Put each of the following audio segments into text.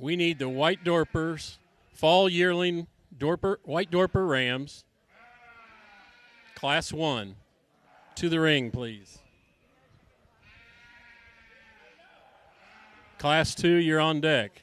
We need the White Dorpers, fall yearling White Dorper Rams, Class 1. To the ring, please. Class 2, you're on deck.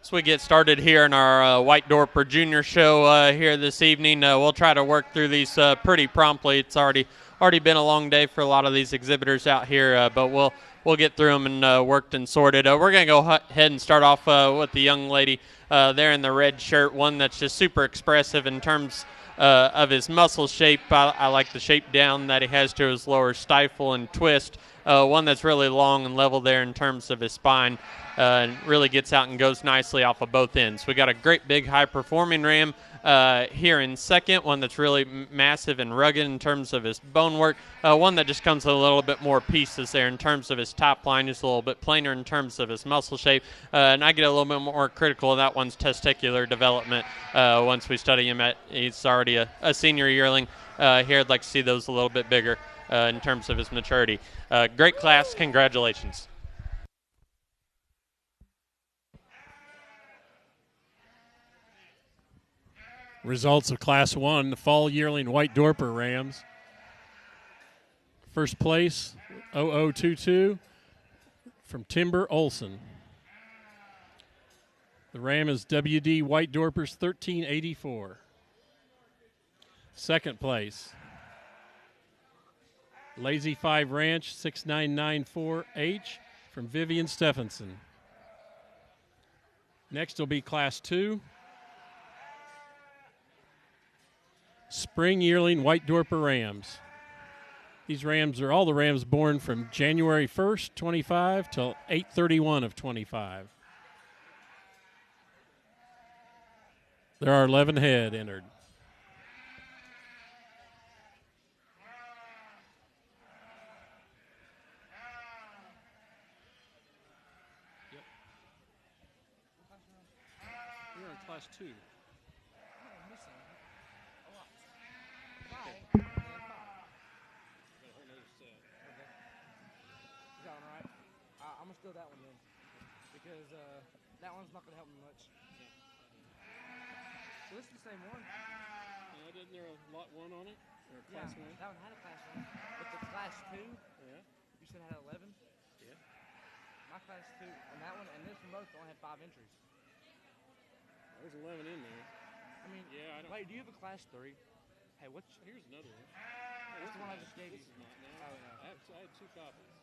So we get started here in our White Dorper Junior show here this evening. We'll try to work through these pretty promptly. It's already been a long day for a lot of these exhibitors out here, but we'll get through them and worked and sorted. We're going to go ahead and start off with the young lady there in the red shirt, one that's just super expressive in terms of his muscle shape. I like the shape down that he has to his lower stifle and twist. One that's really long and level there in terms of his spine. And really gets out and goes nicely off of both ends. We got a great big high-performing ram here in second, one that's really massive and rugged in terms of his bone work. One that just comes with a little bit more pieces there in terms of his top line, just a little bit plainer in terms of his muscle shape. And I get a little bit more critical of that one's testicular development once we study him. He's already a senior yearling. Here I'd like to see those a little bit bigger in terms of his maturity. Great class. Congratulations. Results of Class 1, the fall yearling White Dorper Rams. First place, 0022 from Timber Olson. The Ram is WD White Dorper's 1384. Second place, Lazy 5 Ranch 6994H from Vivian Stephenson. Next will be Class 2. Spring yearling White Dorper Rams. These rams are all the rams born from January 1st, 25 till 8/31 of 25. There are 11 head entered. Yep. We're in Class 2. I'm gonna steal that one then, because that one's not gonna help me much. So this is the same one. Didn't there a lot 1 on it? Or class 1? That one had a class 1. But the class 2, you said had 11? Yeah. My class 2, and that one, and this one both only had 5 entries. There's 11 in there. I mean, yeah, I don't. Wait, do you have a class 3? Hey, here's another one. That's the one I just gave you. This is not. No. Oh, no. I had 2 copies.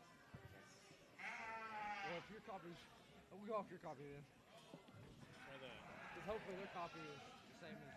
Well, if your copy's, we'll go off your copy then. Try that. Because hopefully their copy is the same as.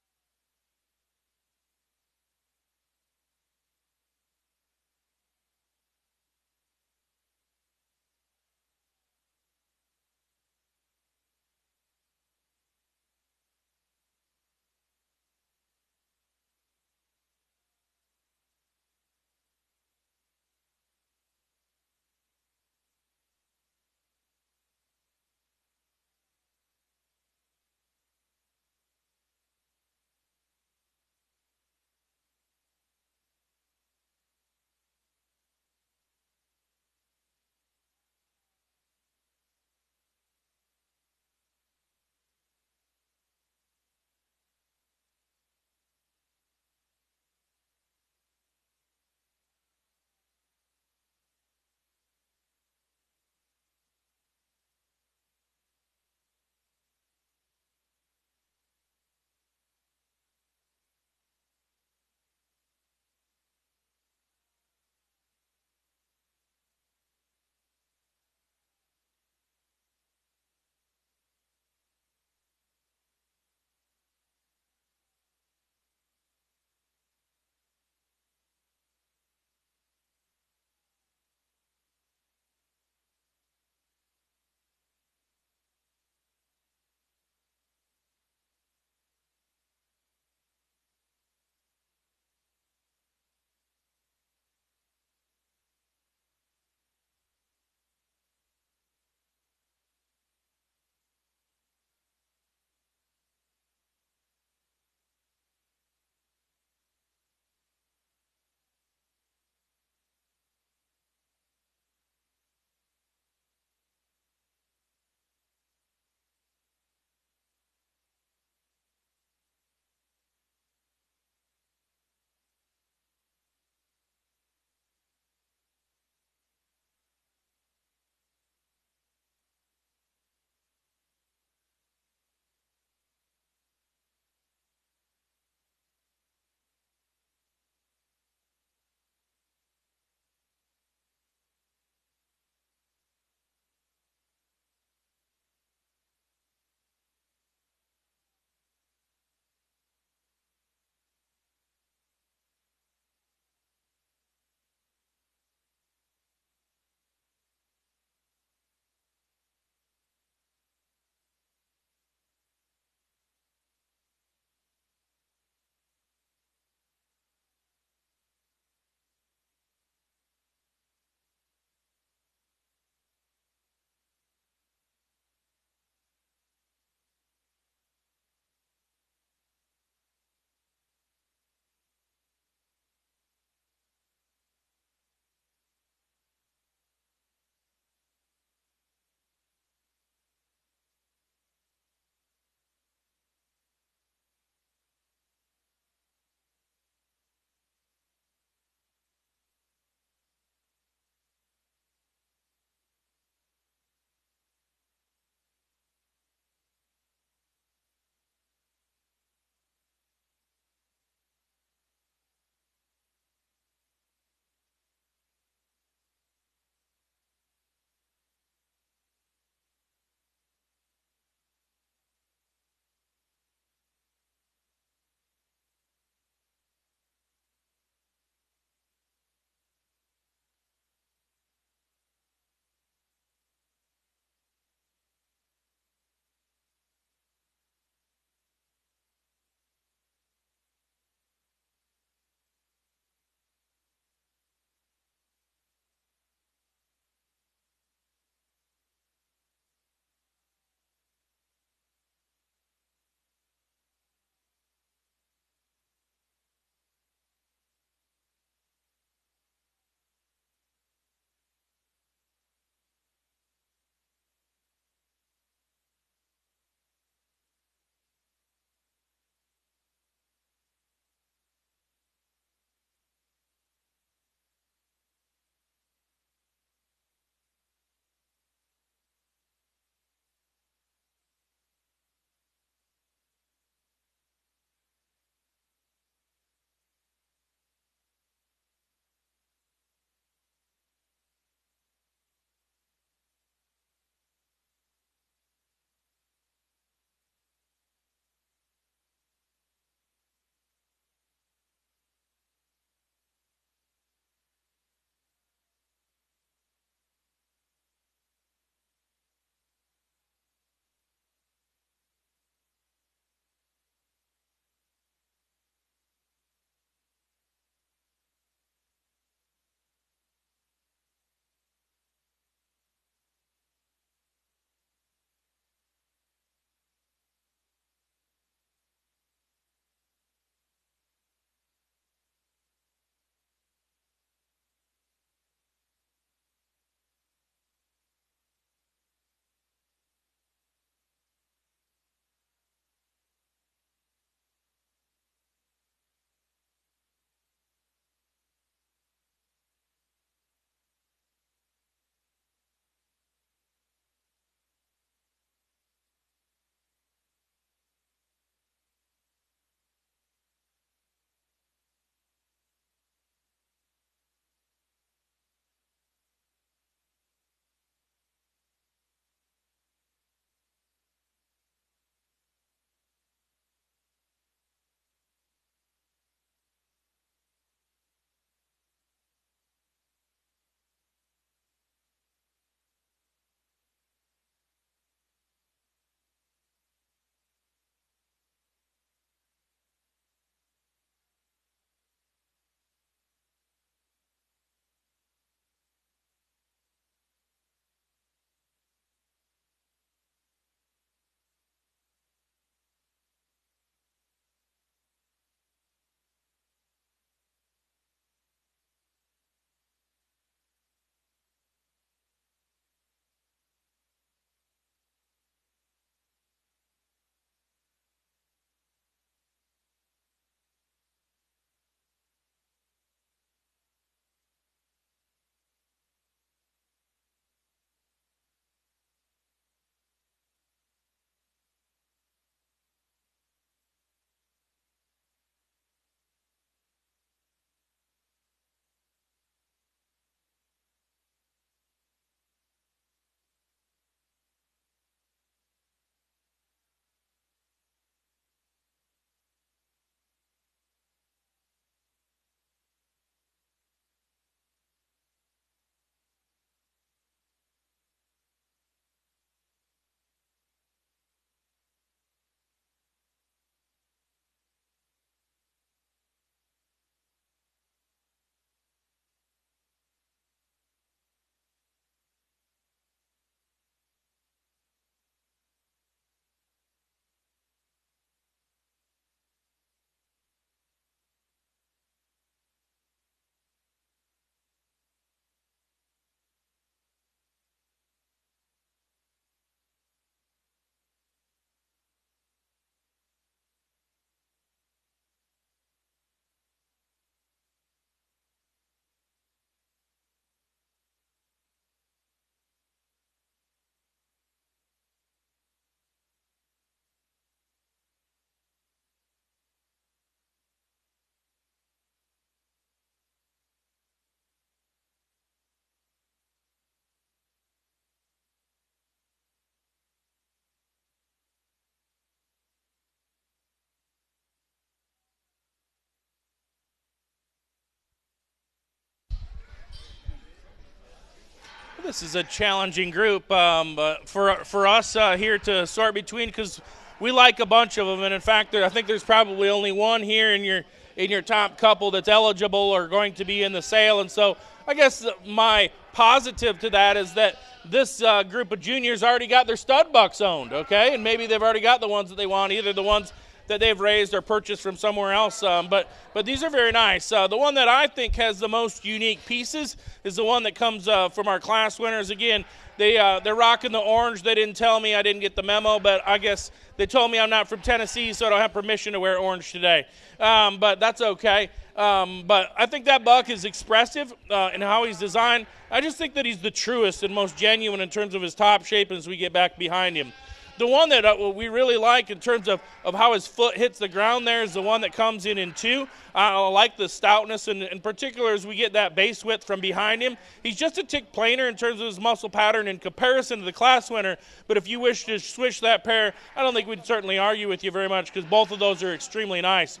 This is a challenging group but for us here to sort between, because we like a bunch of them, and in fact, I think there's probably only one here in your top couple that's eligible or going to be in the sale. And so I guess my positive to that is that this group of juniors already got their stud bucks owned, okay, and maybe they've already got the ones that they want, either the ones that they've raised or purchased from somewhere else. But these are very nice. The one that I think has the most unique pieces is the one that comes from our class winners. Again, they're rocking the orange. They didn't tell me, I didn't get the memo, but I guess they told me I'm not from Tennessee, so I don't have permission to wear orange today. But that's okay. But I think that buck is expressive in how he's designed. I just think that he's the truest and most genuine in terms of his top shape as we get back behind him. The one that we really like in terms of how his foot hits the ground there is the one that comes in 2. I like the stoutness, and in particular as we get that base width from behind him. He's just a tick plainer in terms of his muscle pattern in comparison to the class winner, but if you wish to switch that pair, I don't think we'd certainly argue with you very much, because both of those are extremely nice.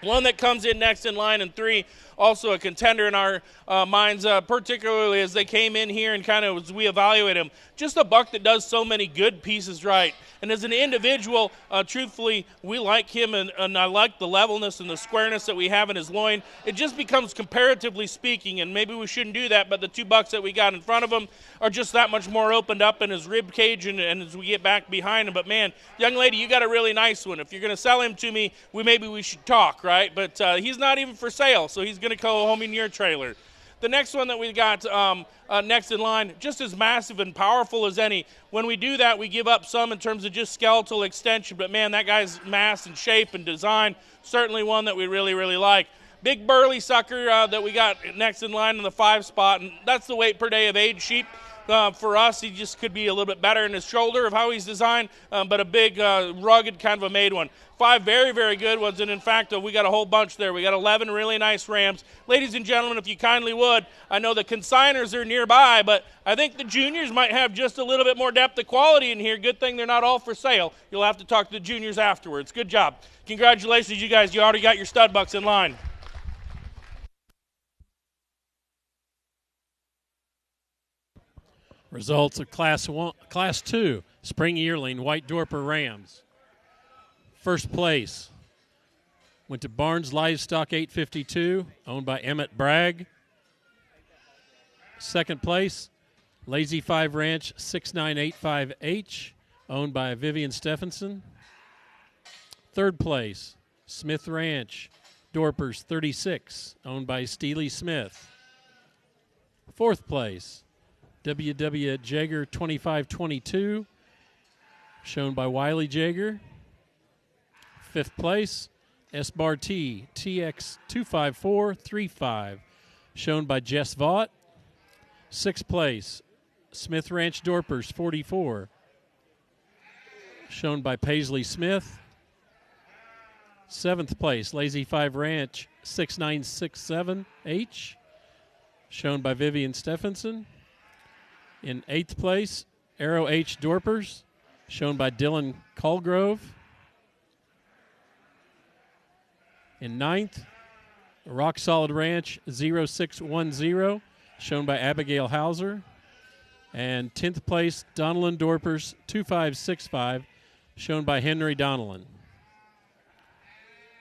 One that comes in next in line in 3, also a contender in our minds, particularly as they came in here and kind of as we evaluate him. Just a buck that does so many good pieces right. And as an individual, truthfully, we like him, and I like the levelness and the squareness that we have in his loin. It just becomes comparatively speaking, and maybe we shouldn't do that, but the 2 bucks that we got in front of him are just that much more opened up in his rib cage and as we get back behind him. But man, young lady, you got a really nice one. If you're going to sell him to me, maybe we should talk, right? But he's not even for sale, so he's going to go home in your trailer. The next one that we got next in line, just as massive and powerful as any. When we do that, we give up some in terms of just skeletal extension, but man, that guy's mass and shape and design, certainly one that we really, really like. Big burly sucker that we got next in line in the 5 spot, and that's the weight per day of age sheep. For us, he just could be a little bit better in his shoulder of how he's designed, but a big, rugged kind of a made one. 5 very, very good ones, and in fact, we got a whole bunch there. We got 11 really nice rams. Ladies and gentlemen, if you kindly would, I know the consigners are nearby, but I think the juniors might have just a little bit more depth of quality in here. Good thing they're not all for sale. You'll have to talk to the juniors afterwards. Good job. Congratulations, you guys. You already got your stud bucks in line. Results of Class 2, Spring Yearling, White Dorper Rams. First place went to Barnes Livestock 852, owned by Emmett Bragg. Second place, Lazy 5 Ranch 6985H, owned by Vivian Stephenson. Third place, Smith Ranch, Dorpers 36, owned by Steely Smith. Fourth place, W.W. Jaeger 2522, shown by Wiley Jaeger. Fifth place, S-Bar T TX 25435, shown by Jess Vaught. Sixth place, Smith Ranch Dorpers 44, shown by Paisley Smith. Seventh place, Lazy 5 Ranch 6967H, shown by Vivian Stephenson. In eighth place, Arrow H Dorpers, shown by Dylan Colgrove. In ninth, Rock Solid Ranch 0610, shown by Abigail Hauser. And 10th place, Donellan Dorpers 2565, shown by Henry Donellan.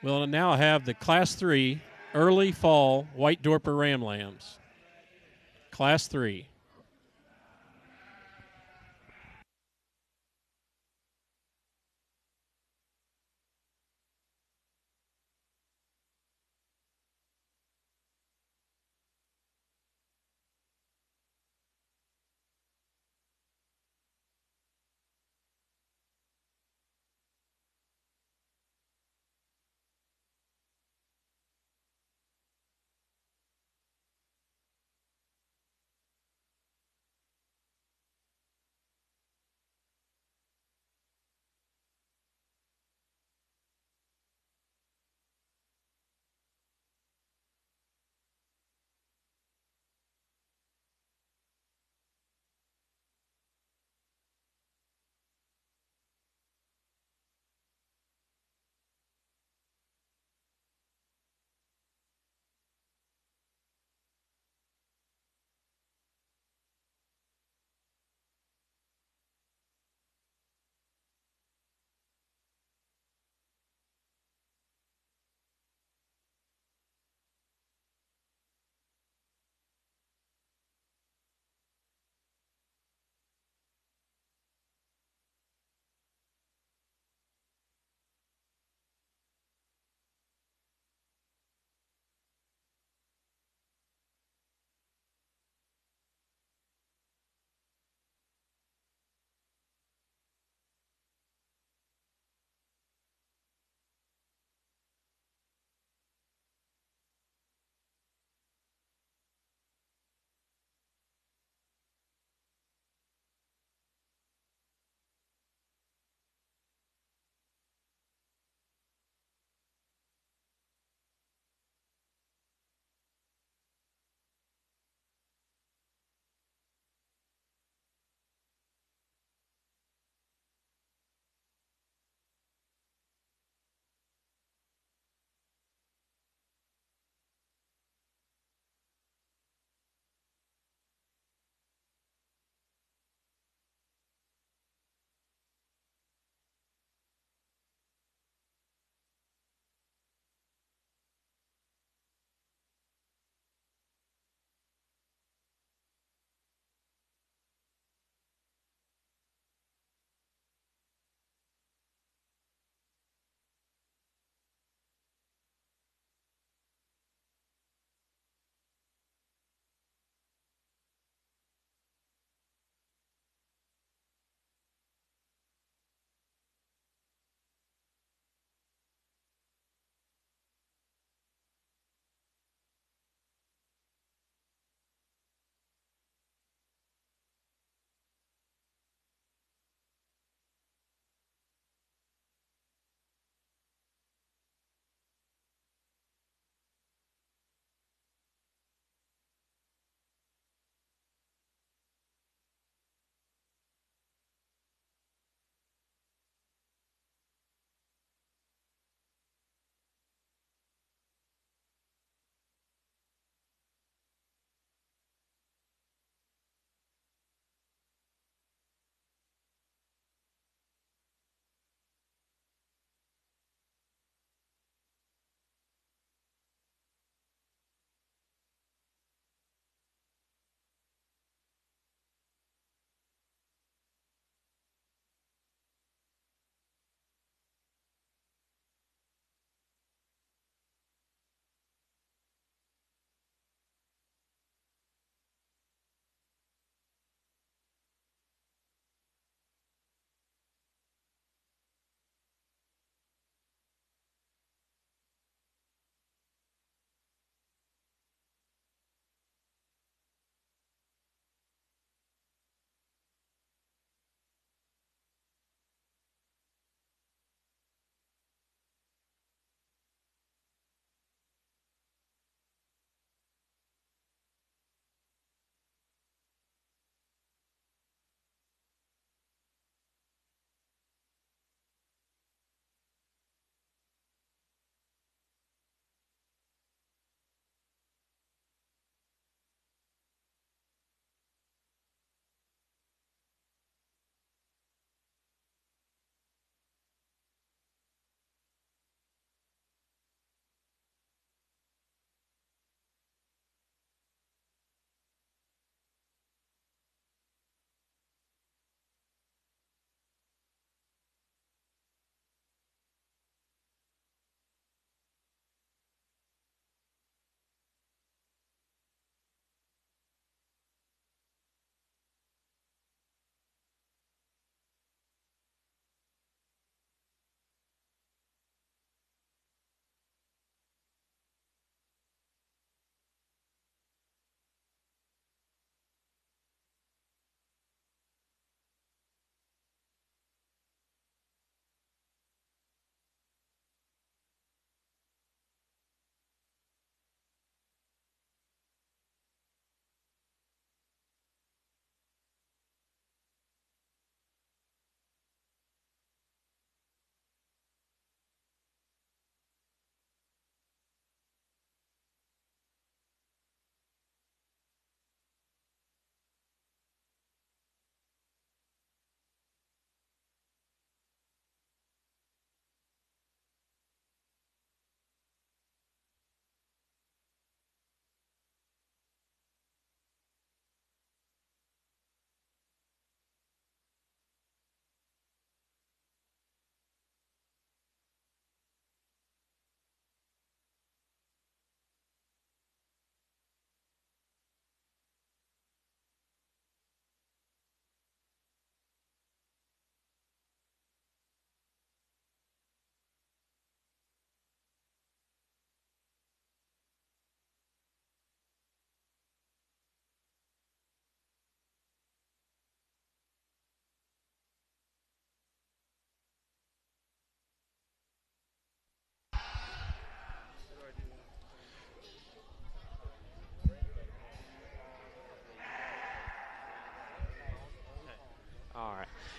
We'll now have the Class 3 Early Fall White Dorper Ram Lambs. Class 3.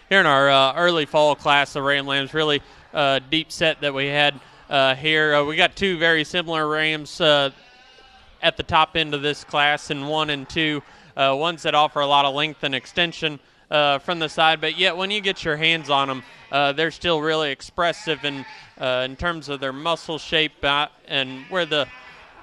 here in our early fall class of Ram Lambs. Really deep set that we had here. We got two very similar Rams at the top end of this class, in 1 and 2, ones that offer a lot of length and extension from the side, but yet when you get your hands on them, they're still really expressive in terms of their muscle shape and where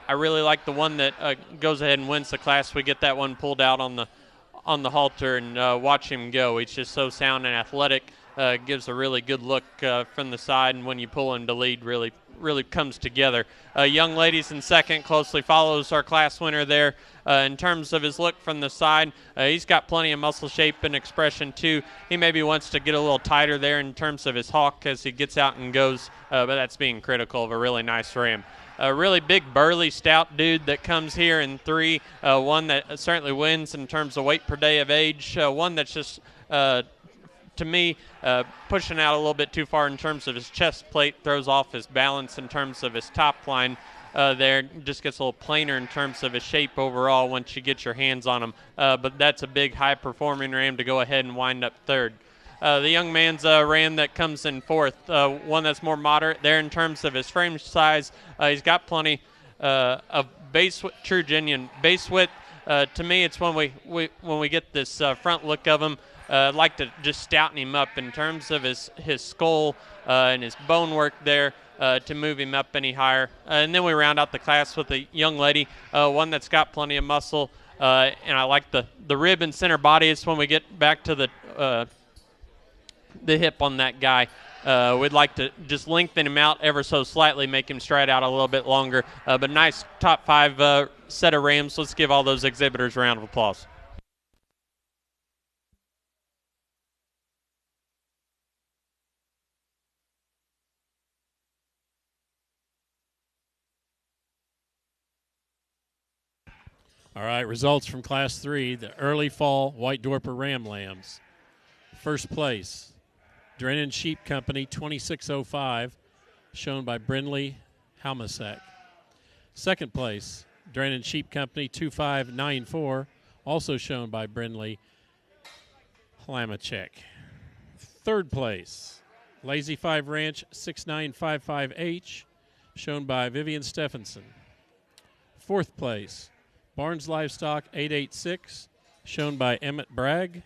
I really like the one that goes ahead and wins the class. We get that one pulled out on the halter and watch him go. He's just so sound and athletic. Gives a really good look from the side, and when you pull him to lead, really comes together. Young ladies in second closely follows our class winner there. In terms of his look from the side, he's got plenty of muscle shape and expression too. He maybe wants to get a little tighter there in terms of his hawk as he gets out and goes, but that's being critical of a really nice ram. A really big, burly, stout dude that comes here in 3, one that certainly wins in terms of weight per day of age, one that's just to me, pushing out a little bit too far in terms of his chest plate, throws off his balance in terms of his top line there. Just gets a little plainer in terms of his shape overall once you get your hands on him. But that's a big, high-performing ram to go ahead and wind up third. The young man's ram that comes in fourth, one that's more moderate there in terms of his frame size. He's got plenty of true genuine base width. To me, it's when we get this front look of him. I'd like to just stouten him up in terms of his skull and his bone work there to move him up any higher. And then we round out the class with a young lady, one that's got plenty of muscle. And I like the rib and center body. It's when we get back to the hip on that guy. We'd like to just lengthen him out ever so slightly, make him stride out a little bit longer. But nice top 5 set of rams. Let's give all those exhibitors a round of applause. All right, results from Class 3, the early fall White Dorper Ram Lambs. First place, Drennan Sheep Company, 2605, shown by Brindley Halmasek. Second place, Drennan Sheep Company, 2594, also shown by Brindley Halmasek. Third place, Lazy 5 Ranch, 6955H, shown by Vivian Stephenson. Fourth place, Barnes Livestock 886, shown by Emmett Bragg.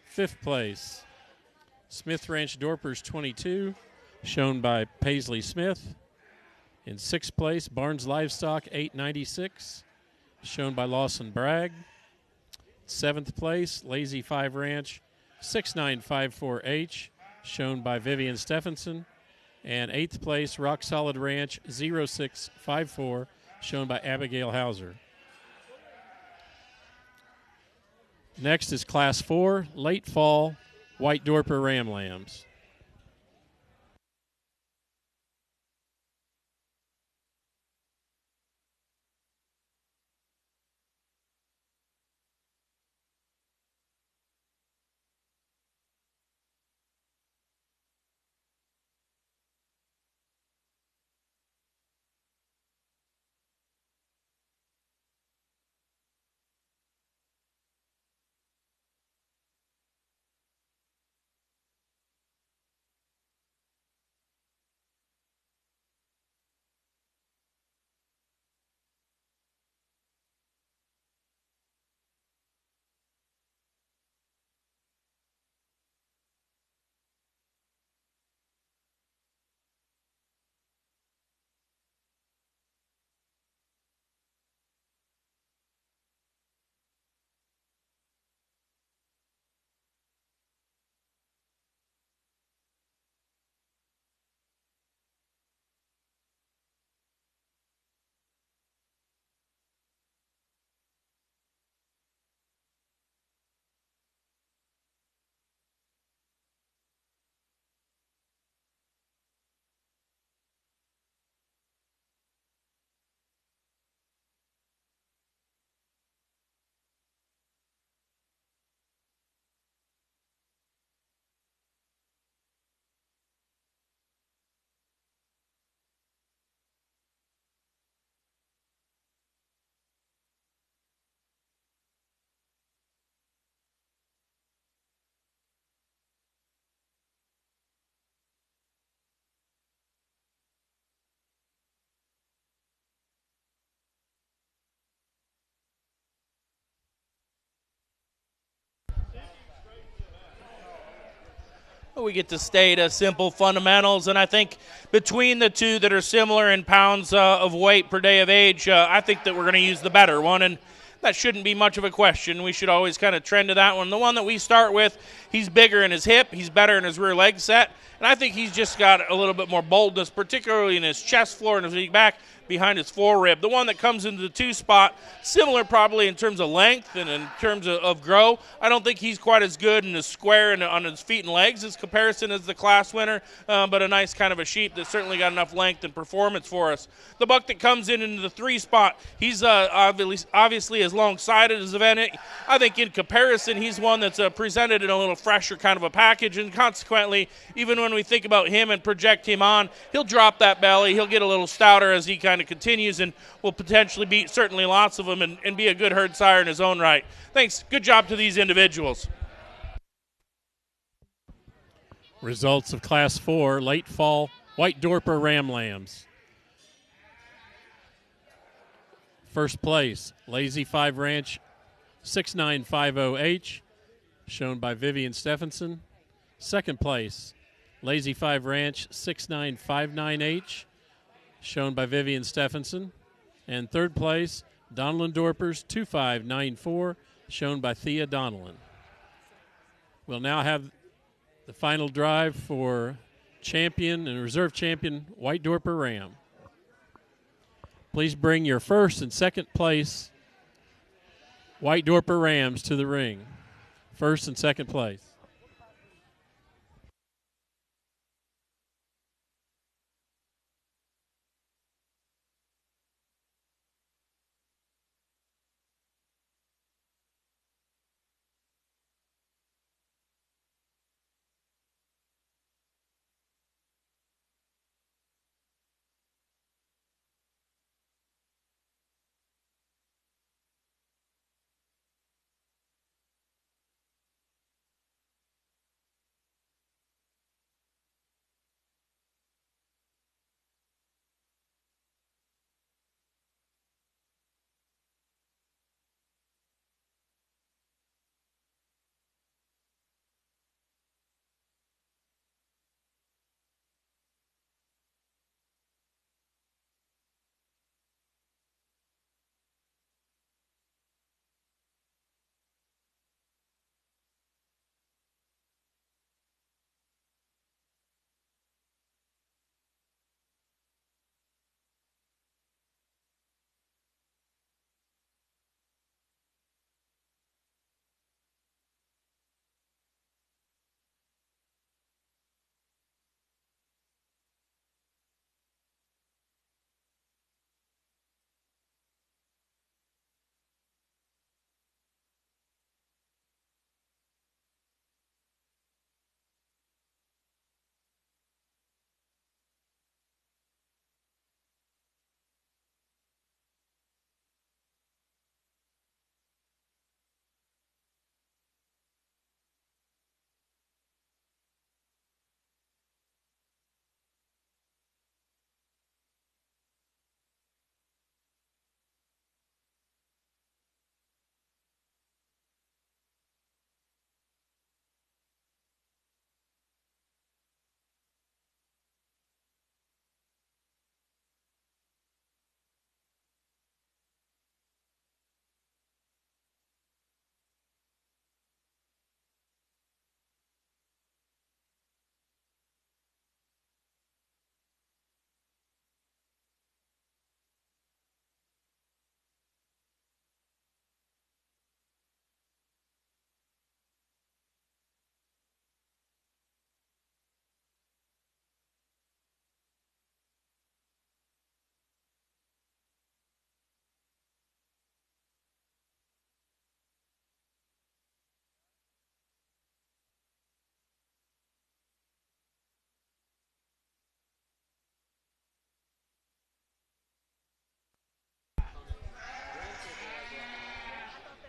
Fifth place, Smith Ranch Dorpers 22, shown by Paisley Smith. In sixth place, Barnes Livestock 896, shown by Lawson Bragg. Seventh place, Lazy 5 Ranch 6954H, shown by Vivian Stephenson. And eighth place, Rock Solid Ranch 0654, shown by Abigail Hauser. Next is Class 4, late fall, White Dorper Ram Lambs. we get to state simple fundamentals. And I think between the two that are similar in pounds of weight per day of age, I think that we're going to use the better one. And that shouldn't be much of a question. We should always kind of trend to that one. The one that we start with, he's bigger in his hip. He's better in his rear leg set. And I think he's just got a little bit more boldness, particularly in his chest floor and his back behind his forerib. The one that comes into the 2 spot, similar probably in terms of length and in terms of grow. I don't think he's quite as good in his square and on his feet and legs as comparison as the class winner, but a nice kind of a sheep that certainly got enough length and performance for us. The buck that comes in into the 3 spot, he's obviously as long-sided as Event. I think in comparison, he's one that's presented in a little fresher kind of a package, and consequently, even when we think about him and project him on, he'll drop that belly, he'll get a little stouter as he kind of continues, and will potentially beat certainly lots of them and be a good herd sire in his own right. Thanks. Good job to these individuals. Results of Class 4 late fall White Dorper Ram Lambs. First place, Lazy 5 Ranch 6950H, shown by Vivian Stephenson. Second place, Lazy 5 Ranch 6959H, shown by Vivian Stephenson. And third place, Donelin Dorpers 2594, shown by Thea Donelin. We'll now have the final drive for champion and reserve champion White Dorper Ram. Please bring your first and second place White Dorper Rams to the ring. First and second place.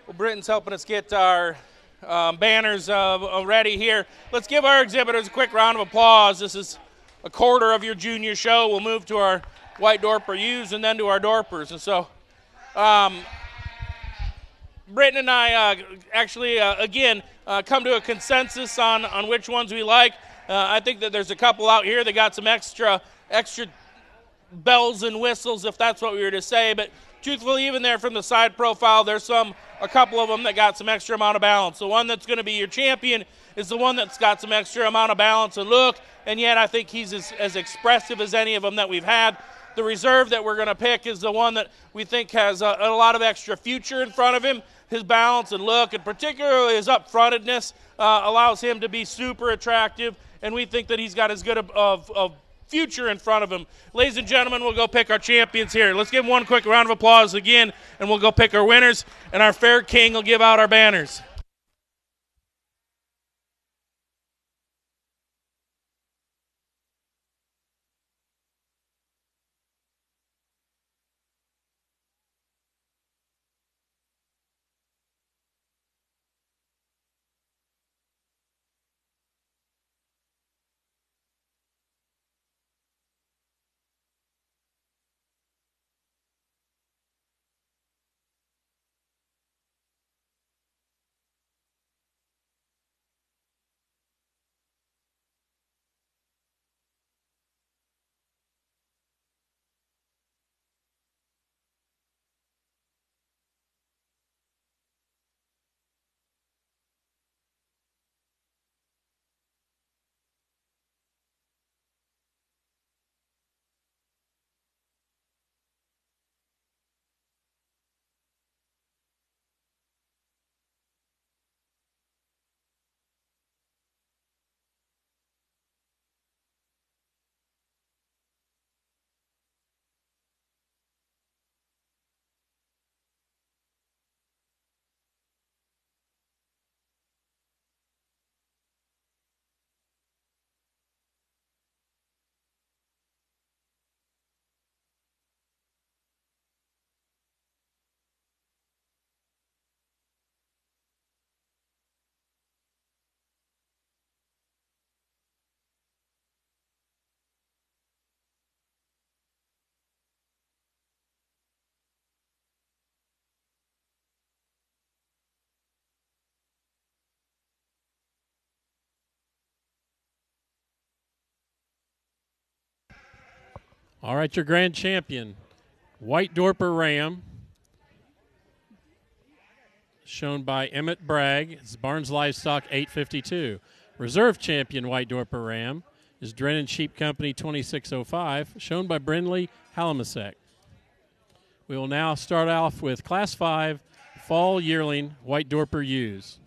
Well, Britton's helping us get our banners ready here. Let's give our exhibitors a quick round of applause. This is a quarter of your junior show. We'll move to our White Dorper U's and then to our Dorpers. And so Britton and I actually, again, come to a consensus on which ones we like. I think that there's a couple out here that got some extra bells and whistles, if that's what we were to say. But truthfully, even there from the side profile, there's a couple of them that got some extra amount of balance. The one that's going to be your champion is the one that's got some extra amount of balance and look, and yet I think he's as expressive as any of them that we've had. The reserve that we're going to pick is the one that we think has a lot of extra future in front of him. His balance and look, and particularly his up-frontedness, allows him to be super attractive, and we think that he's got as good of future in front of him. Ladies and gentlemen, we'll go pick our champions here. Let's give them one quick round of applause again, and we'll go pick our winners, and our fair king will give out our banners. All right, your grand champion, White Dorper Ram, shown by Emmett Bragg. It's Barnes Livestock 852. Reserve champion, White Dorper Ram, is Drennan Sheep Company 2605, shown by Brindley Halamasek. We will now start off with Class 5 Fall Yearling White Dorper Ewes.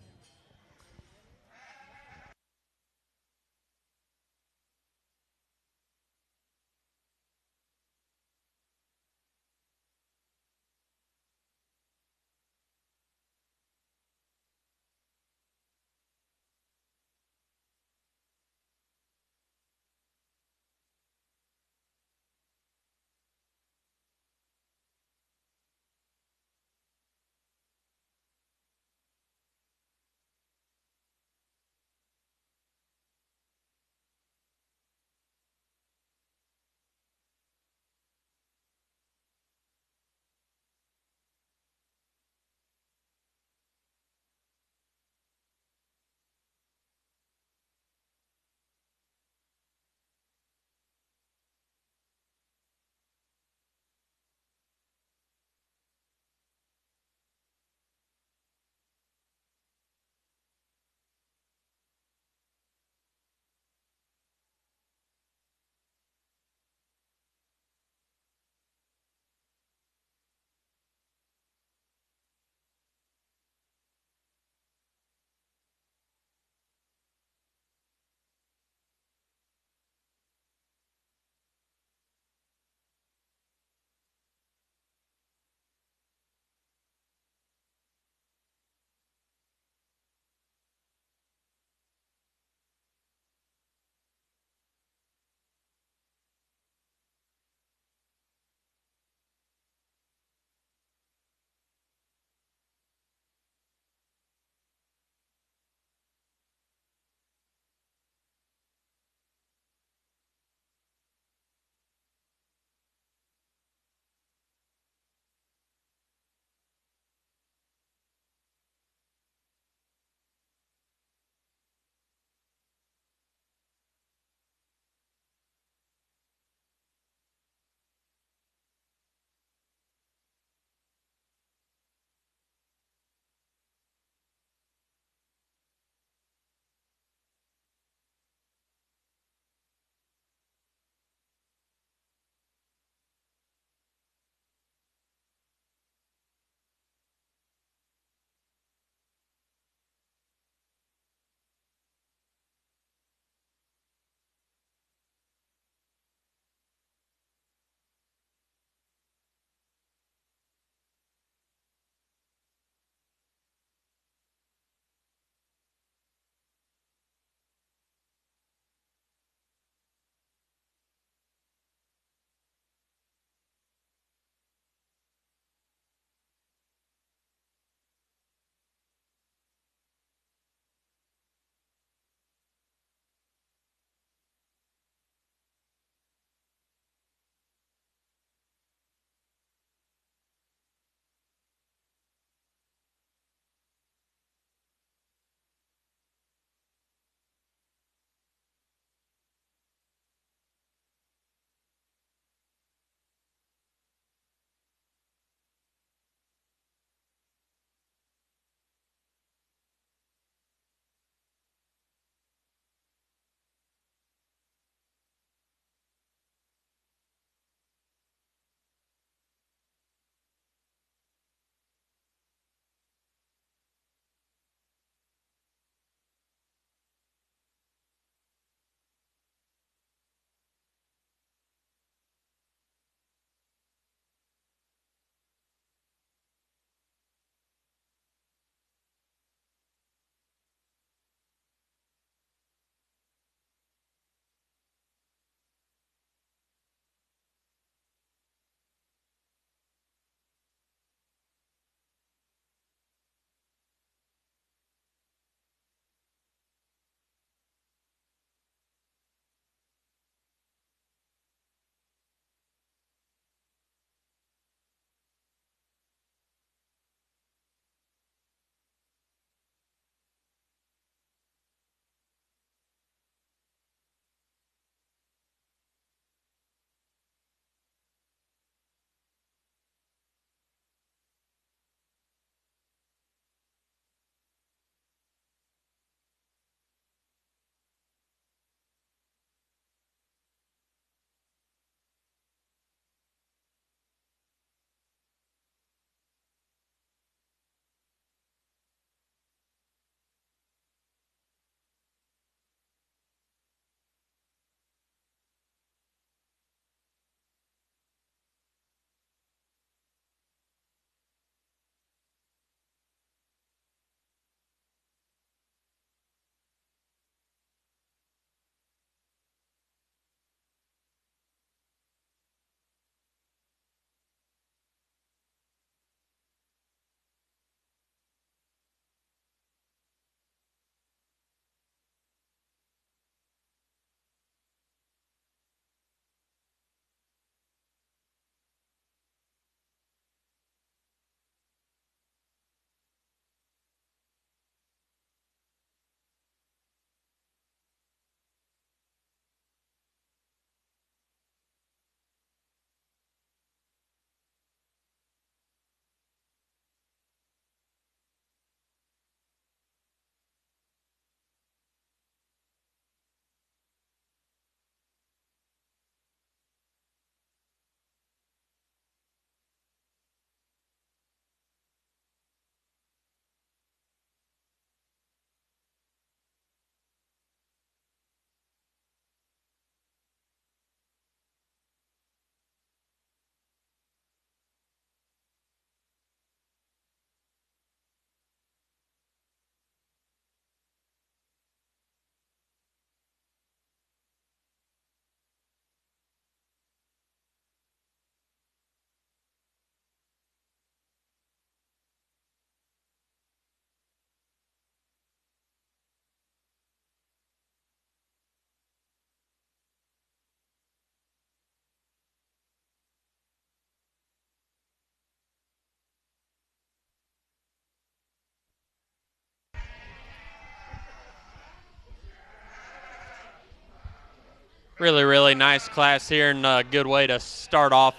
really nice class here, and a good way to start off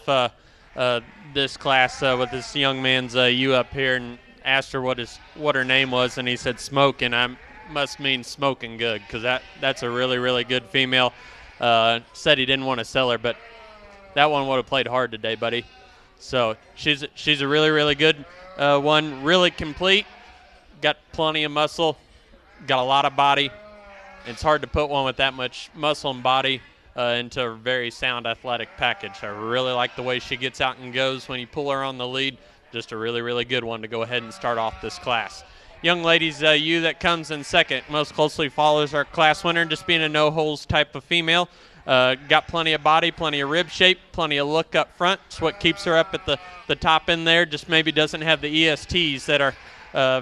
this class with this young man's U up here, and asked her what her name was, and he said Smoking. I must mean smoking good, because that's a really good female. Said he didn't want to sell her, but that one would have played hard today, buddy. So she's a really good one, really complete, got plenty of muscle, got a lot of body. It's hard to put one with that much muscle and body into a very sound athletic package. I really like the way she gets out and goes when you pull her on the lead. Just a really good one to go ahead and start off this class. Young ladies, you that comes in second most closely follows our class winner, just being a no-holes type of female. Got plenty of body, plenty of rib shape, plenty of look up front. It's what keeps her up at the top end there. Just maybe doesn't have the ESTs that our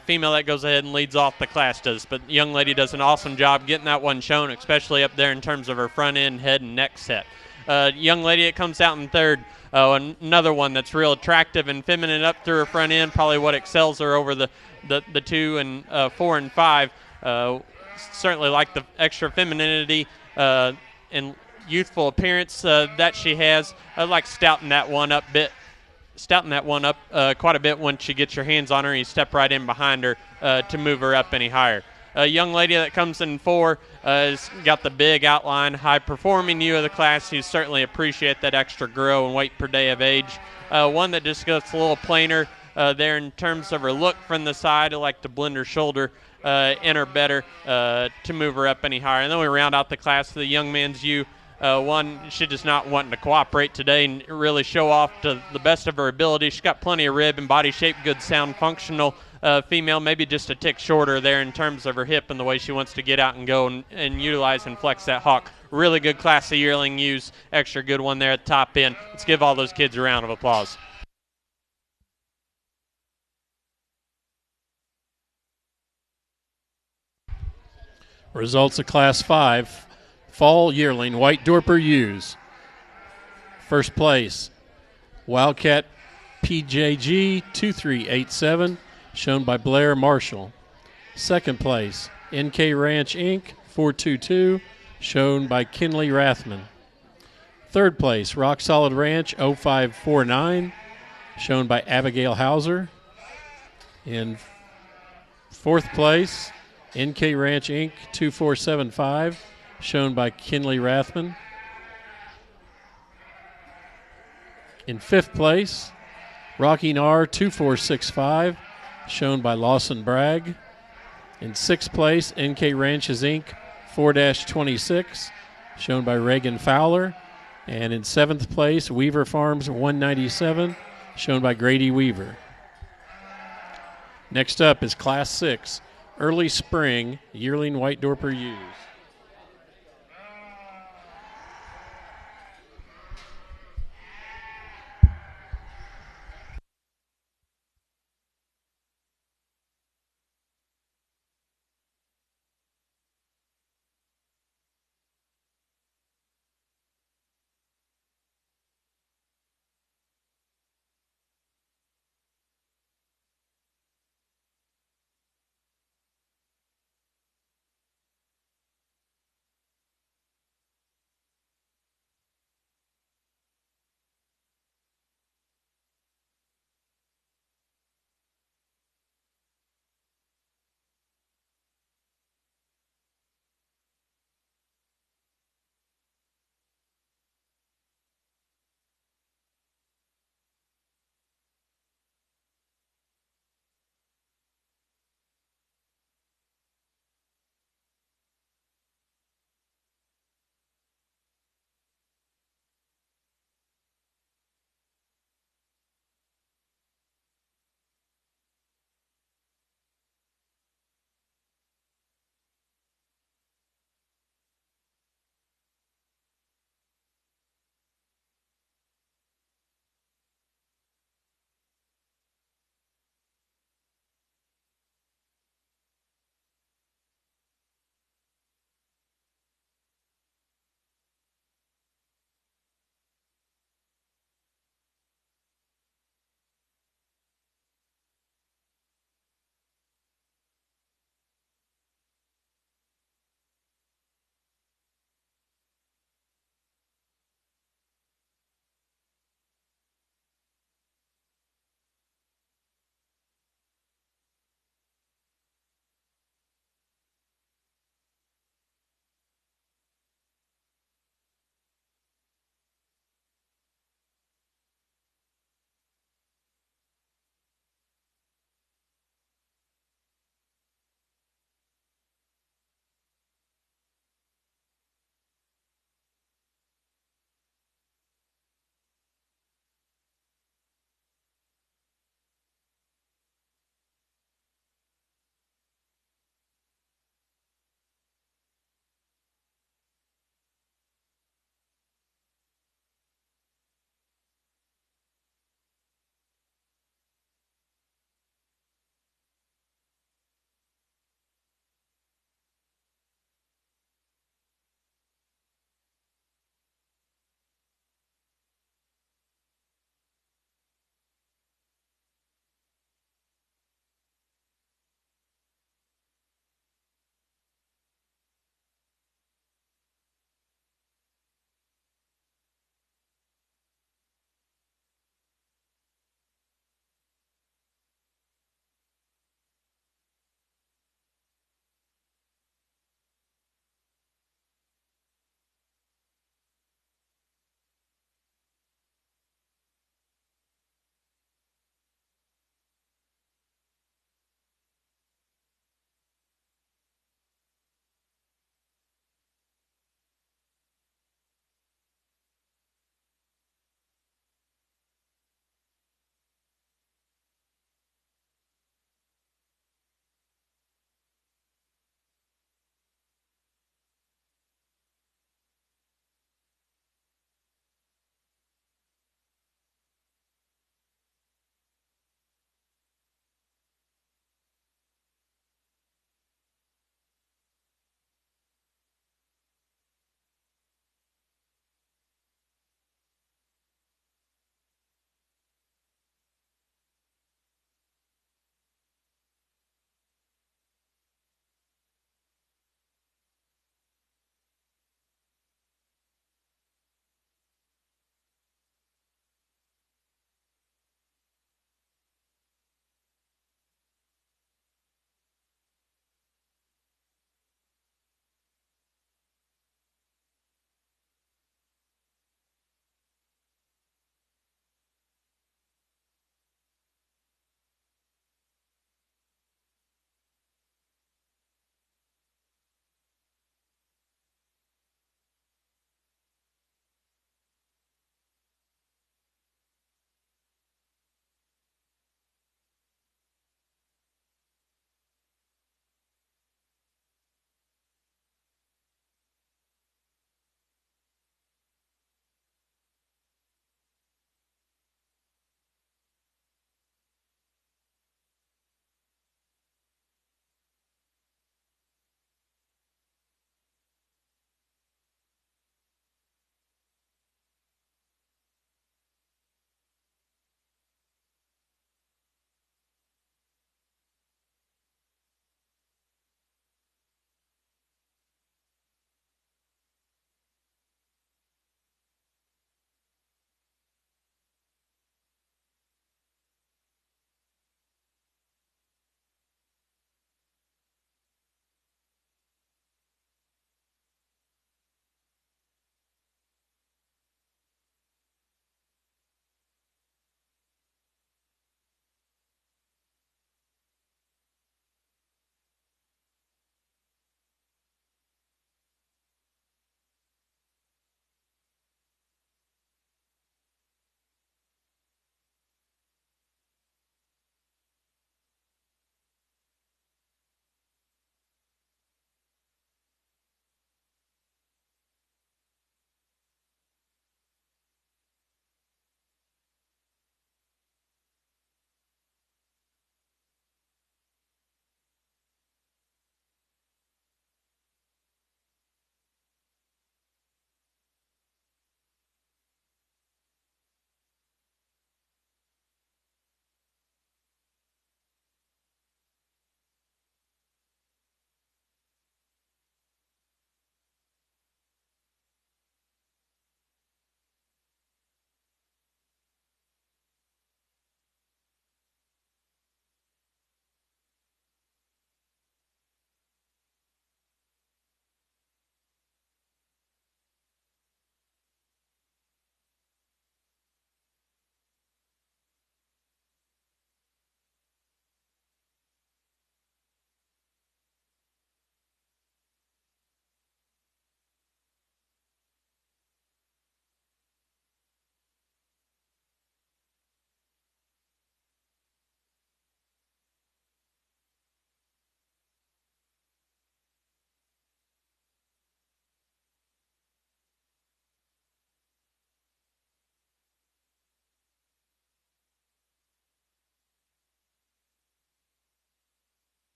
female that goes ahead and leads off the class does. But the young lady does an awesome job getting that one shown, especially up there in terms of her front end, head, and neck set. Young lady that comes out in third, another one that's real attractive and feminine up through her front end, probably what excels her over the 2 and 4 and 5. Certainly like the extra femininity and youthful appearance that she has. I like stouting that one up quite a bit once you get your hands on her and you step right in behind her to move her up any higher. A young lady that comes in 4 has got the big outline, high-performing you of the class. You certainly appreciate that extra grow and weight per day of age. One that just gets a little plainer there in terms of her look from the side. I like to blend her shoulder in her better to move her up any higher. And then we round out the class with the young man's you. One, she just not wanting to cooperate today and really show off to the best of her ability. She's got plenty of rib and body shape, good sound, functional female, maybe just a tick shorter there in terms of her hip and the way she wants to get out and go and utilize and flex that hawk. Really good class of yearling ewes, extra good one there at the top end. Let's give all those kids a round of applause. Results of Class 5, Fall Yearling White Dorper ewes. First place, Wildcat PJG 2387, shown by Blair Marshall. Second place, NK Ranch Inc. 422, shown by Kinley Rathman. Third place, Rock Solid Ranch 0549, shown by Abigail Hauser. In fourth place, NK Ranch Inc. 2475, shown by Kinley Rathman. In fifth place, Rocky Nar 2465, shown by Lawson Bragg. In sixth place, NK Ranches Inc. 4-26, shown by Reagan Fowler. And in seventh place, Weaver Farms 197, shown by Grady Weaver. Next up is Class 6, Early Spring Yearling White Dorper ewes.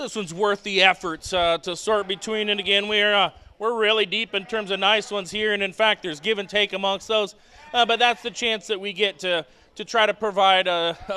this one's worth the efforts to sort between. And again, we're really deep in terms of nice ones here, and in fact, there's give and take amongst those. But that's the chance that we get to try to provide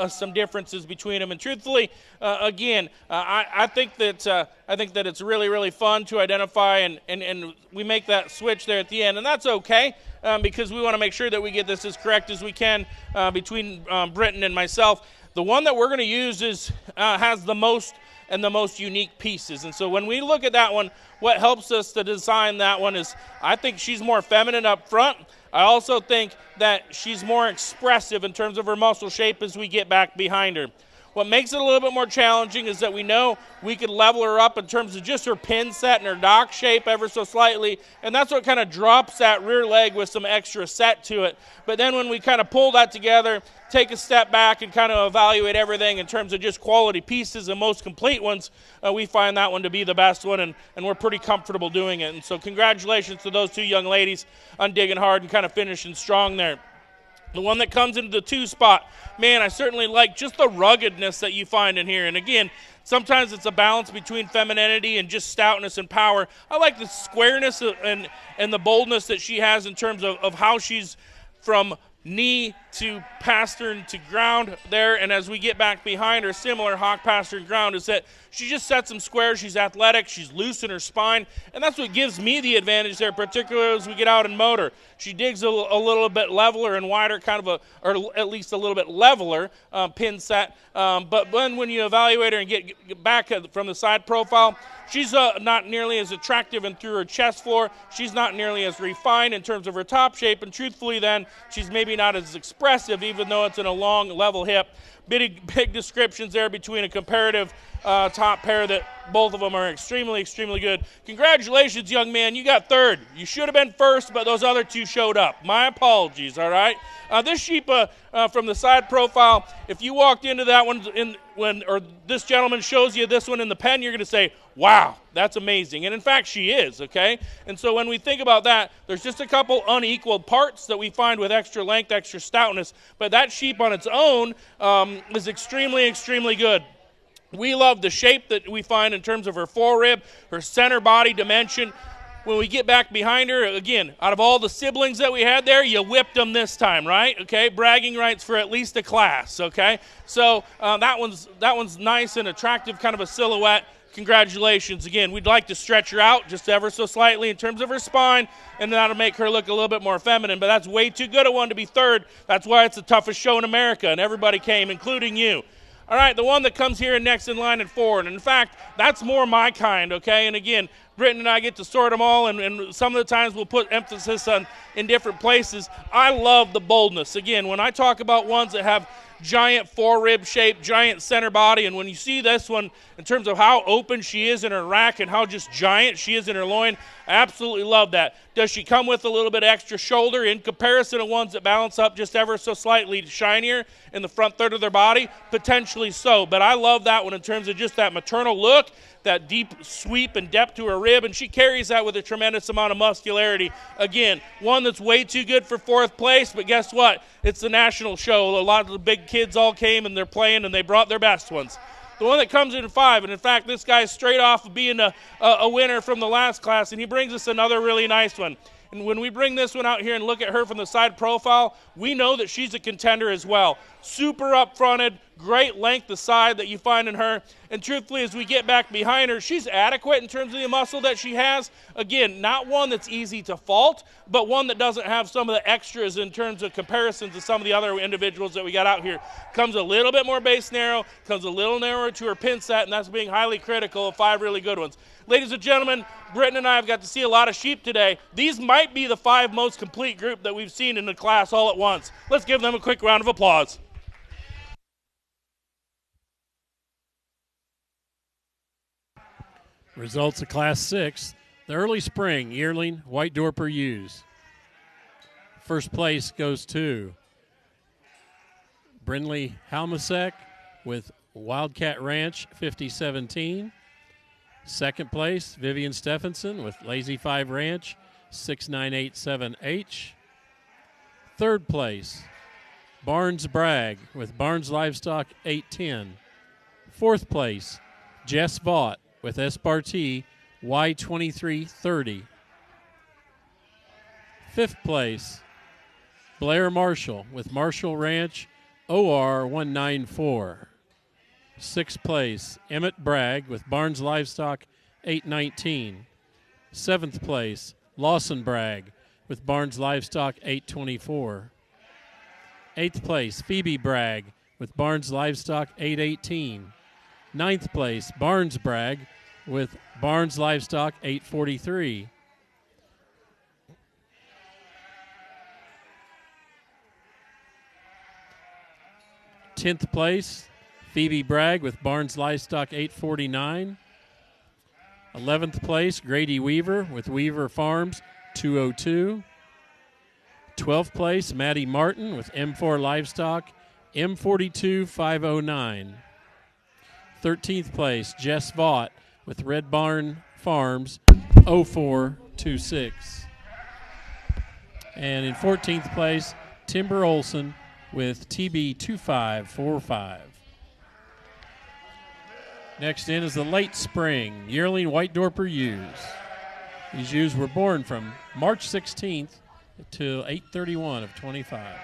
some differences between them. And truthfully, again, I think that it's really, really fun to identify, and we make that switch there at the end, and that's okay because we want to make sure that we get this as correct as we can between Britton and myself. The one that we're going to use has the most and the most unique pieces. And so when we look at that one, what helps us to design that one is I think she's more feminine up front. I also think that she's more expressive in terms of her muscle shape as we get back behind her. What makes it a little bit more challenging is that we know we could level her up in terms of just her pin set and her dock shape ever so slightly, and that's what kind of drops that rear leg with some extra set to it. But then when we kind of pull that together, take a step back and kind of evaluate everything in terms of just quality pieces and most complete ones, we find that one to be the best one, and we're pretty comfortable doing it. And so congratulations to those two young ladies on digging hard and kind of finishing strong there. The one that comes into the 2 spot, man, I certainly like just the ruggedness that you find in here. And again, sometimes it's a balance between femininity and just stoutness and power. I like the squareness and the boldness that she has in terms of how she's from knee to pastern to ground there, and as we get back behind her, similar hawk pastern ground is that she just sets them square. She's athletic, she's loose in her spine, and that's what gives me the advantage there, particularly as we get out in motor. She digs a little bit leveler and wider, or at least a little bit leveler pin set, but when you evaluate her and get back from the side profile, she's not nearly as attractive and through her chest floor. She's not nearly as refined in terms of her top shape, and truthfully then, she's maybe not as expressive even though it's in a long, level hip. Big descriptions there between a comparative top pair that both of them are extremely, extremely good. Congratulations, young man. You got third. You should have been first, but those other two showed up. My apologies, all right? This sheep from the side profile, if you walked into that one or this gentleman shows you this one in the pen, you're going to say, wow, that's amazing. And in fact, she is, okay? And so when we think about that, there's just a couple unequal parts that we find with extra length, extra stoutness, but that sheep on its own is extremely, extremely good. We love the shape that we find in terms of her forerib, her center body dimension. When we get back behind her, again, out of all the siblings that we had there, you whipped them this time, right? Okay, bragging rights for at least a class, okay? So that one's nice and attractive, kind of a silhouette. Congratulations. Again, we'd like to stretch her out just ever so slightly in terms of her spine, and that'll make her look a little bit more feminine, but that's way too good a one to be third. That's why it's the toughest show in America, and everybody came, including you. All right, the one that comes here next in line at 4, and in fact, that's more my kind, okay? And again, Britton and I get to sort them all, and some of the times we'll put emphasis on in different places. I love the boldness. Again, when I talk about ones that have giant forerib shape, giant center body, and when you see this one in terms of how open she is in her rack and how just giant she is in her loin, I absolutely love that. Does she come with a little bit extra shoulder in comparison to ones that balance up just ever so slightly shinier in the front third of their body? Potentially so, but I love that one in terms of just that maternal look, that deep sweep and depth to her rib, and she carries that with a tremendous amount of muscularity. Again, one that's way too good for 4th place, but guess what? It's the national show. A lot of the big kids all came, and they're playing, and they brought their best ones. The one that comes in 5, and in fact, this guy's straight off of being a winner from the last class, and he brings us another really nice one. And when we bring this one out here and look at her from the side profile, we know that she's a contender as well. Super up-fronted, great length of side that you find in her. And truthfully, as we get back behind her, she's adequate in terms of the muscle that she has. Again, not one that's easy to fault, but one that doesn't have some of the extras in terms of comparisons to some of the other individuals that we got out here. Comes a little bit more base narrow, comes a little narrower to her pin set, and that's being highly critical of 5 really good ones. Ladies and gentlemen, Britton and I have got to see a lot of sheep today. These might be the 5 most complete group that we've seen in the class all at once. Let's give them a quick round of applause. Results of Class 6, the early spring yearling White Dorper ewes. First place goes to Brindley Halmasek with Wildcat Ranch 5017. Second place, Vivian Stephenson with Lazy 5 Ranch 6987H. Third place, Barnes Bragg with Barnes Livestock 810. Fourth place, Jess Vaught with Espartee Y2330. 5th place, Blair Marshall with Marshall Ranch OR 194. 6th place, Emmett Bragg with Barnes Livestock 819. 7th place, Lawson Bragg with Barnes Livestock 824. 8th place, Phoebe Bragg with Barnes Livestock 818. 9th place, Barnes Bragg with Barnes Livestock 843. 10th place, Phoebe Bragg with Barnes Livestock 849. 11th place, Grady Weaver with Weaver Farms 202. 12th place, Maddie Martin with M4 Livestock M42 509. 13th place, Jess Vaught with Red Barn Farms 0426. And in 14th place, Timber Olson with TB 2545. Next in is the late spring yearling White Dorper ewes. These ewes were born from March 16th to 8/31 of 25.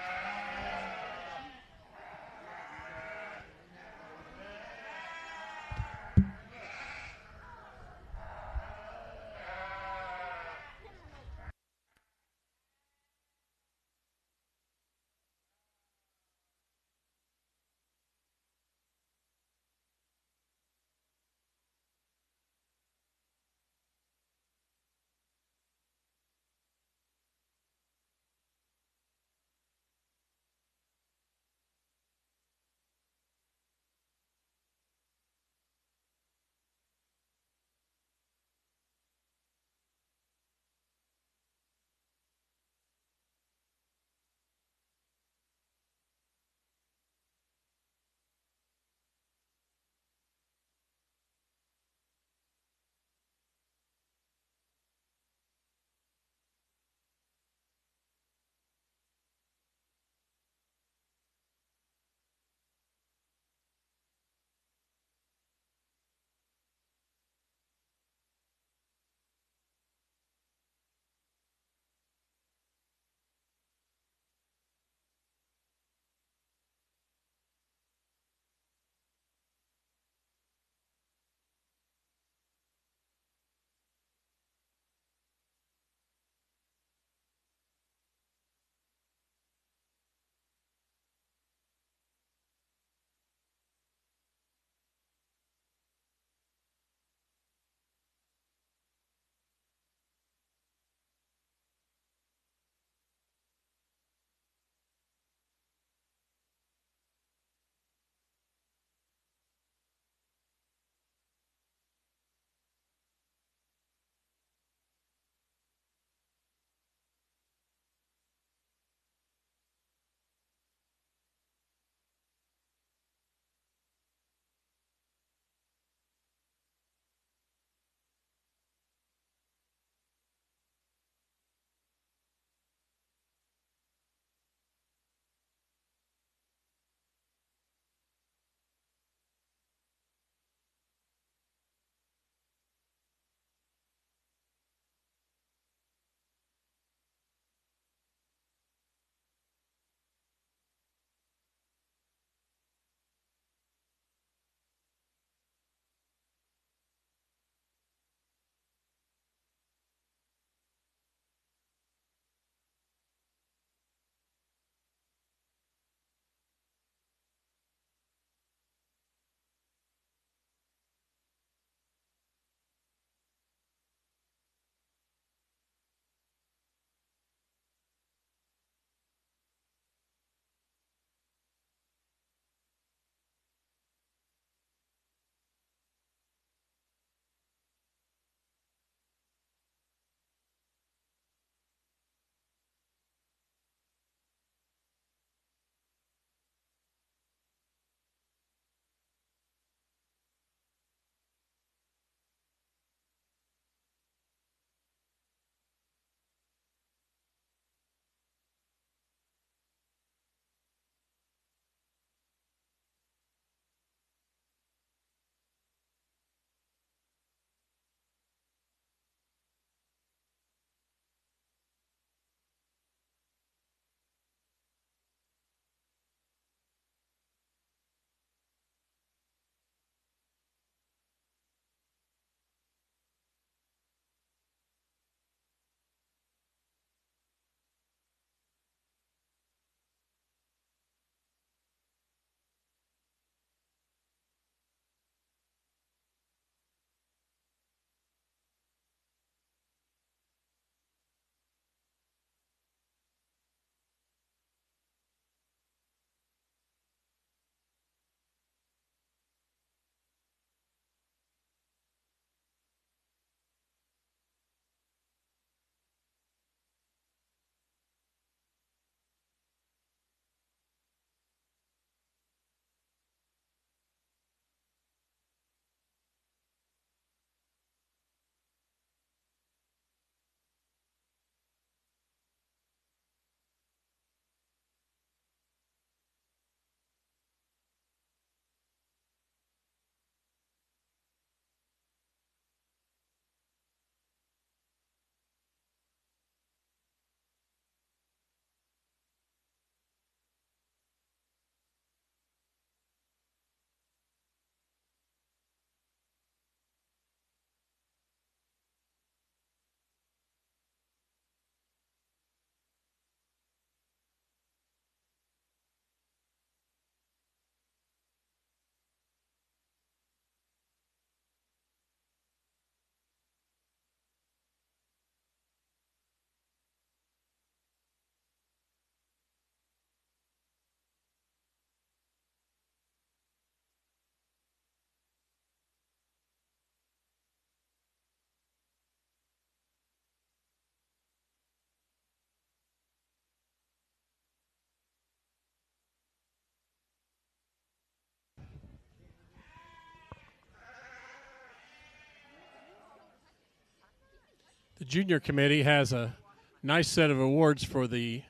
The junior committee has a nice set of awards for the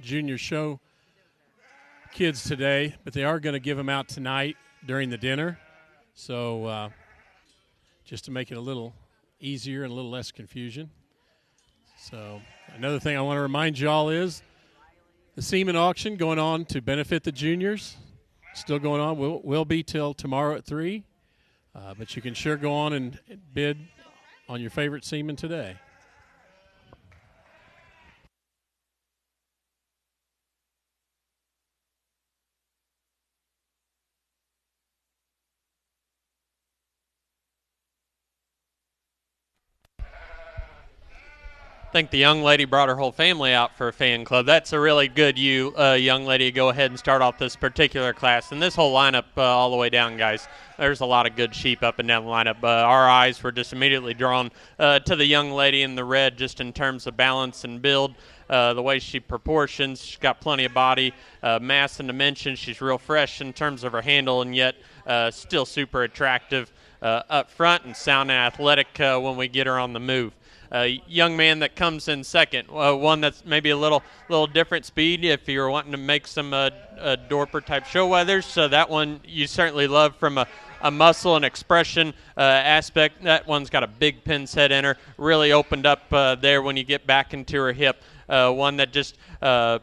junior show kids today, but they are going to give them out tonight during the dinner. So just to make it a little easier and a little less confusion. So another thing I want to remind y'all is the semen auction going on to benefit the juniors. Still going on. Will be till tomorrow at 3. But you can sure go on and bid on your favorite semen today. I think the young lady brought her whole family out for a fan club. That's a really good young lady. Go ahead and start off this particular class. And this whole lineup all the way down, guys, there's a lot of good sheep up and down the lineup. Our eyes were just immediately drawn to the young lady in the red just in terms of balance and build. The way she proportions, she's got plenty of body, mass and dimension. She's real fresh in terms of her handle and yet still super attractive up front and sound and athletic when we get her on the move. Young man that comes in second, one that's maybe a little different speed if you're wanting to make some Dorper type show weathers. So that one you certainly love from a muscle and expression aspect. That one's got a big pin's head in her, really opened up there when you get back into her hip. One that just a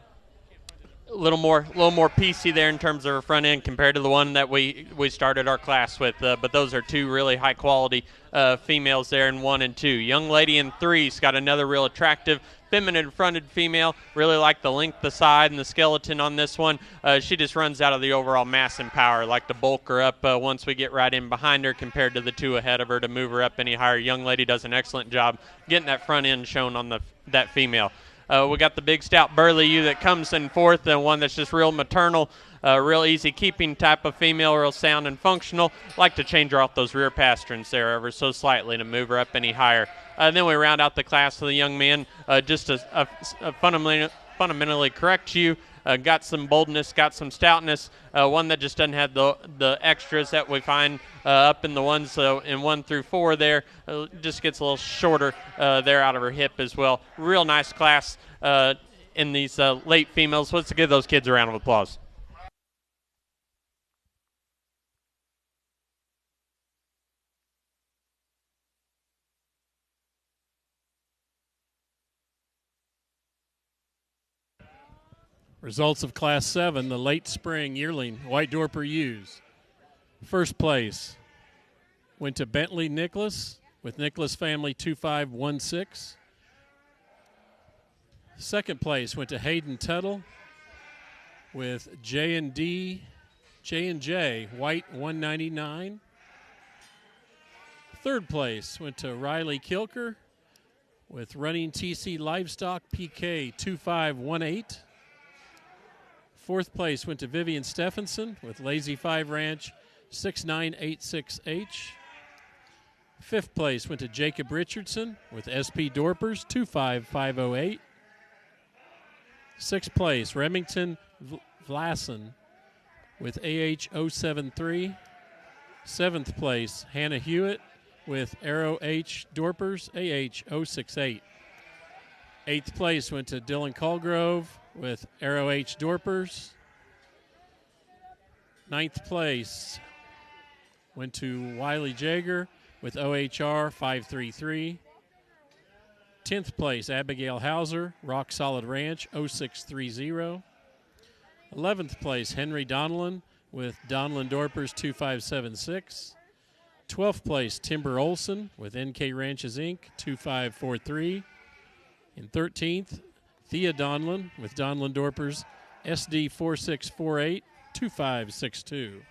little more piecey there in terms of her front end compared to the one that we started our class with. But those are two really high quality females there in 1 and 2. Young lady in 3's got another real attractive feminine fronted female. Really like the length, the side, and the skeleton on this one. She just runs out of the overall mass and power. Like to bulk her up once we get right in behind her compared to the two ahead of her to move her up any higher. Young lady does an excellent job getting that front end shown on that female. We got the big stout burly ewe that comes in 4th, and one that's just real maternal, real easy keeping type of female, real sound and functional. Like to change her off those rear pasterns there ever so slightly to move her up any higher. Then we round out the class with a young man, just a fundamentally correct ewe. Got some boldness, got some stoutness. One that just doesn't have the extras that we find up in the ones in 1 through 4 there. Just gets a little shorter there out of her hip as well. Real nice class in these late females. Let's give those kids a round of applause. Results of Class 7, the late spring yearling White Dorper ewes. First place went to Bentley Nicholas with Nicholas family 2516. Second place went to Hayden Tuttle with J&J White 199. Third place went to Riley Kilker with Running TC Livestock PK 2518. Fourth place went to Vivian Stephenson with Lazy 5 Ranch 6986H. Fifth place went to Jacob Richardson with SP Dorpers 25508. Sixth place, Remington Vlasen with AH 073. Seventh place, Hannah Hewitt with Arrow H Dorpers AH 068. Eighth place went to Dylan Colgrove with Arrow H Dorpers. Ninth place went to Wiley Jager with OHR 533. 10th place, Abigail Hauser, Rock Solid Ranch 0630. 11th place, Henry Donlin with Donlin Dorpers 2576. 12th place, Timber Olson with NK Ranches Inc. 2543. In 13th, Thea Donlin with Donlin Dorpers SD 4648 2562.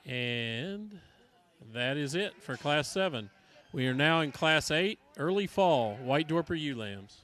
And that is it for Class 7. We are now in Class 8, early fall, White Dorper ewe lambs.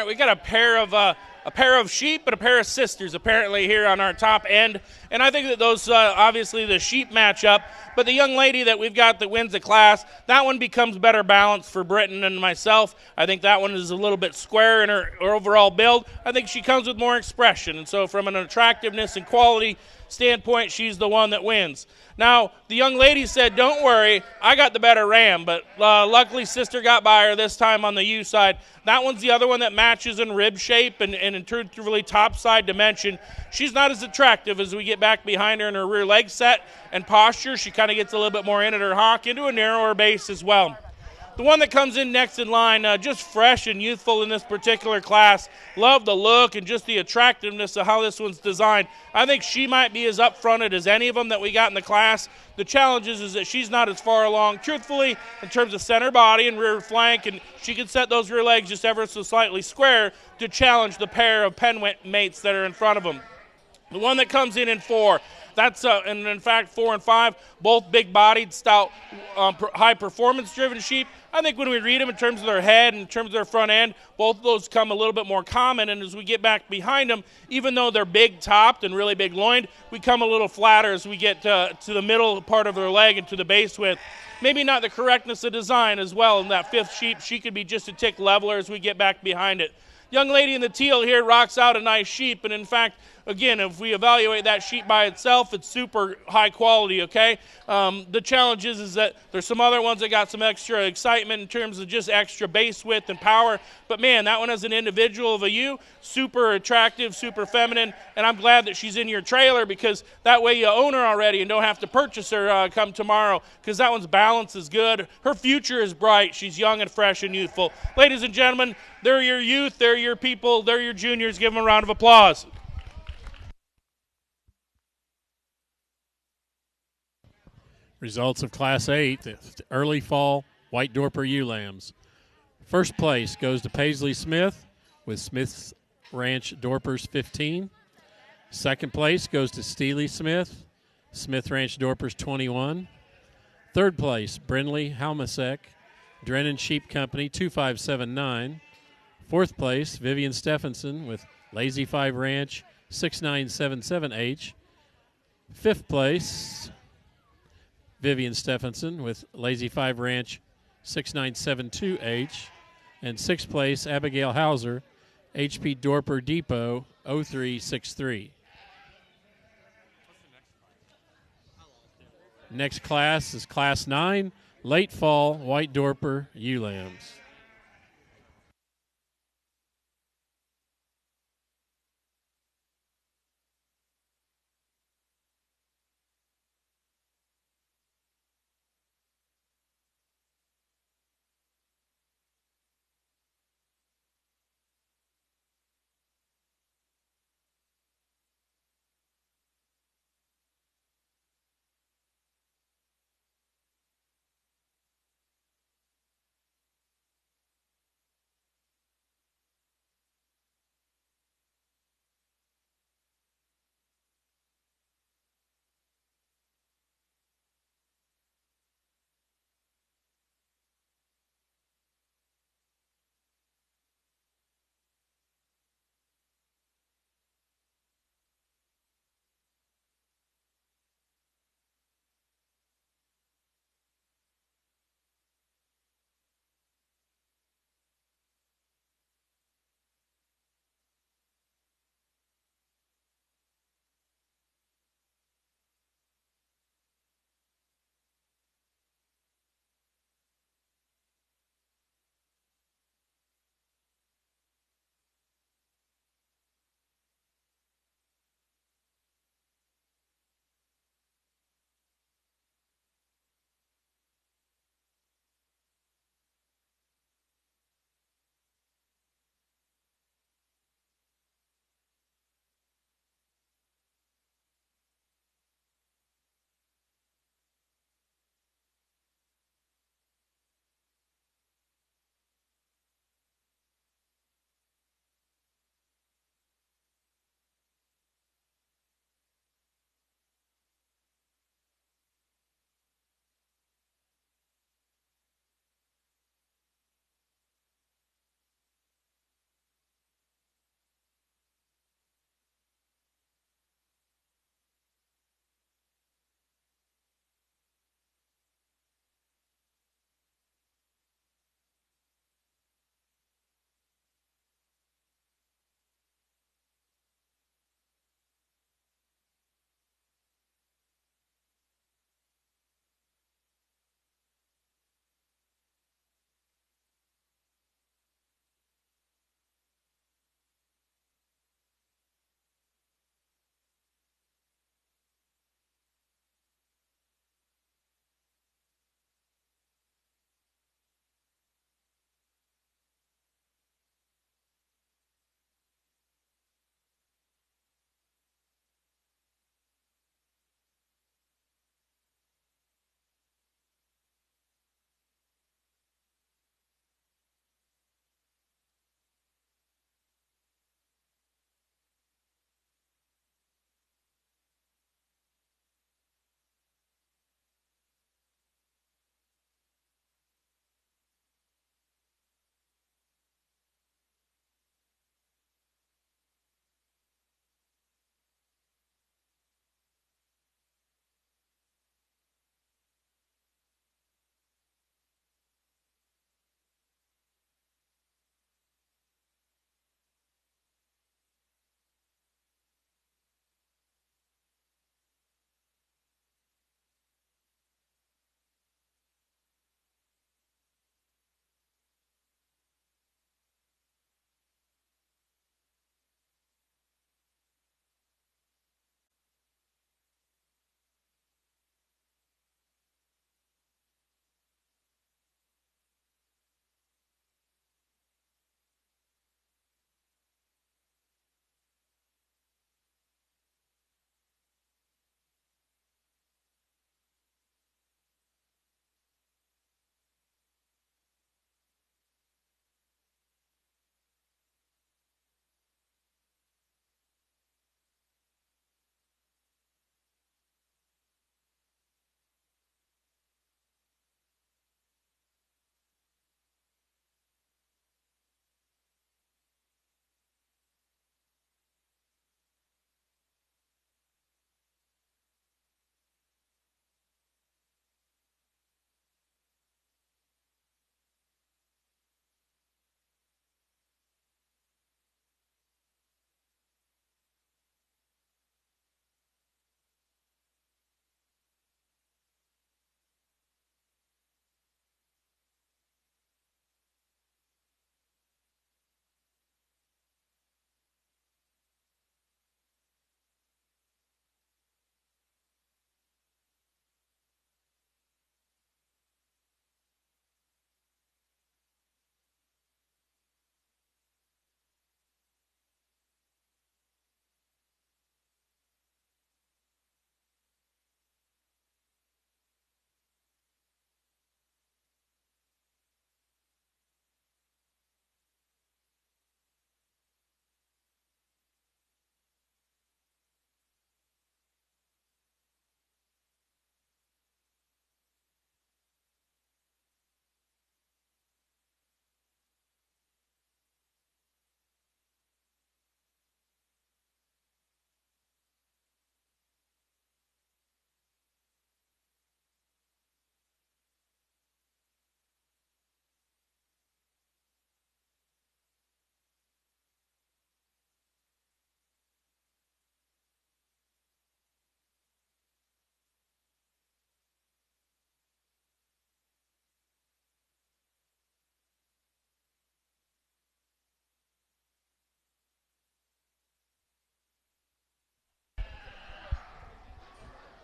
right, we got a pair of sheep and a pair of sisters apparently here on our top end, and I think that those obviously the sheep match up, but the young lady that we've got that wins the class, that one becomes better balanced for Britton and myself. I think that one is a little bit square in her overall build. I think she comes with more expression, and so from an attractiveness and quality standpoint, she's the one that wins. Now, the young lady said, don't worry, I got the better ram, but luckily sister got by her this time on the U side. That one's the other one that matches in rib shape and in truthfully top side dimension. She's not as attractive as we get back behind her in her rear leg set and posture. She kind of gets a little bit more in at her hock, into a narrower base as well. The one that comes in next in line, just fresh and youthful in this particular class. Love the look and just the attractiveness of how this one's designed. I think she might be as up-fronted as any of them that we got in the class. The challenge is that she's not as far along, truthfully, in terms of center body and rear flank, and she can set those rear legs just ever so slightly square to challenge the pair of pen mates that are in front of them. The one that comes in 4, that's, and in fact, 4 and 5, both big-bodied, stout, high-performance-driven sheep. I think when we read them in terms of their head and in terms of their front end, both of those come a little bit more common, and as we get back behind them, even though they're big-topped and really big-loined, we come a little flatter as we get to the middle part of their leg and to the base width. Maybe not the correctness of design as well. In that 5th sheep, she could be just a tick leveler as we get back behind it. Young lady in the teal here rocks out a nice sheep, and in fact, again, if we evaluate that sheep by itself, it's super high quality, okay? The challenge is that there's some other ones that got some extra excitement in terms of just extra base width and power, but man, that one as an individual of a ewe, super attractive, super feminine, and I'm glad that she's in your trailer because that way you own her already and don't have to purchase her come tomorrow because that one's balance is good. Her future is bright. She's young and fresh and youthful. Ladies and gentlemen, they're your youth, they're your people, they're your juniors. Give them a round of applause. Results of Class 8, the early fall White Dorper ewe lambs. First place goes to Paisley Smith with Smith's Ranch Dorpers 15. Second place goes to Steely Smith, Smith Ranch Dorpers 21. Third place, Brindley Halmasek, Drennan Sheep Company 2579. Fourth place, Vivian Stephenson with Lazy 5 Ranch 6977H. Fifth place, Vivian Stephenson with Lazy 5 Ranch 6972H. And sixth place, Abigail Hauser, HP Dorper Depot 0363. Next class is Class 9, late fall White Dorper ewe lambs.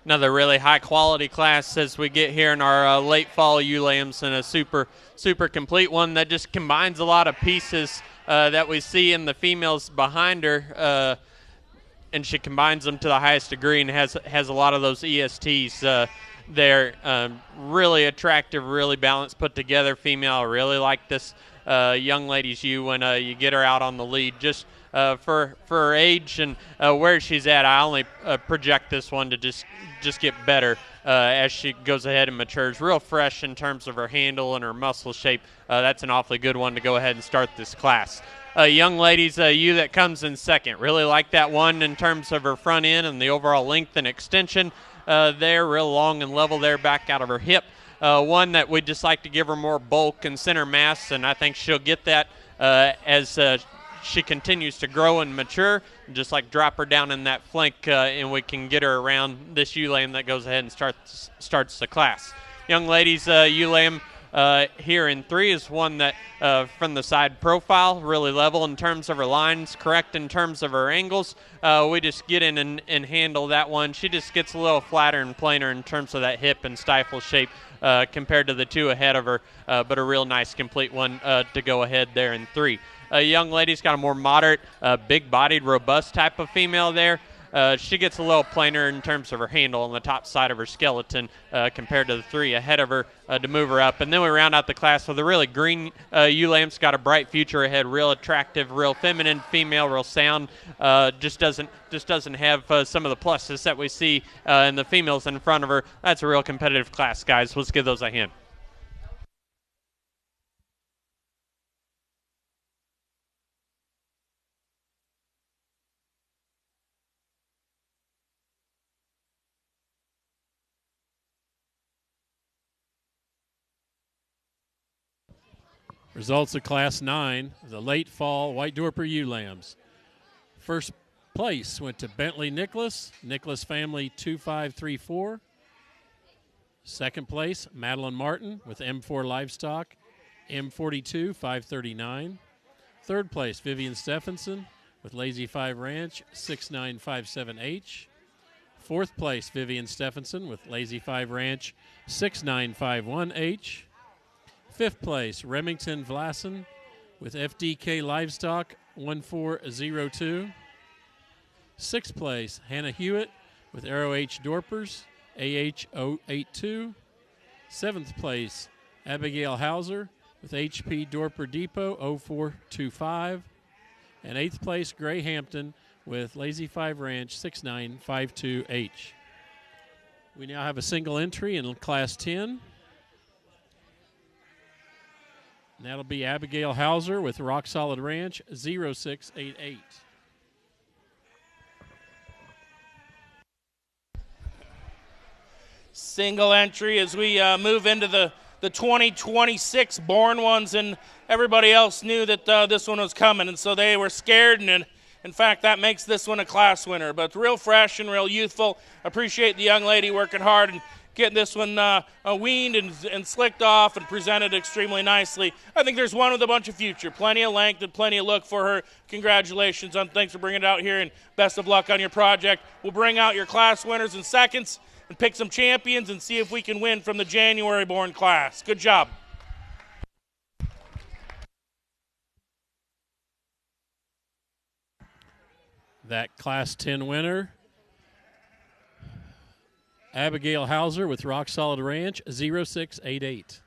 Another really high quality class as we get here in our late fall ewe lambs, and a super complete one that just combines a lot of pieces that we see in the females behind her, and she combines them to the highest degree and has a lot of those ESTs. They're really attractive, really balanced, put together female. I really like this young lady's ewe when you get her out on the lead. Just for her age and where she's at, I only project this one to just get better as she goes ahead and matures. Real fresh in terms of her handle and her muscle shape. That's an awfully good one to go ahead and start this class. Young ladies, ewe that comes in second. Really like that one in terms of her front end and the overall length and extension there. Real long and level there back out of her hip. One that we'd just like to give her more bulk and center mass, and I think she'll get that as she continues to grow and mature. Just like drop her down in that flank, and we can get her around this ewe lamb that goes ahead and starts the class. Young ladies, ewe lamb here in 3 is one that from the side profile, really level in terms of her lines, correct in terms of her angles. We just get in and handle that one. She just gets a little flatter and plainer in terms of that hip and stifle shape compared to the 2 ahead of her, but a real nice complete one to go ahead there in 3. Young lady's got a more moderate, big-bodied, robust type of female there. She gets a little plainer in terms of her handle on the top side of her skeleton compared to the 3 ahead of her to move her up. And then we round out the class with a really green ewe lamb's got a bright future ahead, real attractive, real feminine female, real sound. Just doesn't have some of the pluses that we see in the females in front of her. That's a real competitive class, guys. Let's give those a hand. Results of Class 9, the late fall White Dorper ewe lambs. First place went to Bentley Nicholas family 2534. Second place, Madeline Martin with M4 Livestock, M42 539. Third place, Vivian Stephenson with Lazy 5 Ranch 6957H. Fourth place, Vivian Stephenson with Lazy 5 Ranch 6951H. Fifth place, Remington Vlassen with FDK Livestock 1402. Sixth place, Hannah Hewitt with Arrow H Dorpers AH082. Seventh place, Abigail Hauser with HP Dorper Depot 0425. And eighth place, Gray Hampton with Lazy 5 Ranch 6952H. We now have a single entry in Class 10. And that'll be Abigail Hauser with Rock Solid Ranch 0688. Single entry as we move into the 2026 born ones, and everybody else knew that this one was coming, and so they were scared, and in fact that makes this one a class winner. But real fresh and real youthful. Appreciate the young lady working hard and getting this one weaned and slicked off and presented extremely nicely. I think there's one with a bunch of future. Plenty of length and plenty of look for her. Congratulations on thanks for bringing it out here, and best of luck on your project. We'll bring out your class winners in seconds and pick some champions and see if we can win from the January born class. Good job. That Class 10 winner, Abigail Hauser with Rock Solid Ranch 0688.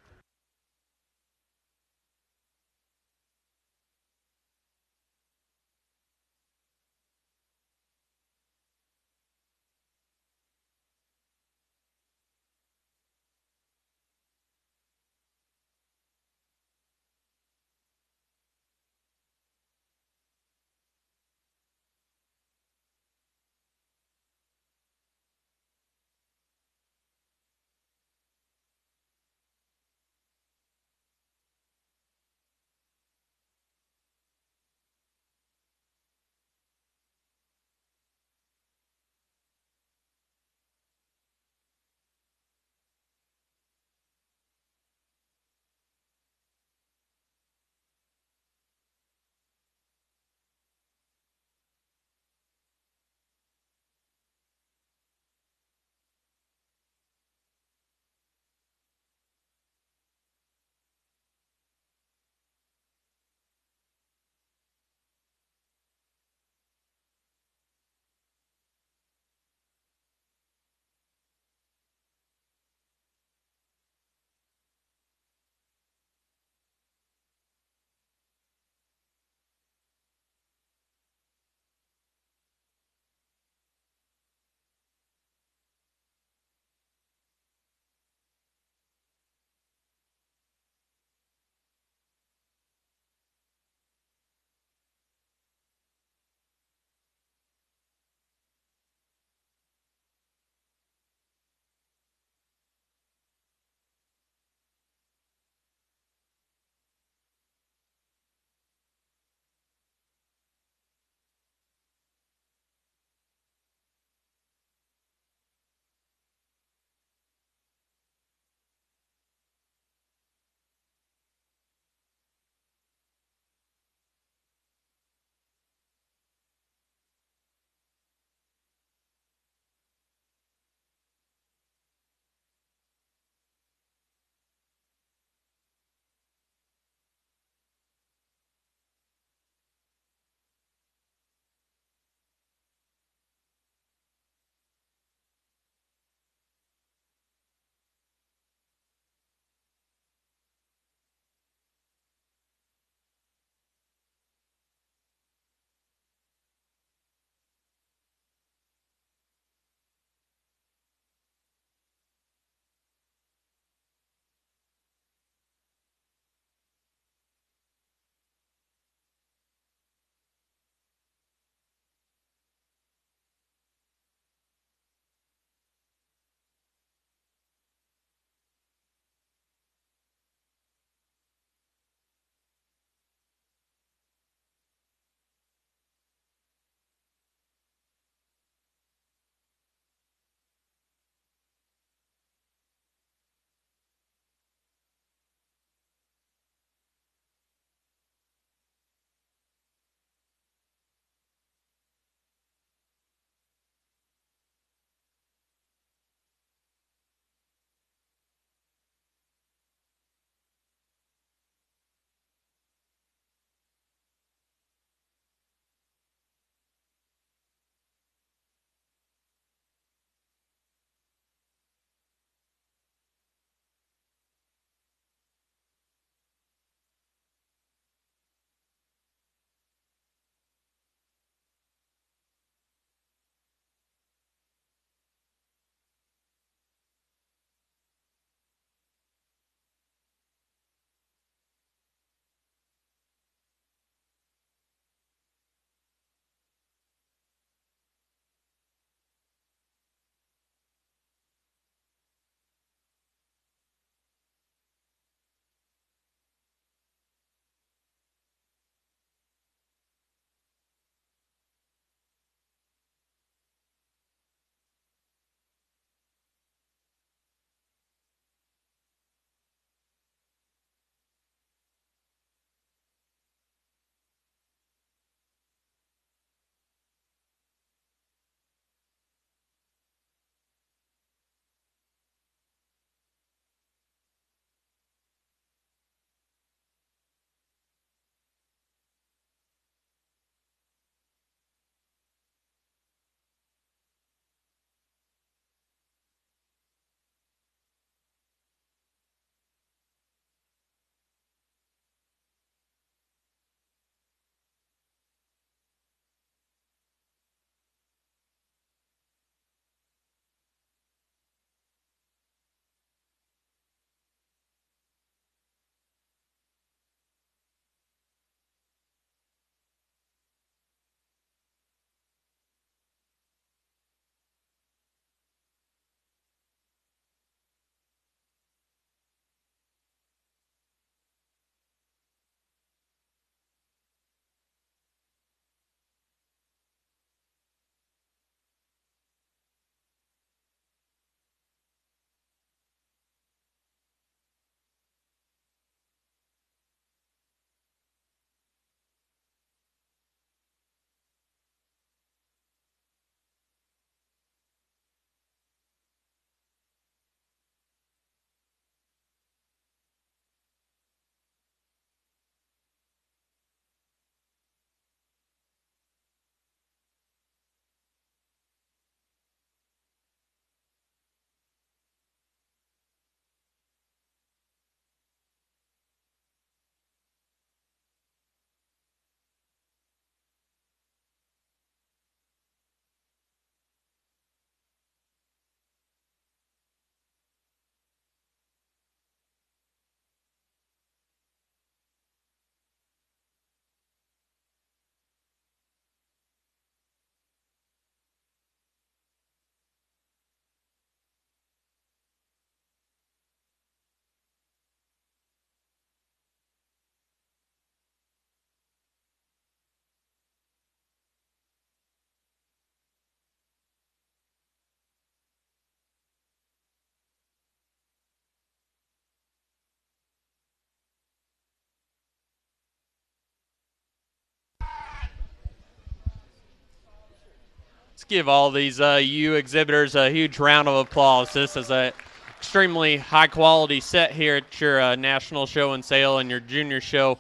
let's give all these U exhibitors a huge round of applause. This is a extremely high quality set here at your national show and sale and your junior show.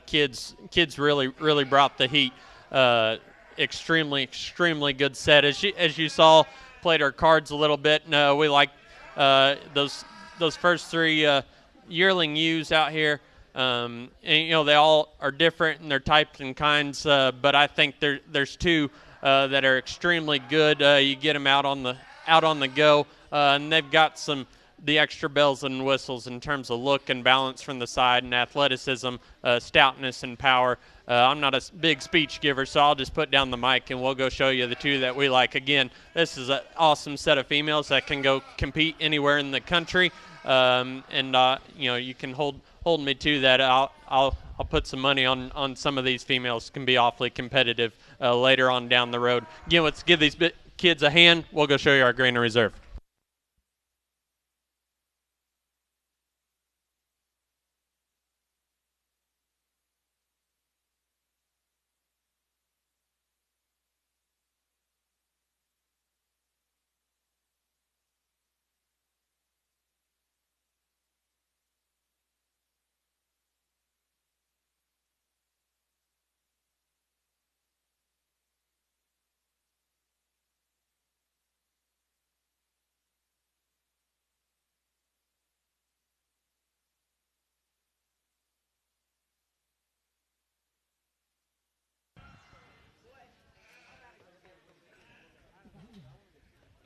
Kids really brought the heat. Extremely good set. As you saw, played our cards a little bit. No, we like those first three yearling ewes out here. And they all are different in their types and kinds, but I think there's two that are extremely good. You get them out on the go, and they've got the extra bells and whistles in terms of look and balance from the side and athleticism, stoutness and power. I'm not a big speech giver, so I'll just put down the mic and we'll go show you the two that we like. Again, this is an awesome set of females that can go compete anywhere in the country, and you can hold me to that. I'll put some money on some of these females can be awfully competitive later on down the road. Again, let's give these kids a hand. We'll go show you our Grain Reserve.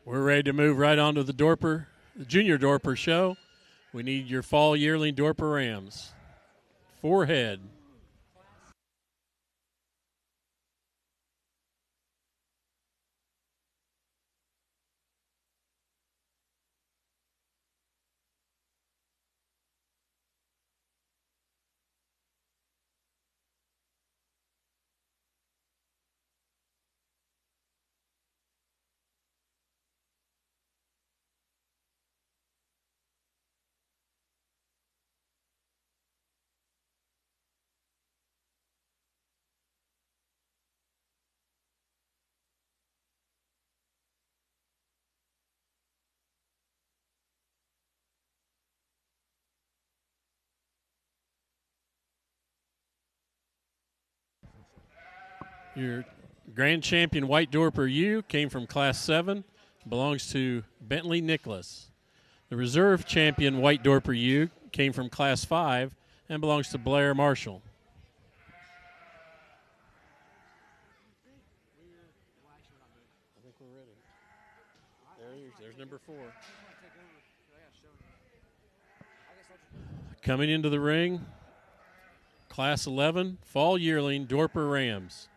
We're ready to move right on to the Junior Dorper show. We need your fall yearling Dorper Rams. 4 head. Your grand champion White Dorper U came from Class 7, belongs to Bentley Nicholas. The reserve champion White Dorper U came from Class 5 and belongs to Blair Marshall. I think we're ready. There's number 4. Coming into the ring, Class 11, fall yearling Dorper Rams.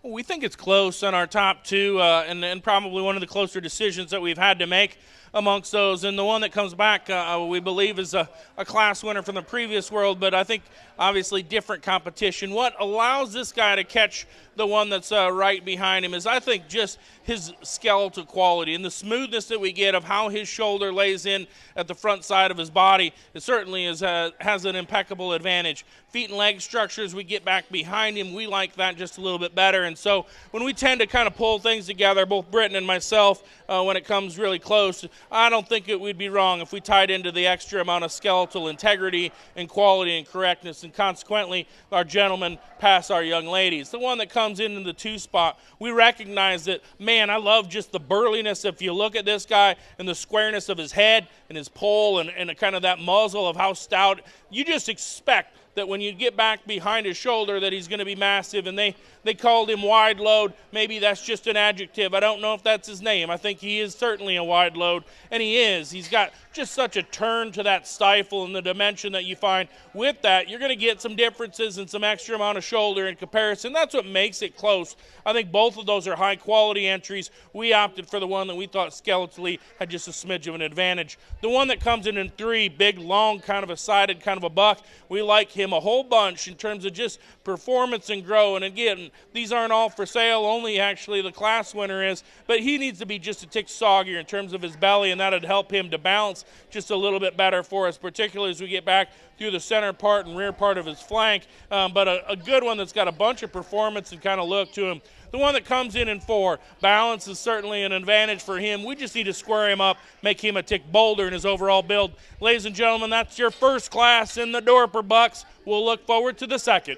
We think it's close on our top two, and probably one of the closer decisions that we've had to make amongst those. And the one that comes back, we believe, is a class winner from the previous world, but I think obviously different competition. What allows this guy to catch the one that's right behind him is, I think, just his skeletal quality and the smoothness that we get of how his shoulder lays in at the front side of his body. It certainly has an impeccable advantage. Feet and leg structures, we get back behind him. We like that just a little bit better. And so when we tend to kind of pull things together, both Britton and myself, when it comes really close, I don't think it would be wrong if we tied into the extra amount of skeletal integrity and quality and correctness, and consequently our gentlemen pass our young ladies. The one that comes in the 2 spot, we recognize that, man, I love just the burliness. If you look at this guy and the squareness of his head and his pole and kind of that muzzle of how stout, you just expect that when you get back behind his shoulder that he's going to be massive. And they called him wide load. Maybe that's just an adjective. I don't know if that's his name. I think he is certainly a wide load, and he is. He's got just such a turn to that stifle and the dimension that you find. With that, you're going to get some differences and some extra amount of shoulder in comparison. That's what makes it close. I think both of those are high-quality entries. We opted for the one that we thought skeletally had just a smidge of an advantage. The one that comes in 3, big, long, kind of a sided, kind of a buck, we like him a whole bunch in terms of just performance and grow. And again, these aren't all for sale. Only actually the class winner is. But he needs to be just a tick soggier in terms of his belly, and that would help him to balance just a little bit better for us, particularly as we get back through the center part and rear part of his flank. But a good one that's got a bunch of performance and kind of look to him. The one that comes in 4, balance is certainly an advantage for him. We just need to square him up, make him a tick bolder in his overall build. Ladies and gentlemen, that's your first class in the Dorper Bucks. We'll look forward to the second.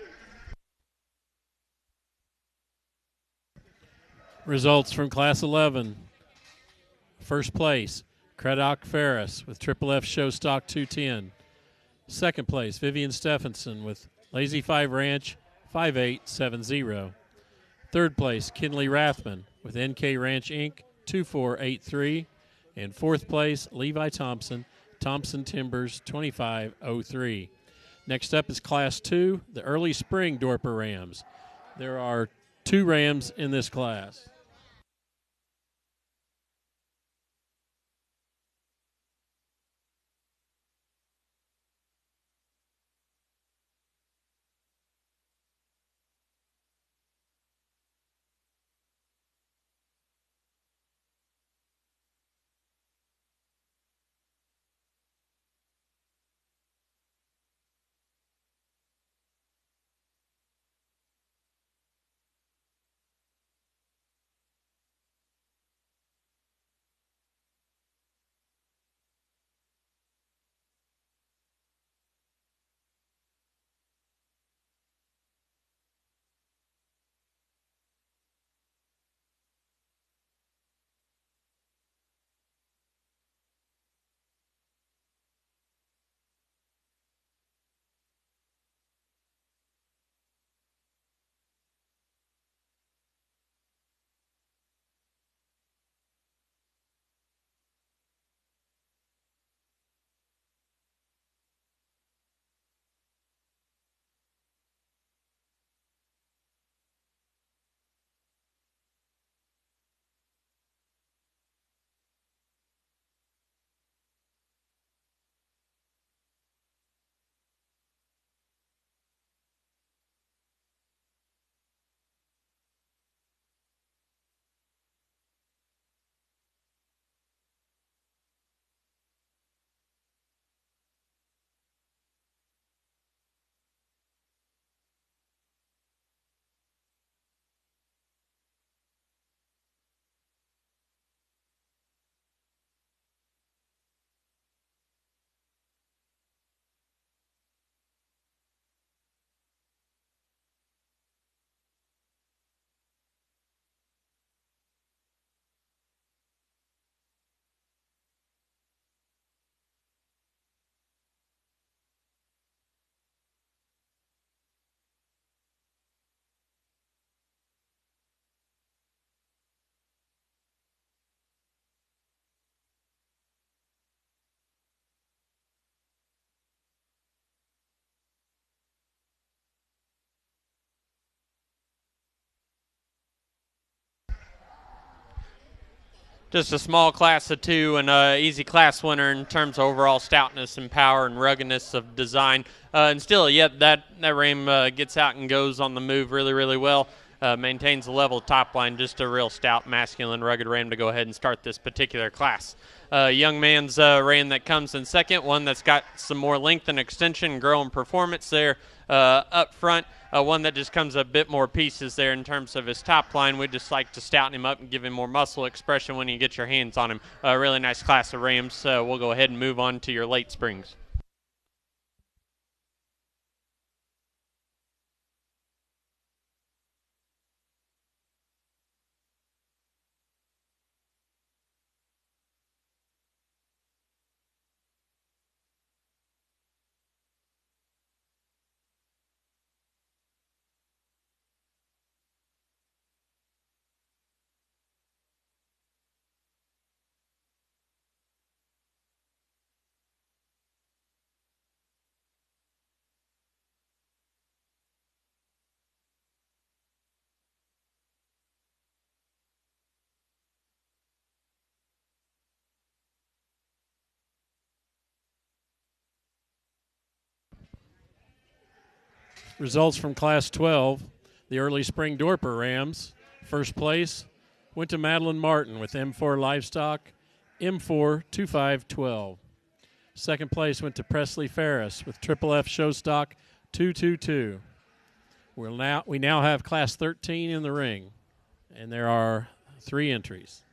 Results from Class 11. First place, Craddock Ferris with Triple F Show Stock 210. Second place, Vivian Stephenson with Lazy 5 Ranch 5870. Third place, Kinley Rathman with NK Ranch Inc. 2483. And fourth place, Levi Thompson, Thompson Timbers 2503. Next up is Class 2, the Early Spring Dorper Rams. There are 2 Rams in this class. Just a small class of 2 and an easy class winner in terms of overall stoutness and power and ruggedness of design. And still, that ram gets out and goes on the move really, really well. Maintains the level top line. Just a real stout, masculine, rugged ram to go ahead and start this particular class. Young man's ram that comes in second, one that's got some more length and extension and growing performance there up front. One that just comes a bit more pieces there in terms of his top line. We'd just like to stouten him up and give him more muscle expression when you get your hands on him. A really nice class of rams. We'll go ahead and move on to your late springs. Results from Class 12, the early spring Dorper Rams. First place went to Madeline Martin with M4 Livestock, M4 2512. Second place went to Presley Ferris with Triple F Showstock 222. We now have Class 13 in the ring, and there are 3 entries.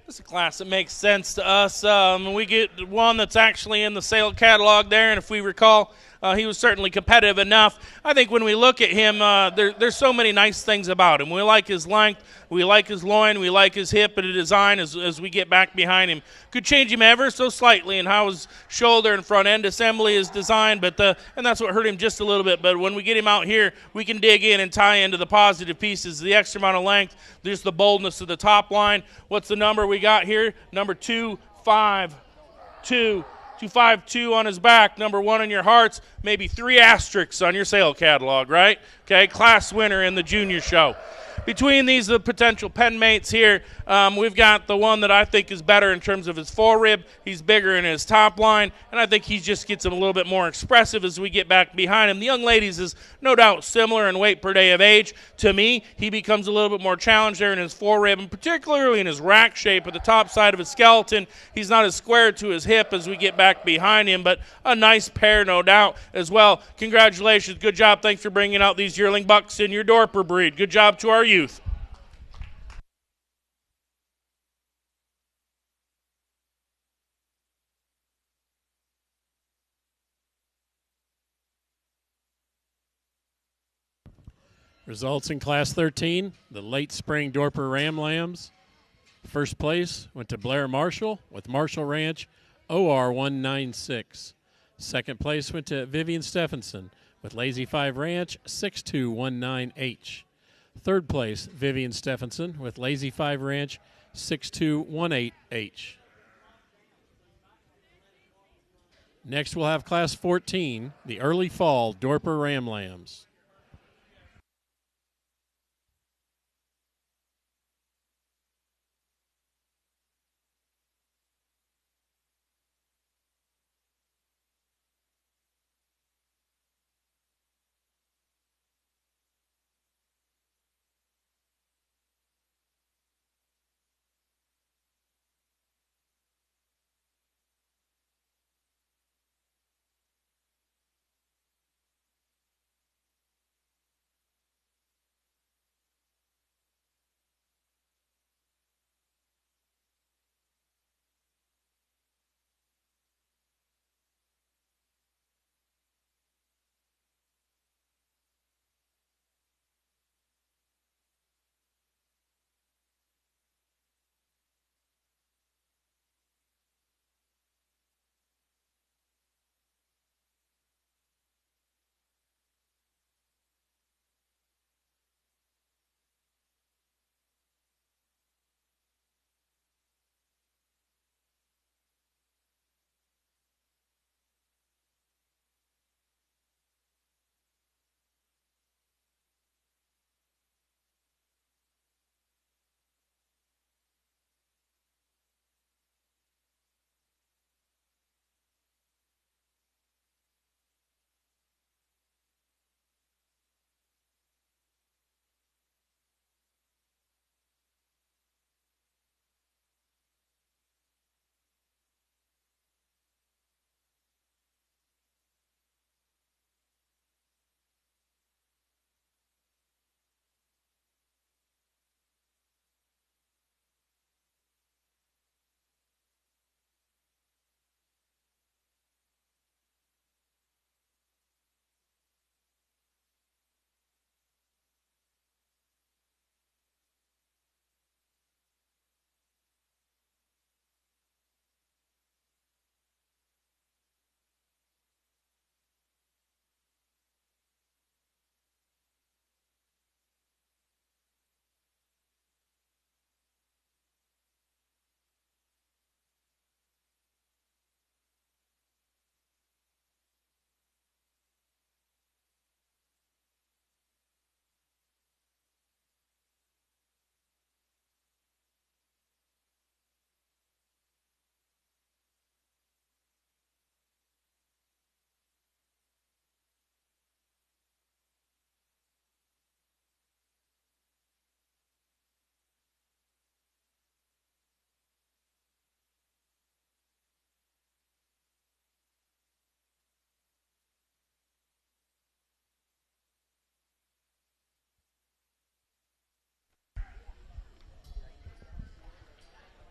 It's a class that makes sense to us. We get one that's actually in the sale catalog there, and if we recall, he was certainly competitive enough. I think when we look at him, there's so many nice things about him. We like his length, we like his loin, we like his hip and the design as we get back behind him. Could change him ever so slightly in how his shoulder and front end assembly is designed, and that's what hurt him just a little bit. But when we get him out here, we can dig in and tie into the positive pieces, the extra amount of length, just the boldness of the top line. What's the number we got here? Number 252. 252 on his back, number 1 in your hearts, maybe 3 asterisks on your sale catalog, right? Okay, class winner in the junior show. Between these potential pen mates here, we've got the one that I think is better in terms of his forerib. He's bigger in his top line, and I think he just gets him a little bit more expressive as we get back behind him. The young ladies is no doubt similar in weight per day of age. To me, he becomes a little bit more challenged there in his forerib, and particularly in his rack shape at the top side of his skeleton. He's not as square to his hip as we get back behind him, but a nice pair, no doubt, as well. Congratulations. Good job. Thanks for bringing out these yearling bucks in your Dorper breed. Good job to our youth. Results in Class 13, the late spring Dorper Ram Lambs. First place went to Blair Marshall with Marshall Ranch OR 196. Second place went to Vivian Stephenson with Lazy 5 Ranch 6219H. Third place, Vivian Stephenson with Lazy 5 Ranch 6218H. Next, we'll have Class 14, the early fall Dorper Ram Lambs.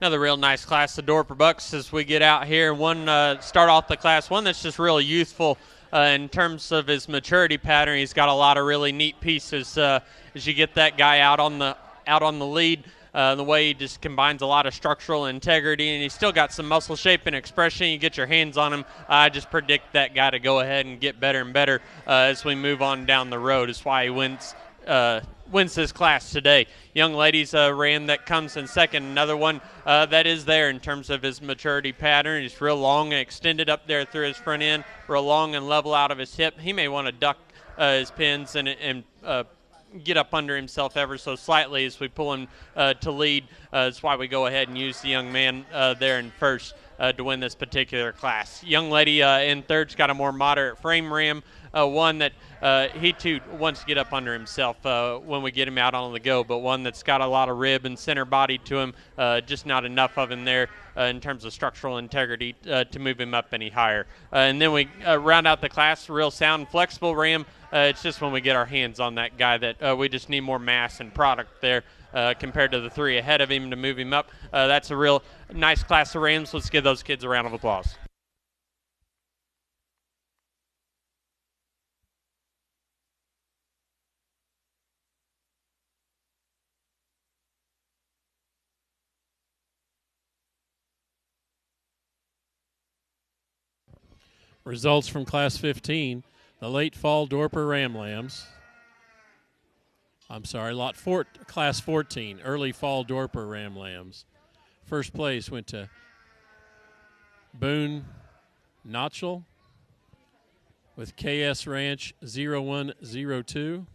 Another real nice class, the Dorper Bucks, as we get out here. One start off the class, one that's just really youthful in terms of his maturity pattern. He's got a lot of really neat pieces as you get that guy out on the lead. The way he just combines a lot of structural integrity, and he's still got some muscle shape and expression. You get your hands on him, I just predict that guy to go ahead and get better and better as we move on down the road. That's why he wins this class today. Young ladies ran that comes in second. Another one that is there in terms of his maturity pattern. He's real long and extended up there through his front end, real long and level out of his hip. He may want to duck his pins and get up under himself ever so slightly as we pull him to lead. That's why we go ahead and use the young man there in first to win this particular class. Young lady in third's got a more moderate frame ram, one that he too wants to get up under himself when we get him out on the go, but one that's got a lot of rib and center body to him, just not enough of him there in terms of structural integrity to move him up any higher. And then we round out the class, real sound and flexible ram. It's just when we get our hands on that guy that we just need more mass and product there compared to the three ahead of him to move him up. That's a real nice class of rams. Let's give those kids a round of applause. Results from Class 15, the late fall Dorper Ram Lambs. I'm sorry, Class 14, early fall Dorper Ram Lambs. First place went to Boone Notchell with KS Ranch 0102.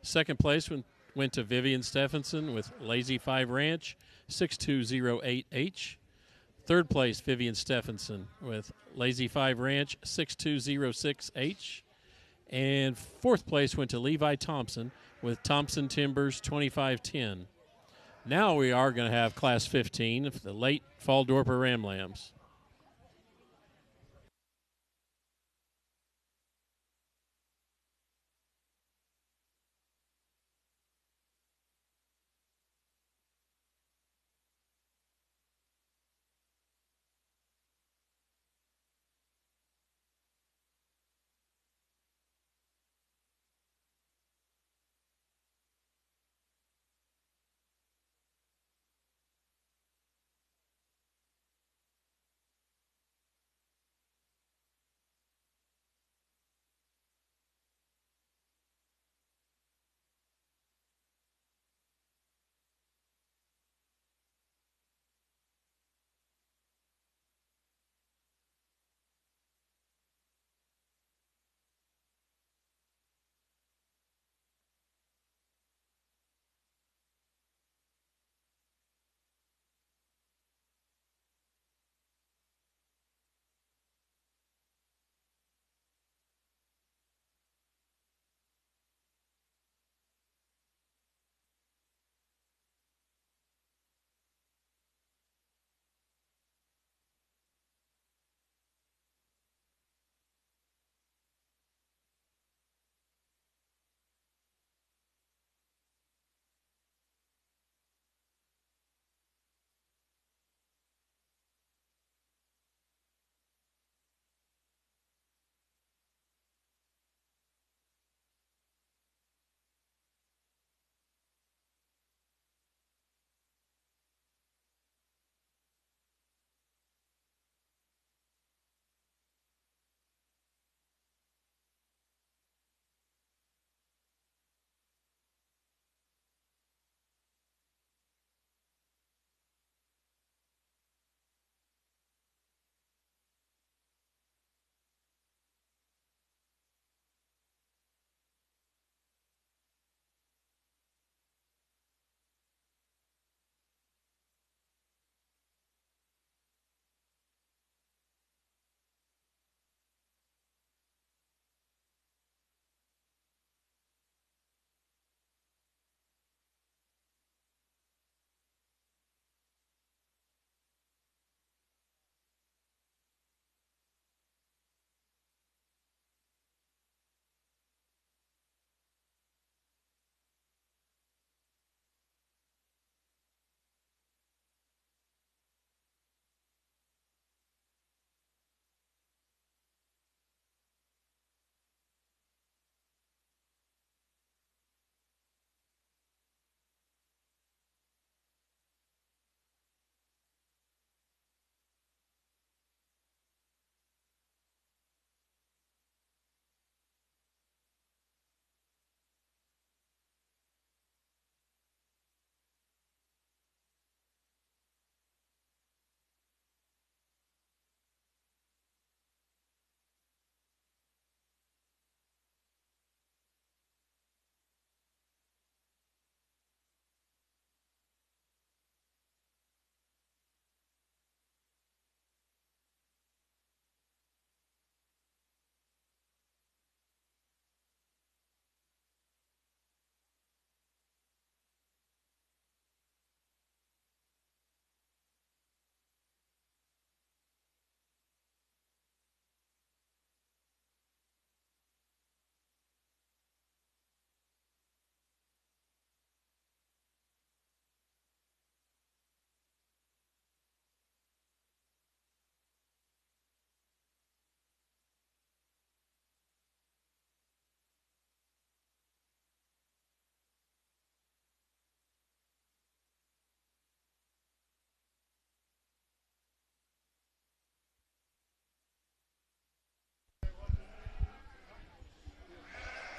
Second place went to Vivian Stephenson with Lazy 5 Ranch 6208H. Third place, Vivian Stephenson with Lazy 5 Ranch 6206H. And fourth place went to Levi Thompson with Thompson Timbers 2510. Now we are going to have Class 15 of the late fall Dorper Ram Lambs.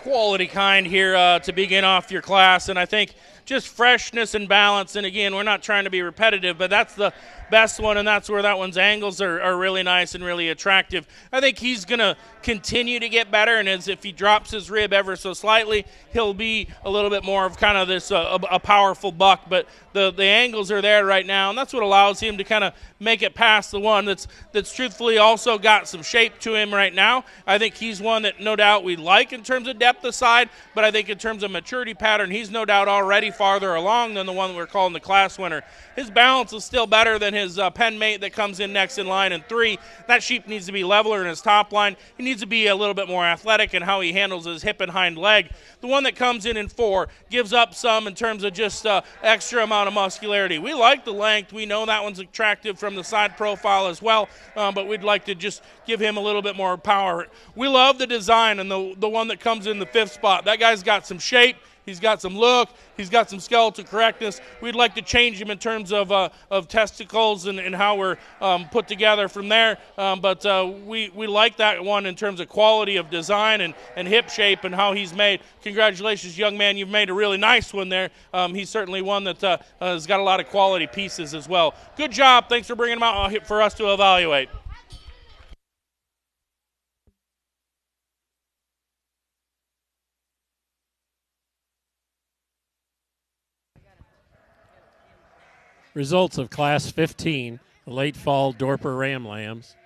quality kind here to begin off your class. And I think just freshness and balance. And again, we're not trying to be repetitive, but that's the best one, and that's where that one's angles are really nice and really attractive. I think he's going to continue to get better, and as if he drops his rib ever so slightly, he'll be a little bit more of kind of this a powerful buck. But the angles are there right now, and that's what allows him to kind of make it past the one that's truthfully also got some shape to him right now. I think he's one that no doubt we like in terms of depth aside, but I think in terms of maturity pattern, he's no doubt already farther along than the one we're calling the class winner. His balance is still better than his pen mate that comes in next in line in 3. That sheep needs to be leveler in his top line. He needs to be a little bit more athletic in how he handles his hip and hind leg. The one that comes in 4 gives up some in terms of just extra amount of muscularity. We like the length. We know that one's attractive from the side profile as well, but we'd like to just give him a little bit more power. We love the design and the one that comes in the 5th spot. That guy's got some shape. He's got some look. He's got some skeletal correctness. We'd like to change him in terms of testicles and how we're put together from there. But we like that one in terms of quality of design and hip shape and how he's made. Congratulations, young man. You've made a really nice one there. He's certainly one that has got a lot of quality pieces as well. Good job. Thanks for bringing him out for us to evaluate. Results of Class 15, the late fall Dorper Ram Lambs.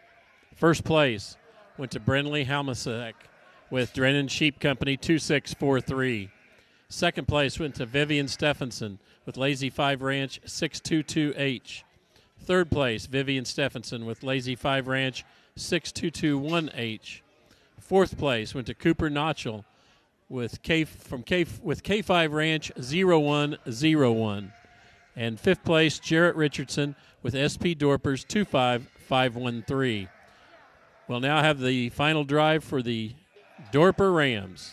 First place went to Brenley Halmasek with Drennan Sheep Company 2643. Second place went to Vivian Stephenson with Lazy 5 Ranch 622H. Third place, Vivian Stephenson with Lazy 5 Ranch 6221H. Fourth place went to Cooper Notchell with K5 Ranch 0101. And fifth place, Jarrett Richardson with SP Dorpers 25513. We'll now have the final drive for the Dorper Rams.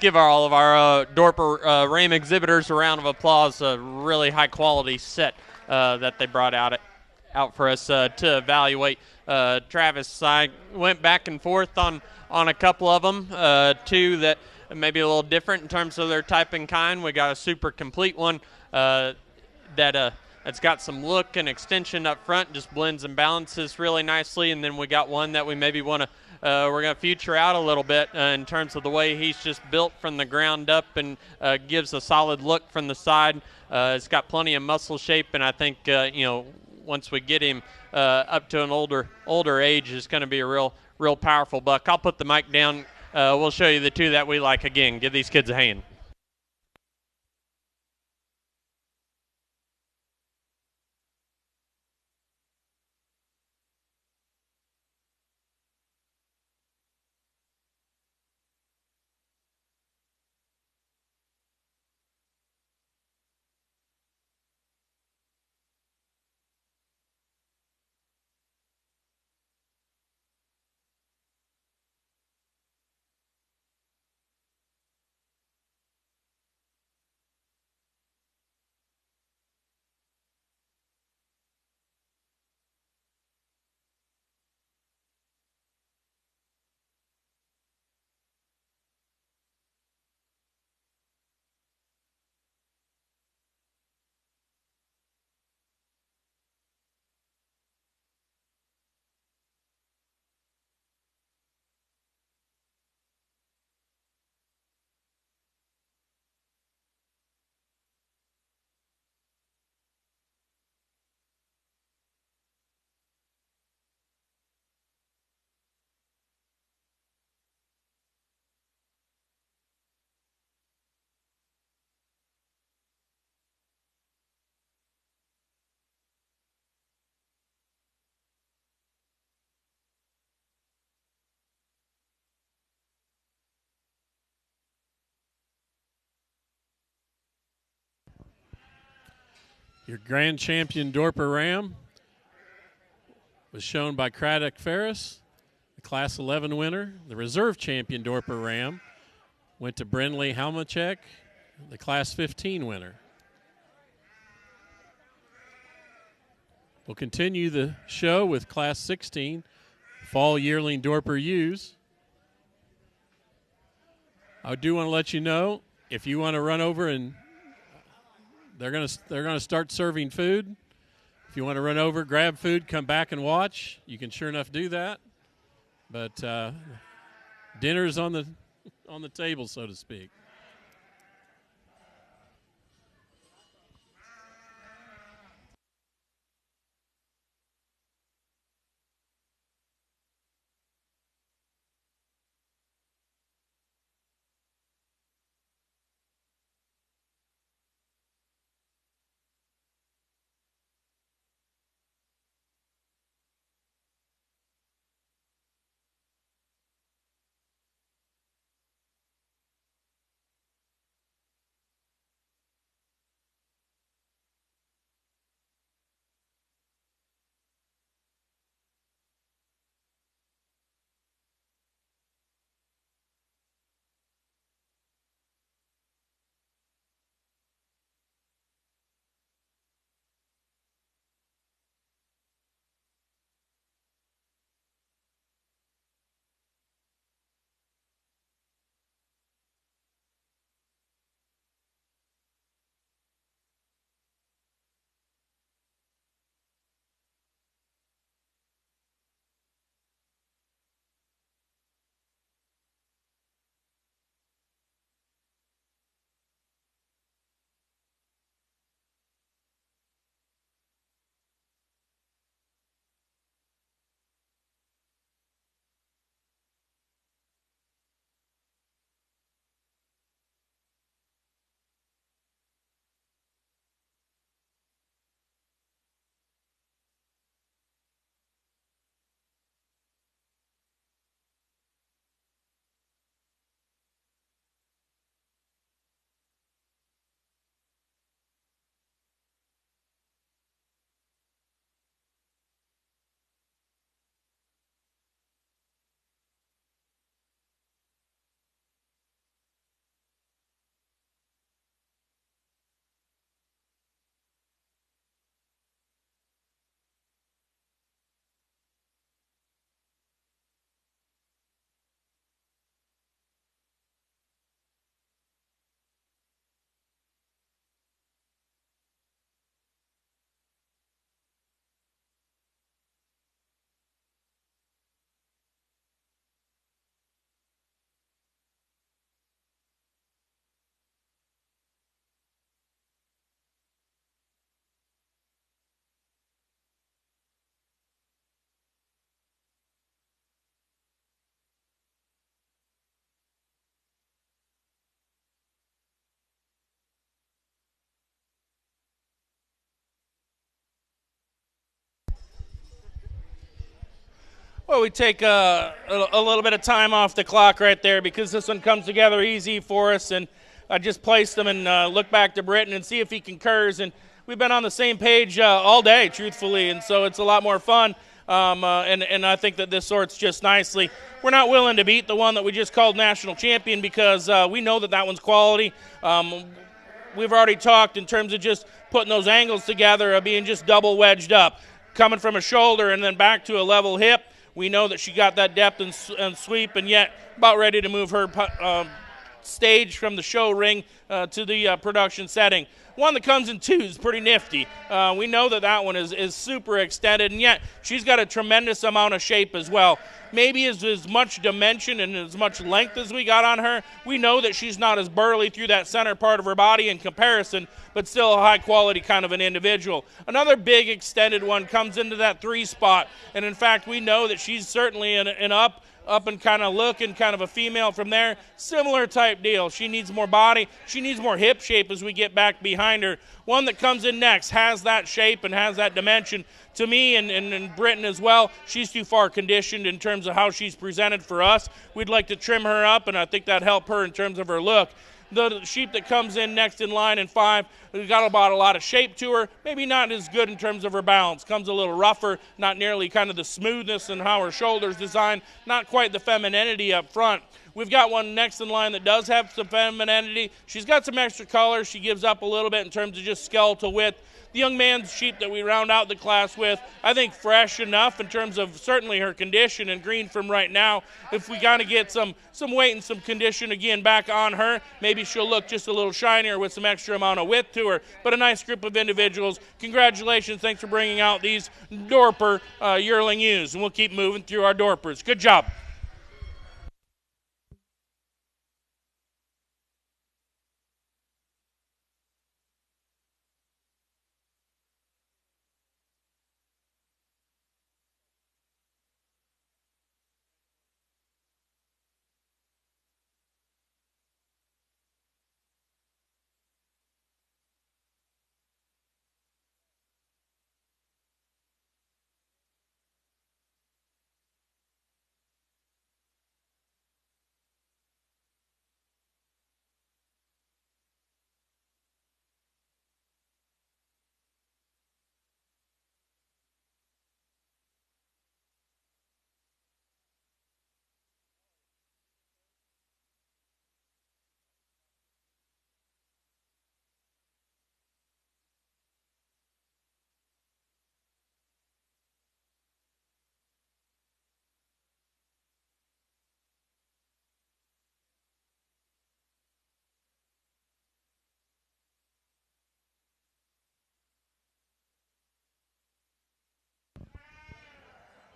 give all of our Dorper Ram exhibitors a round of applause. A really high-quality set that they brought out for us to evaluate. Travis, I went back and forth on a couple of them, two that maybe a little different in terms of their type and kind. We got a super complete one that's got some look and extension up front, just blends and balances really nicely. And then we got one that we maybe want to we're going to future out a little bit in terms of the way he's just built from the ground up and gives a solid look from the side. It's got plenty of muscle shape, and I think once we get him up to an older age, it's going to be a real powerful buck. I'll put the mic down. We'll show you the two that we like again. Give these kids a hand. Your grand champion Dorper Ram was shown by Craddock Ferris, the Class 11 winner. The reserve champion Dorper Ram went to Brinley Halmachek, the Class 15 winner. We'll continue the show with Class 16 Fall Yearling Dorper Ewes. I do want to let you know, if you want to run over and they're gonna start serving food. If you want to run over, grab food, come back and watch, you can sure enough do that. But dinner's on the table, so to speak. Well, we take a little bit of time off the clock right there because this one comes together easy for us, and I just placed them and look back to Britton and see if he concurs. And we've been on the same page all day, truthfully, and so it's a lot more fun. And I think that this sorts just nicely. We're not willing to beat the one that we just called national champion because we know that one's quality. We've already talked in terms of just putting those angles together of being just double wedged up, coming from a shoulder and then back to a level hip. We know that she got that depth and sweep, and yet about ready to move her stage from the show ring to the production setting. One that comes in twos, pretty nifty. We know that one is super extended, and yet she's got a tremendous amount of shape as well. Maybe as much dimension and as much length as we got on her, we know that she's not as burly through that center part of her body in comparison, but still a high-quality kind of an individual. Another big extended one comes into that 3 spot, and in fact, we know that she's certainly an up and kind of looking kind of a female from there. Similar type deal. She needs more body. She needs more hip shape as we get back behind her. One that comes in next has that shape and has that dimension. To me and Britton as well, she's too far conditioned in terms of how she's presented for us. We'd like to trim her up, and I think that'd help her in terms of her look. The sheep that comes in next in line in 5 has got about a lot of shape to her, maybe not as good in terms of her balance. Comes a little rougher, not nearly kind of the smoothness and how her shoulders designed, not quite the femininity up front. We've got one next in line that does have some femininity. She's got some extra color. She gives up a little bit in terms of just skeletal width. The young man's sheep that we round out the class with, I think fresh enough in terms of certainly her condition and green from right now. If we kind of get some weight and some condition again back on her, maybe she'll look just a little shinier with some extra amount of width to her. But a nice group of individuals. Congratulations. Thanks for bringing out these Dorper yearling ewes. And we'll keep moving through our Dorpers. Good job.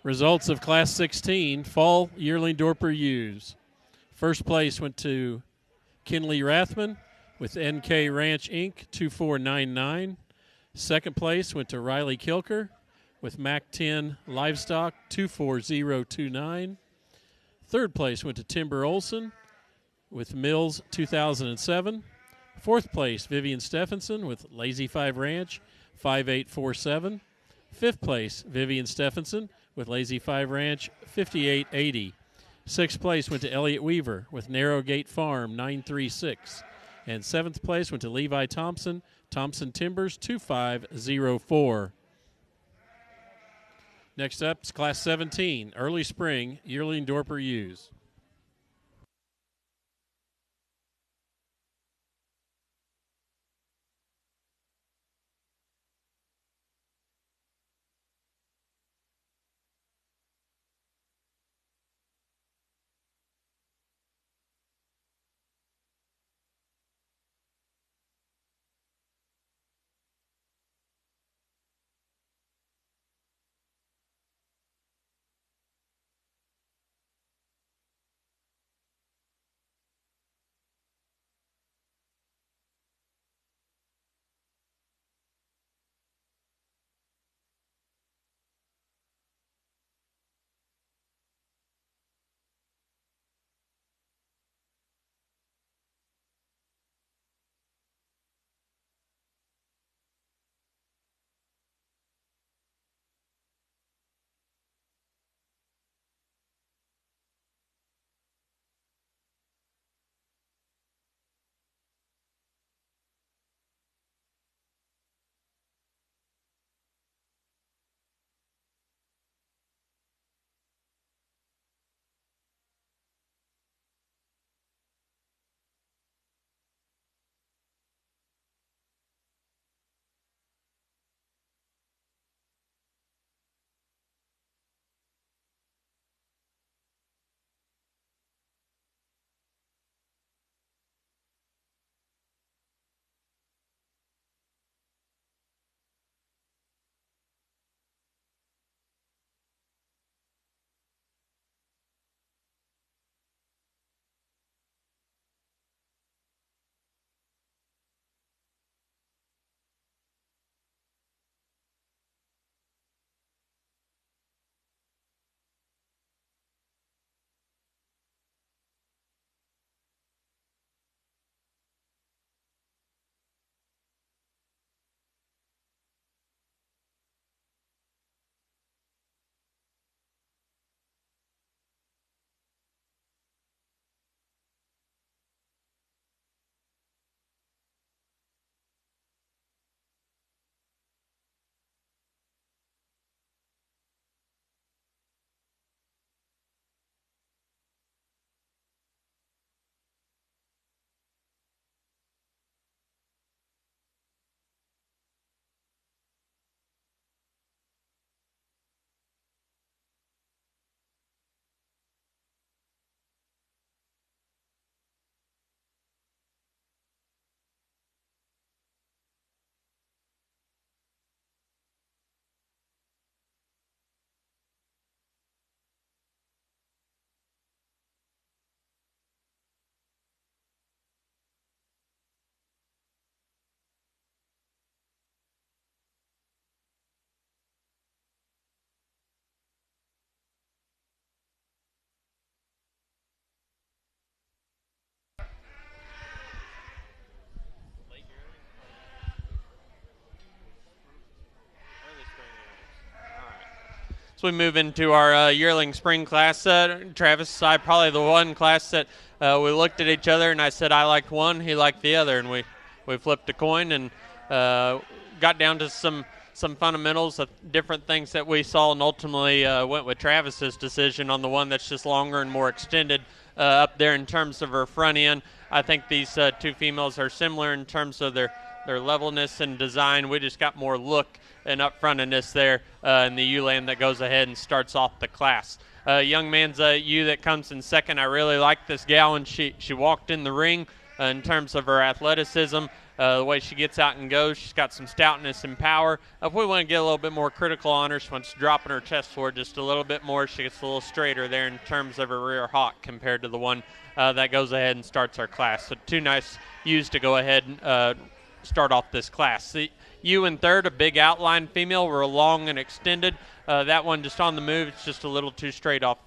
Results of Class 16 Fall Yearling Dorper ewes. First place went to Kinley Rathman with NK Ranch Inc. 2499. Second place went to Riley Kilker with Mac 10 Livestock 24029. Third place went to Timber Olson with Mills 2007. Fourth place, Vivian Stephenson with Lazy 5 Ranch 5847. Fifth place, Vivian Stephenson with Lazy 5 Ranch 5880. Sixth place went to Elliott Weaver with Narrow Gate Farm 936. And seventh place went to Levi Thompson, Thompson Timbers 2504. Next up is Class 17, Early Spring Yearling Dorper ewes. we move into our yearling spring class, Travis, I probably the one class that we looked at each other and I said I liked one, he liked the other, and we flipped a coin and got down to some fundamentals of different things that we saw, and ultimately went with Travis's decision on the one that's just longer and more extended up there in terms of her front end. I think these two females are similar in terms of their levelness and design. We just got more look and upfrontiness there in the ewe-lamb that goes ahead and starts off the class. Young man's ewe that comes in second. I really like this gal, and she walked in the ring in terms of her athleticism. The way she gets out and goes, she's got some stoutness and power. If we want to get a little bit more critical on her, she wants dropping her chest forward just a little bit more. She gets a little straighter there in terms of her rear hock compared to the one that goes ahead and starts our class. So two nice ewes to go ahead and start off this class. The ewe in third, a big outline female. We're long and extended. That one just on the move. It's just a little too straight off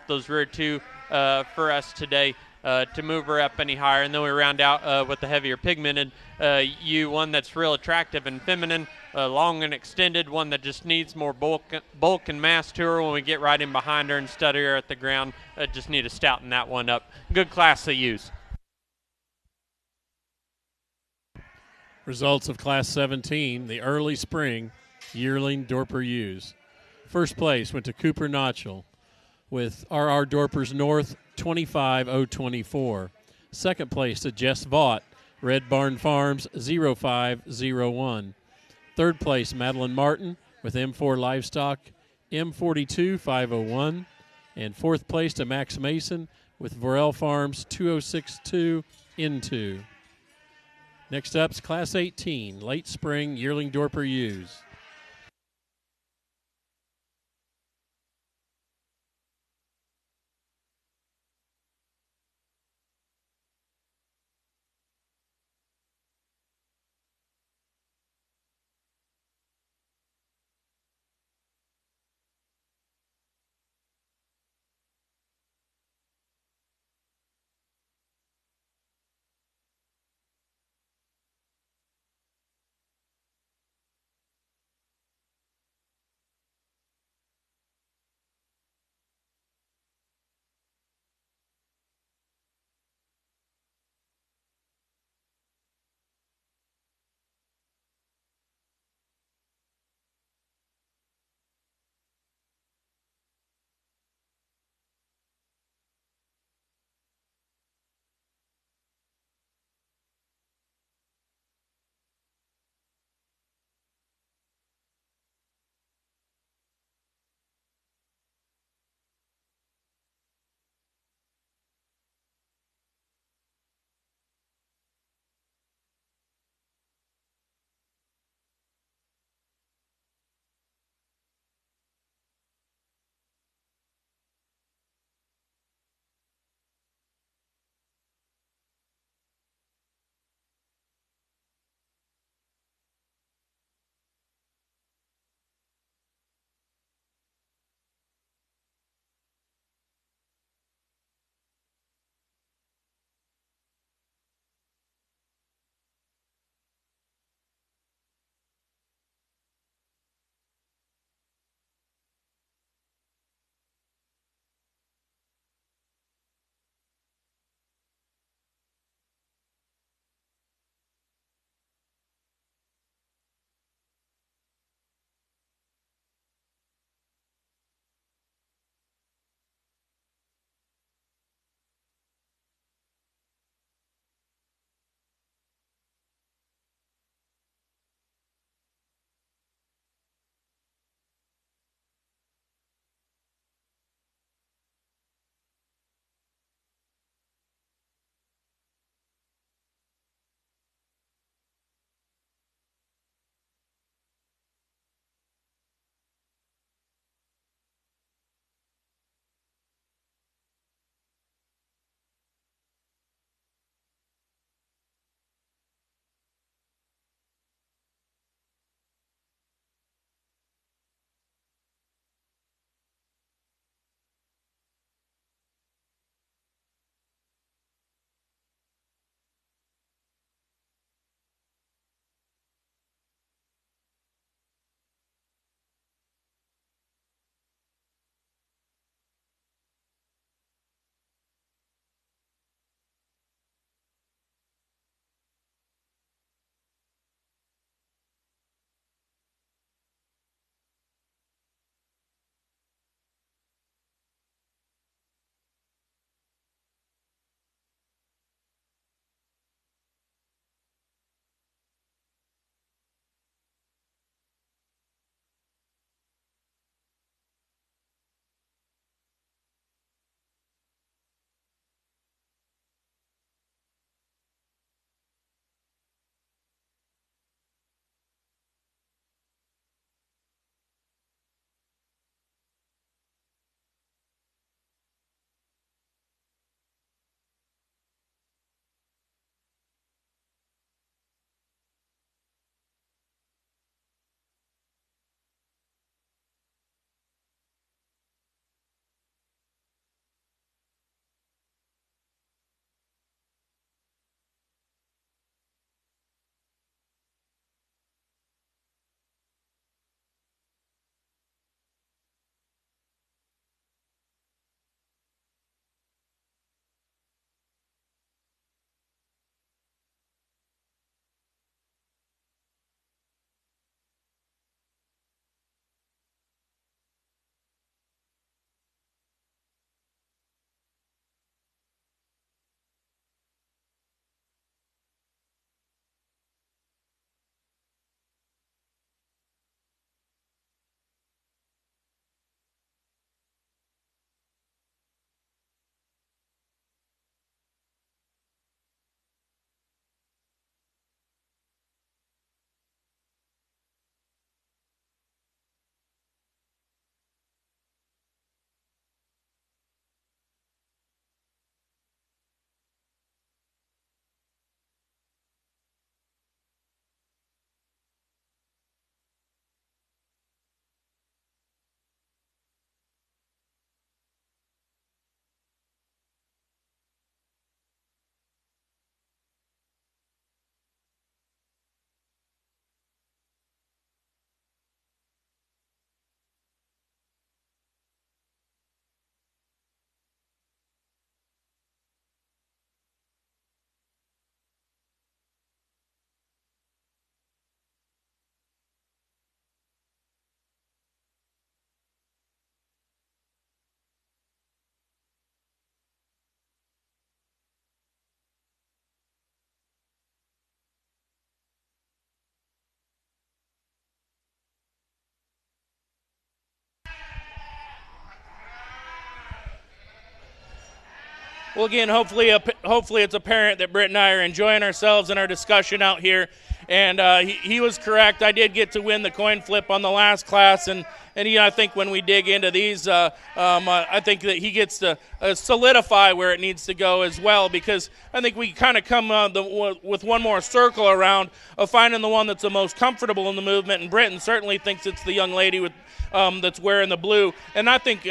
those rear two for us today. To move her up any higher, and then we round out with the heavier pigmented ewe, one that's real attractive and feminine, long and extended, one that just needs more bulk and mass to her when we get right in behind her and study her at the ground. Just need to stouten that one up. Good class of ewes. Results of Class 17, the early spring yearling Dorper ewes. First place went to Cooper Notchell with R.R. Dorper's North 25024. Second place to Jess Vaught, Red Barn Farms 0501. Third place, Madeline Martin with M4 Livestock M42 501. And fourth place to Max Mason with Vorel Farms 2062 N2. Next up's Class 18, late spring yearling Dorper ewes. Well, again, hopefully it's apparent that Britt and I are enjoying ourselves in our discussion out here. And he was correct. I did get to win the coin flip on the last class, and I think when we dig into these, I think that he gets to solidify where it needs to go as well, because I think we kind of come with one more circle around of finding the one that's the most comfortable in the movement, and Britton certainly thinks it's the young lady with that's wearing the blue, and I think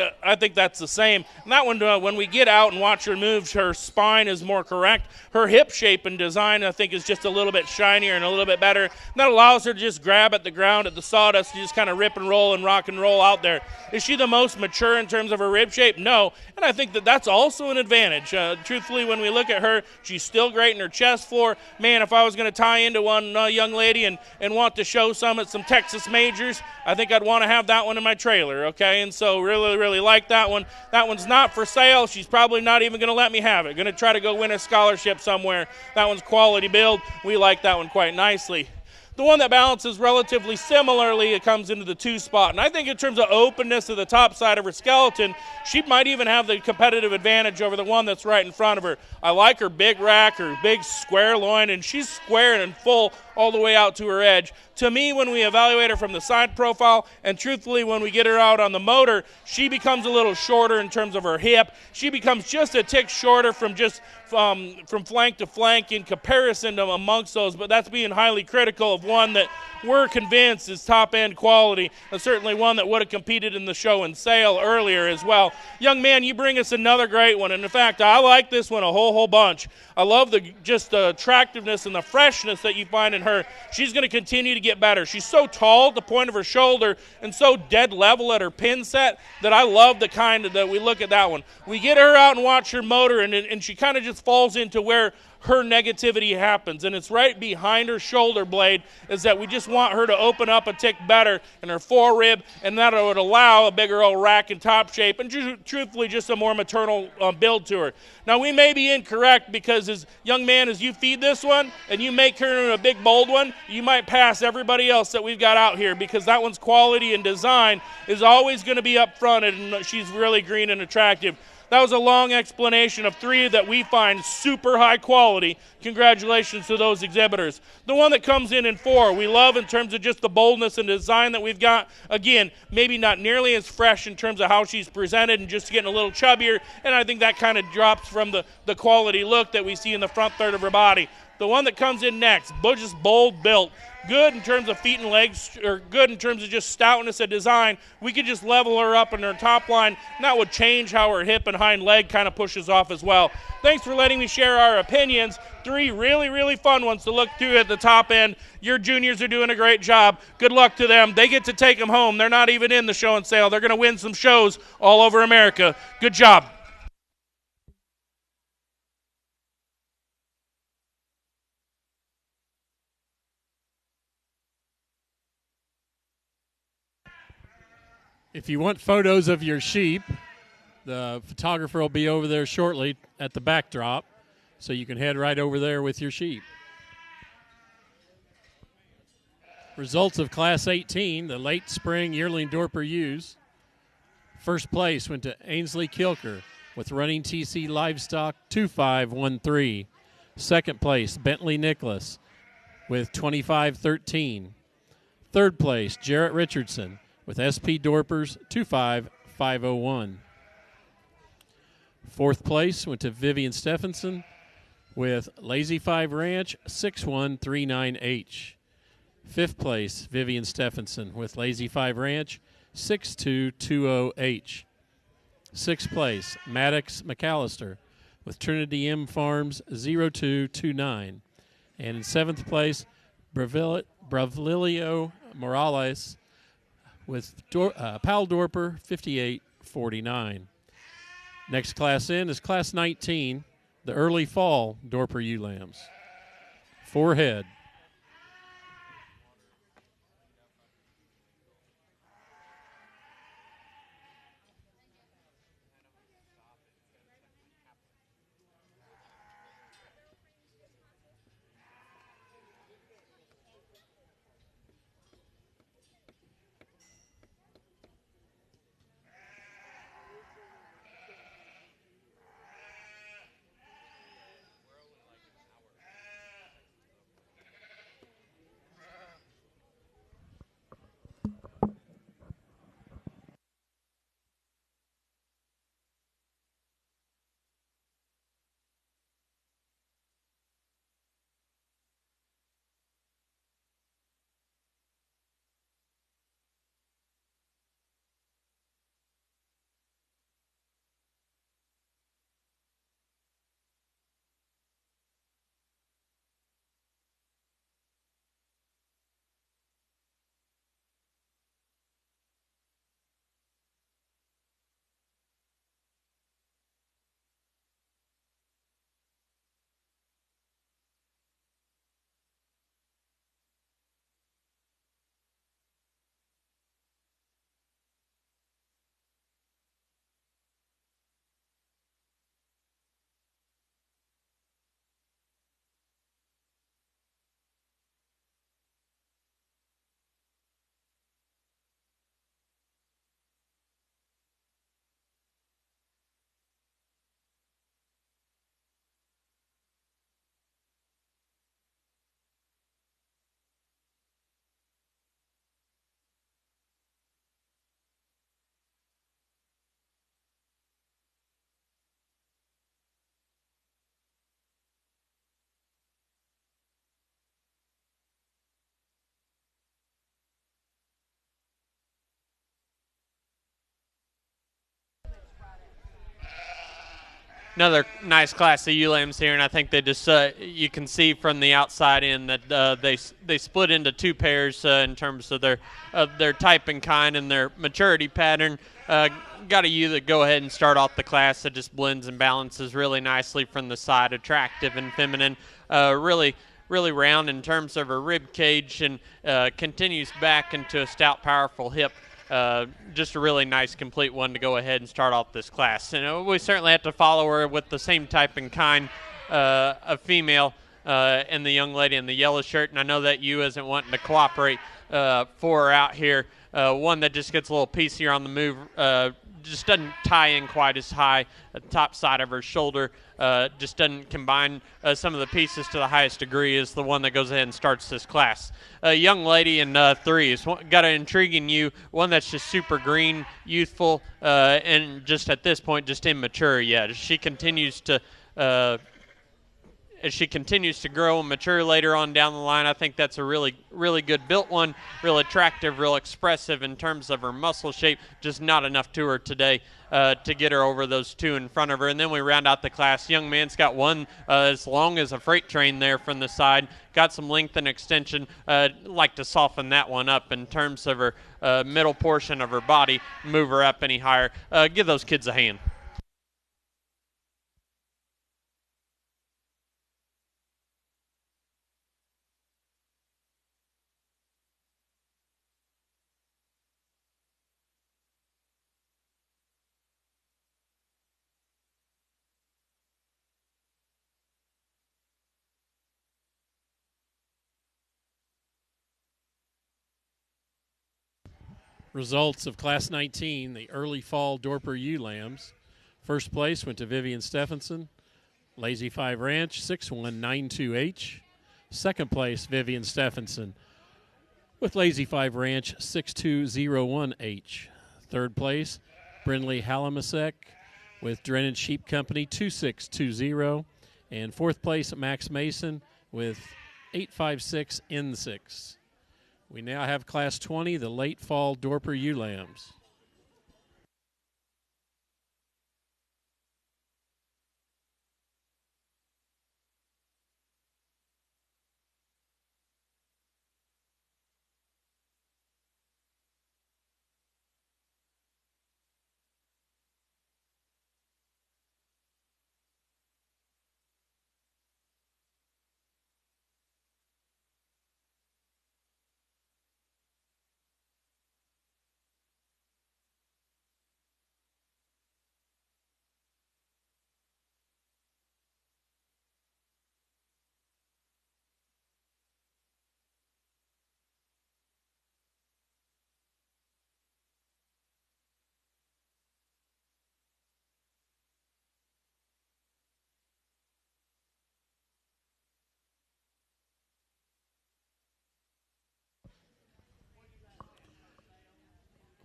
that's the same. And that one, when we get out and watch her move, her spine is more correct. Her hip shape and design, I think, is just a little bit shinier and a little bit better. And that allows her to just grab at the ground, at the sawdust, and just kind of rip and roll and rock and roll out there. Is she the most mature in terms of her rib shape? No, and I think that's also an advantage. Truthfully, when we look at her, she's still great in her chest floor. Man, if I was going to tie into one young lady and want to show some at some Texas majors, I think I'd want to have that one in my trailer, okay? And so really, really like that one. That one's not for sale. She's probably not even going to let me have it. Going to try to go win a scholarship somewhere. That one's quality build. We like that one quite nicely. The one that balances relatively similarly, it comes into the 2 spot. And I think in terms of openness of the top side of her skeleton, she might even have the competitive advantage over the one that's right in front of her. I like her big rack, her big square loin, and she's square and full all the way out to her edge. To me, when we evaluate her from the side profile, and truthfully, when we get her out on the motor, she becomes a little shorter in terms of her hip. She becomes just a tick shorter from just from flank to flank in comparison to amongst those, but that's being highly critical of one that we're convinced is top-end quality, and certainly one that would have competed in the show and sale earlier as well. Young man, you bring us another great one, and in fact, I like this one a whole bunch. I love the attractiveness and the freshness that you find in her. She's going to continue to get better. She's so tall at the point of her shoulder and so dead level at her pin set that I love the kind that we look at that one. We get her out and watch her motor, and she kind of just falls into where her negativity happens, and it's right behind her shoulder blade, is that we just want her to open up a tick better in her forerib, and that would allow a bigger old rack and top shape, and truthfully just a more maternal build to her. Now, we may be incorrect, because as young man, as you feed this one and you make her a big bold one, you might pass everybody else that we've got out here, because that one's quality and design is always going to be up front, and she's really green and attractive. That was a long explanation of 3 that we find super high quality. Congratulations to those exhibitors. The one that comes in 4, we love in terms of just the boldness and design that we've got. Again, maybe not nearly as fresh in terms of how she's presented and just getting a little chubbier, and I think that kind of drops from the quality look that we see in the front third of her body. The one that comes in next, just bold built. Good in terms of feet and legs, or good in terms of just stoutness of design. We could just level her up in her top line, and that would change how her hip and hind leg kind of pushes off as well. Thanks for letting me share our opinions. 3 really, really fun ones to look through at the top end. Your juniors are doing a great job. Good luck to them. They get to take them home. They're not even in the show and sale. They're going to win some shows all over America. Good job. If you want photos of your sheep, the photographer will be over there shortly at the backdrop, so you can head right over there with your sheep. Results of Class 18, the late spring yearling Dorper ewes. First place went to Ainsley Kilker with running TC Livestock 2513. Second place, Bentley Nicholas with 2513. Third place, Jarrett Richardson with SP Dorpers 25501. Fourth place went to Vivian Stephenson with Lazy 5 Ranch 6139H. Fifth place, Vivian Stephenson with Lazy 5 Ranch 6220H. Sixth place, Maddox McAllister with Trinity M Farms 0229. And in seventh place, Bravlilio Morales with Pal Dorper 5849. Next class in is Class 19, the early fall Dorper ewe lambs. 4 head. another nice class of ewe lambs here, and I think they just you can see from the outside in that they split into two pairs in terms of their type and kind and their maturity pattern. Got a ewe that go ahead and start off the class that just blends and balances really nicely from the side, attractive and feminine, really round in terms of her rib cage, and continues back into a stout, powerful hip. Just a really nice, complete one to go ahead and start off this class. And we certainly have to follow her with the same type and kind of female and the young lady in the yellow shirt. And I know that you isn't wanting to cooperate for her out here. One that just gets a little piecier on the move, just doesn't tie in quite as high at the top side of her shoulder, just doesn't combine some of the pieces to the highest degree, is the one that goes ahead and starts this class. A young lady in 3 has got an intriguing ewe, one that's just super green, youthful, and just at this point just immature yet. As she continues to grow and mature later on down the line, I think that's a really, really good built one, real attractive, real expressive in terms of her muscle shape, just not enough to her today to get her over those two in front of her. And then we round out the class. Young man's got one as long as a freight train there from the side, got some length and extension. Like to soften that one up in terms of her middle portion of her body, move her up any higher. Give those kids a hand. Results of Class 19, the early fall Dorper ewe lambs. First place went to Vivian Stephenson, Lazy 5 Ranch, 6192H. Second place, Vivian Stephenson with Lazy 5 Ranch, 6201H. Third place, Brindley Halamasek with Drennan Sheep Company, 2620. And fourth place, Max Mason with 856N6. We now have Class 20, the late fall Dorper ewe lambs.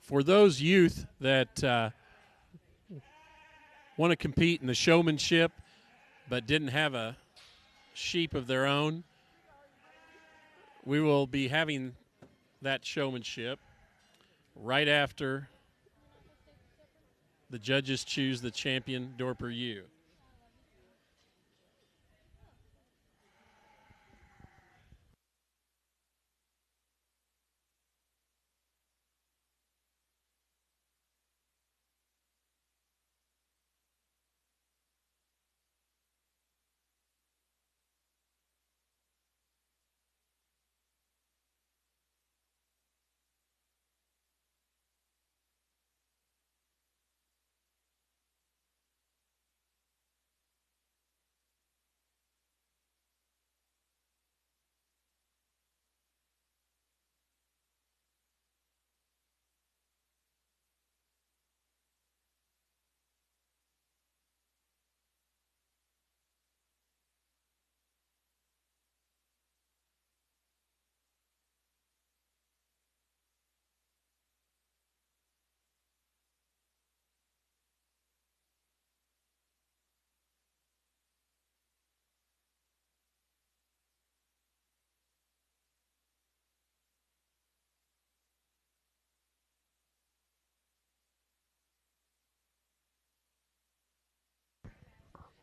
For those youth that want to compete in the showmanship but didn't have a sheep of their own, we will be having that showmanship right after the judges choose the champion Dorper ewe.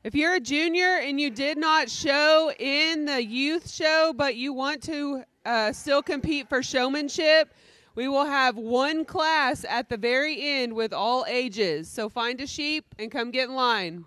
If you're a junior and you did not show in the youth show, but you want to still compete for showmanship, we will have one class at the very end with all ages. So find a sheep and come get in line.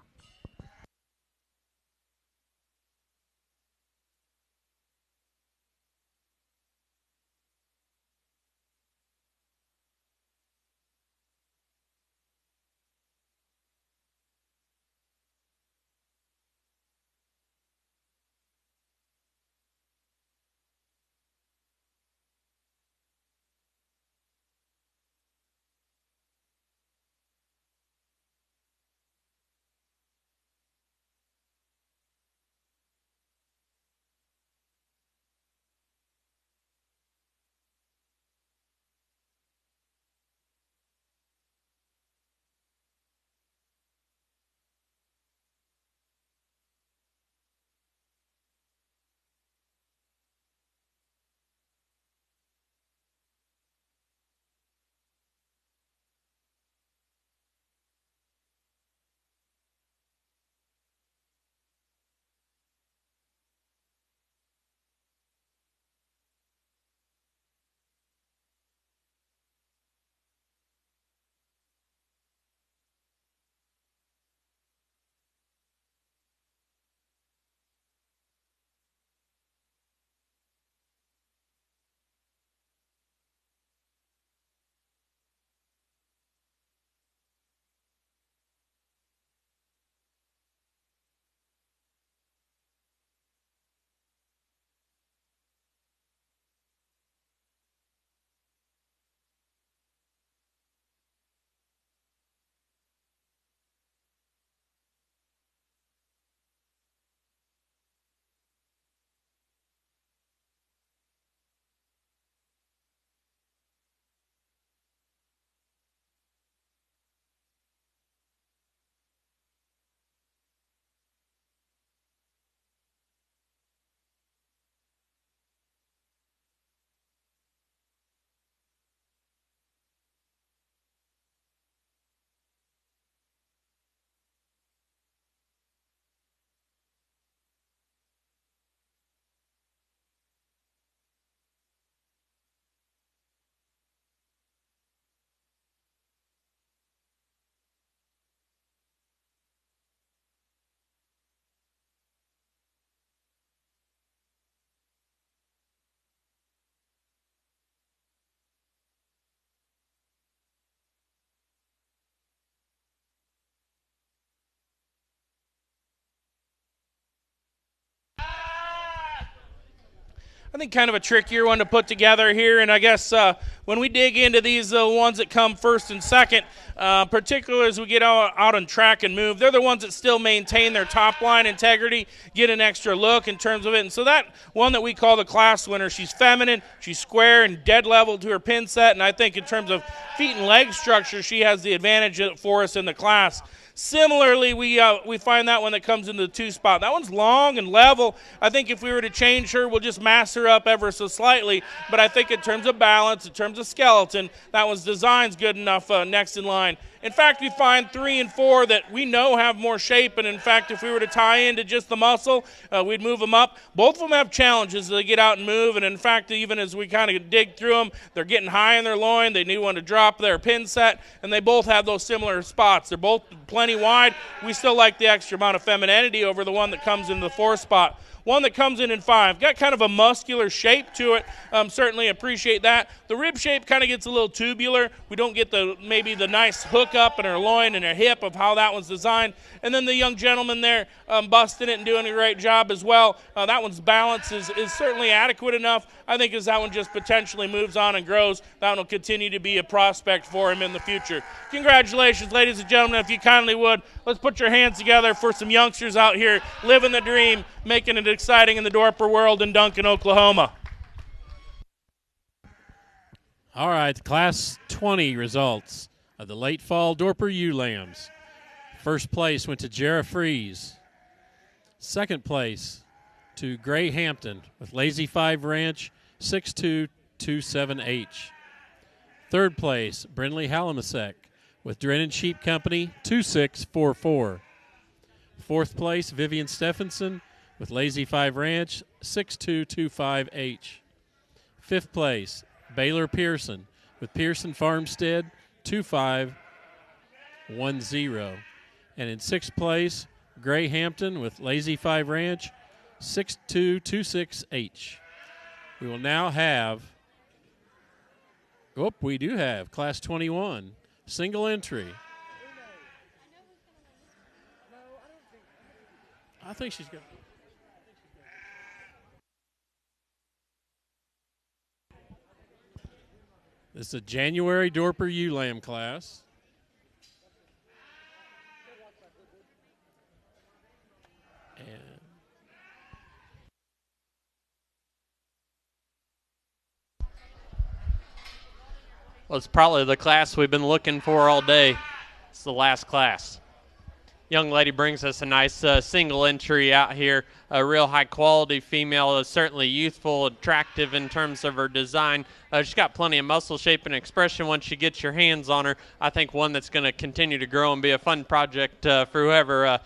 I think kind of a trickier one to put together here, and I guess when we dig into these ones that come first and second, particularly as we get out on track and move, they're the ones that still maintain their top line integrity, get an extra look in terms of it. And so that one that we call the class winner, she's feminine, she's square and dead level to her pin set, and I think in terms of feet and leg structure, she has the advantage for us in the class. Similarly, we find that one that comes into the 2 spot. That one's long and level. I think if we were to change her, we'll just mass her up ever so slightly. But I think in terms of balance, in terms of skeleton, that one's design's good enough next in line. In fact, we find 3 and 4 that we know have more shape, and in fact, if we were to tie into just the muscle, we'd move them up. Both of them have challenges as they get out and move, and in fact, even as we kind of dig through them, they're getting high in their loin. They need one to drop their pin set, and they both have those similar spots. They're both plenty wide. We still like the extra amount of femininity over the one that comes in the 4 spot. One that comes in 5. Got kind of a muscular shape to it. Certainly appreciate that. The rib shape kind of gets a little tubular. We don't get maybe the nice hook up in her loin and her hip of how that one's designed. And then the young gentleman there busting it and doing a great job as well. That one's balance is certainly adequate enough. I think as that one just potentially moves on and grows, that one will continue to be a prospect for him in the future. Congratulations, ladies and gentlemen. If you kindly would, let's put your hands together for some youngsters out here living the dream, making it exciting in the Dorper world in Duncan, Oklahoma. All right, the Class 20 results of the late fall Dorper ewe-lambs. First place went to Jarrah Freeze. Second place to Gray Hampton with Lazy 5 Ranch 6227H. Third place, Brindley Halamasek with Drennan Sheep Company 2644. Fourth place, Vivian Stephenson with Lazy 5 Ranch, 6225H. Fifth place, Baylor Pearson with Pearson Farmstead, 2510. And in sixth place, Gray Hampton with Lazy 5 Ranch, 6226H. We will now have, we do have Class 21, single entry. I think she's good. This is a January Dorper ULAM class. And well, it's probably the class we've been looking for all day. It's the last class. Young lady brings us a nice single entry out here. A real high-quality female, certainly youthful, attractive in terms of her design. She's got plenty of muscle shape and expression once you get your hands on her. I think one that's going to continue to grow and be a fun project for whoever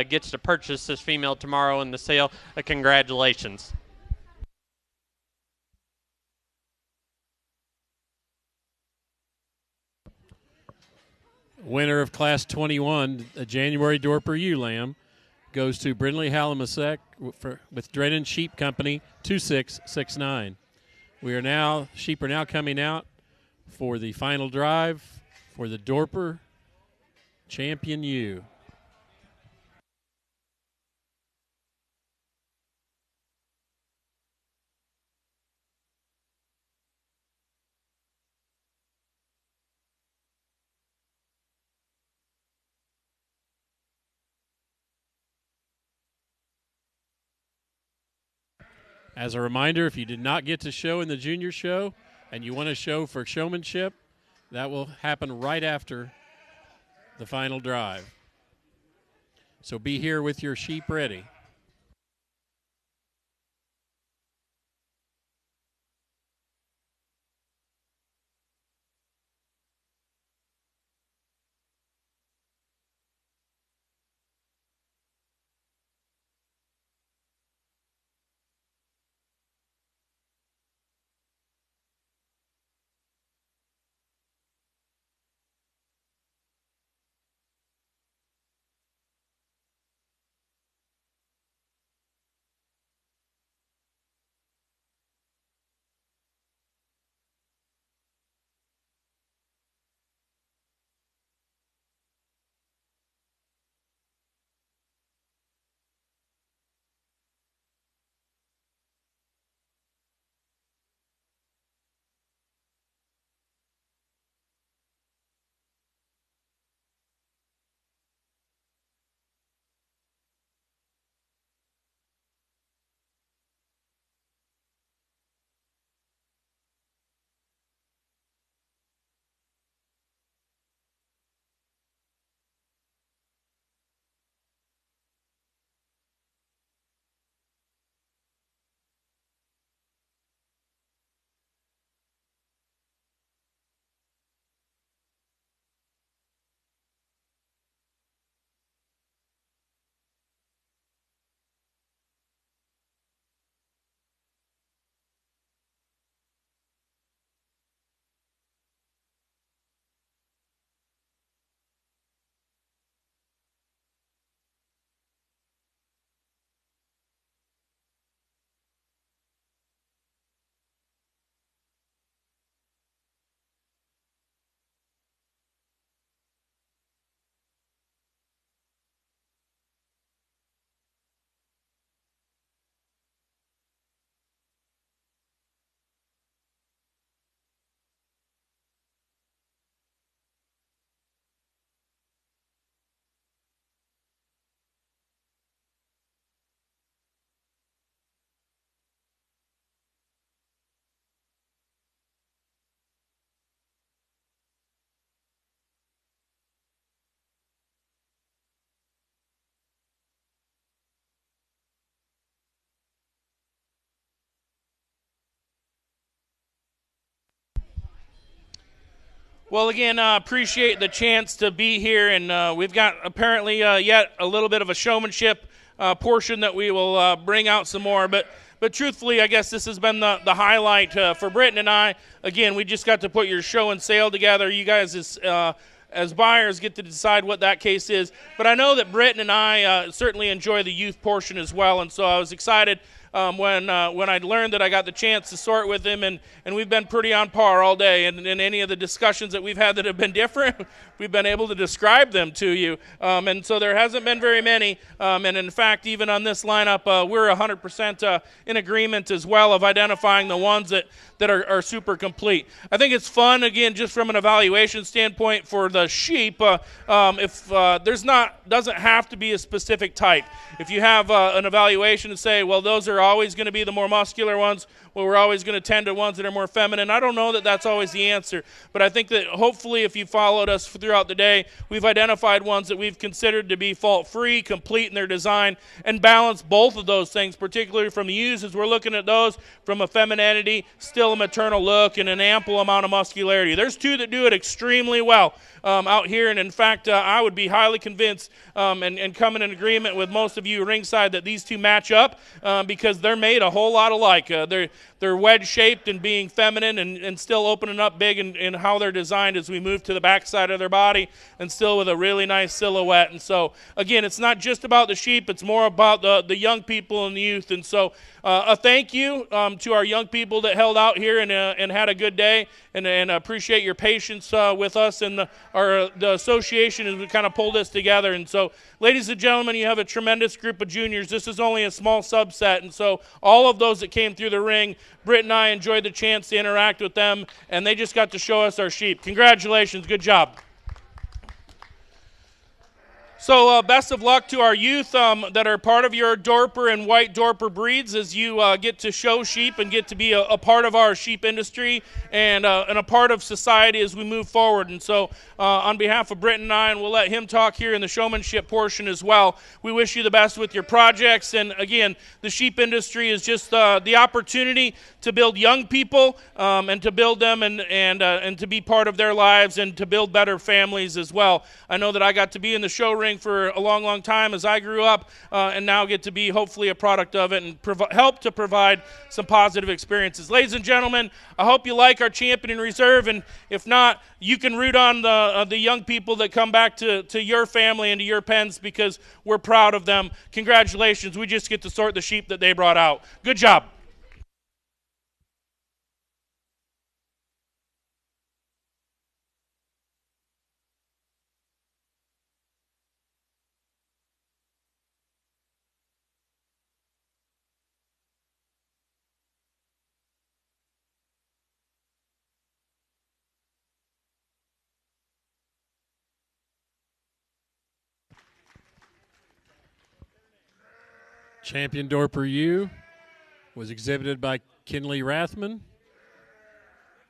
gets to purchase this female tomorrow in the sale. Congratulations. winner of Class 21, a January Dorper ULAM, goes to Brindley Halamasek with Drennan Sheep Company, 2669. Sheep are now coming out for the final drive for the Dorper Champion U. As a reminder, if you did not get to show in the junior show and you want to show for showmanship, that will happen right after the final drive. So be here with your sheep ready. Well, again, appreciate the chance to be here, and we've got apparently yet a little bit of a showmanship portion that we will bring out some more. But truthfully, I guess this has been the highlight for Britton and I. Again, we just got to put your show and sale together. You guys as buyers get to decide what that case is. But I know that Britton and I certainly enjoy the youth portion as well, and so I was excited when I learned that I got the chance to sort with him, and we've been pretty on par all day. And in any of the discussions that we've had that have been different, we've been able to describe them to you. And so there hasn't been very many. And in fact, even on this lineup, we're 100% in agreement as well of identifying the ones that are super complete. I think it's fun, again, just from an evaluation standpoint for the sheep, if doesn't have to be a specific type. If you have an evaluation to say, well, those are always going to be the more muscular ones, well, we're always going to tend to ones that are more feminine. I don't know that that's always the answer, but I think that hopefully if you followed us throughout the day, we've identified ones that we've considered to be fault-free, complete in their design, and balance both of those things, particularly from the ewes as we're looking at those from a femininity, still a maternal look, and an ample amount of muscularity. There's two that do it extremely well out here, and in fact, I would be highly convinced and come in agreement with most of you ringside that these two match up because they're made a whole lot alike. They're wedge-shaped and being feminine and still opening up big in how they're designed as we move to the backside of their body and still with a really nice silhouette. And so, again, it's not just about the sheep. It's more about the young people and the youth. And so a thank you to our young people that held out here and had a good day, and appreciate your patience with us and the association as we kind of pulled this together. And so, ladies and gentlemen, you have a tremendous group of juniors. This is only a small subset, and so all of those that came through the ring, Britt and I enjoyed the chance to interact with them, and they just got to show us our sheep. Congratulations. Good job. So best of luck to our youth that are part of your Dorper and White Dorper breeds as you get to show sheep and get to be a part of our sheep industry and a part of society as we move forward. And so on behalf of Britton and I, and we'll let him talk here in the showmanship portion as well, we wish you the best with your projects. And again, the sheep industry is just the opportunity to build young people and to build them and to be part of their lives and to build better families as well. I know that I got to be in the show ring for a long, long time as I grew up and now get to be hopefully a product of it and help to provide some positive experiences. Ladies and gentlemen, I hope you like our champion in reserve, and if not, you can root on the young people that come back to your family and to your pens because we're proud of them. Congratulations. We just get to sort the sheep that they brought out. Good job. Champion Dorper U was exhibited by Kinley Rathman,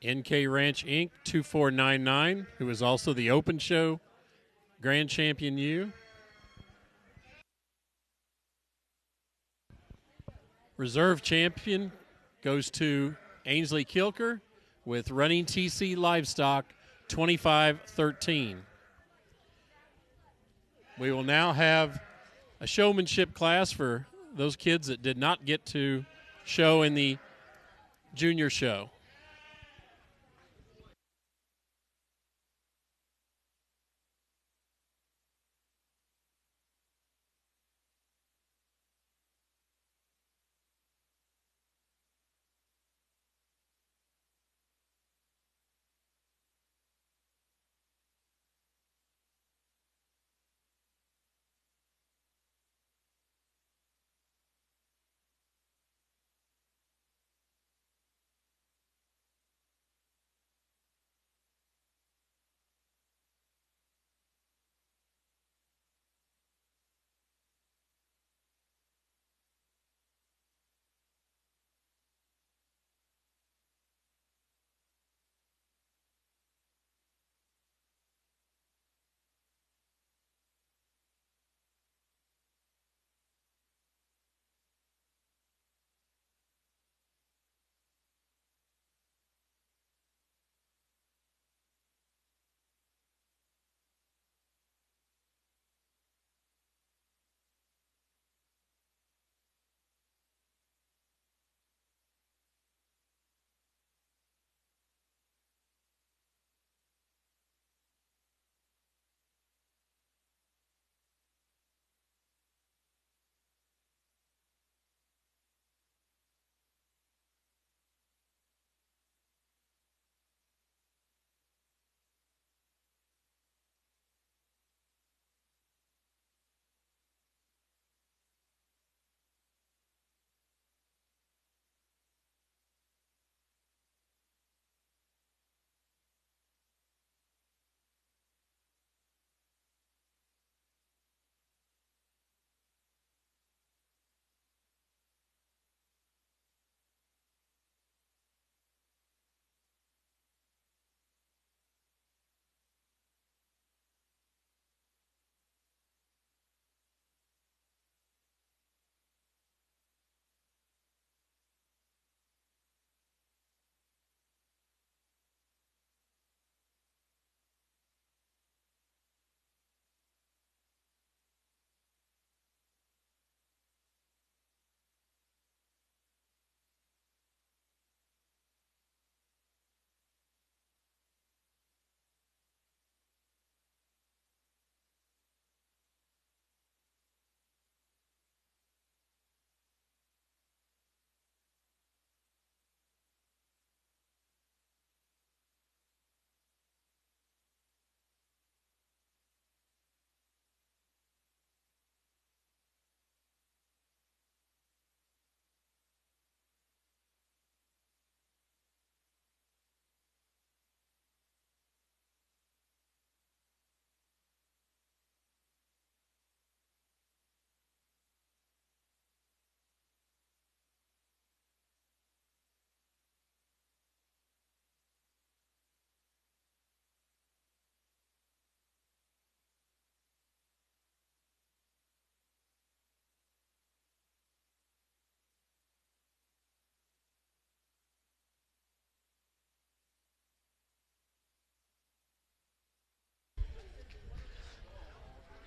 NK Ranch Inc. 2499, who is also the Open Show Grand Champion U. Reserve champion goes to Ainsley Kilker with Running TC Livestock 2513. We will now have a showmanship class for those kids that did not get to show in the junior show.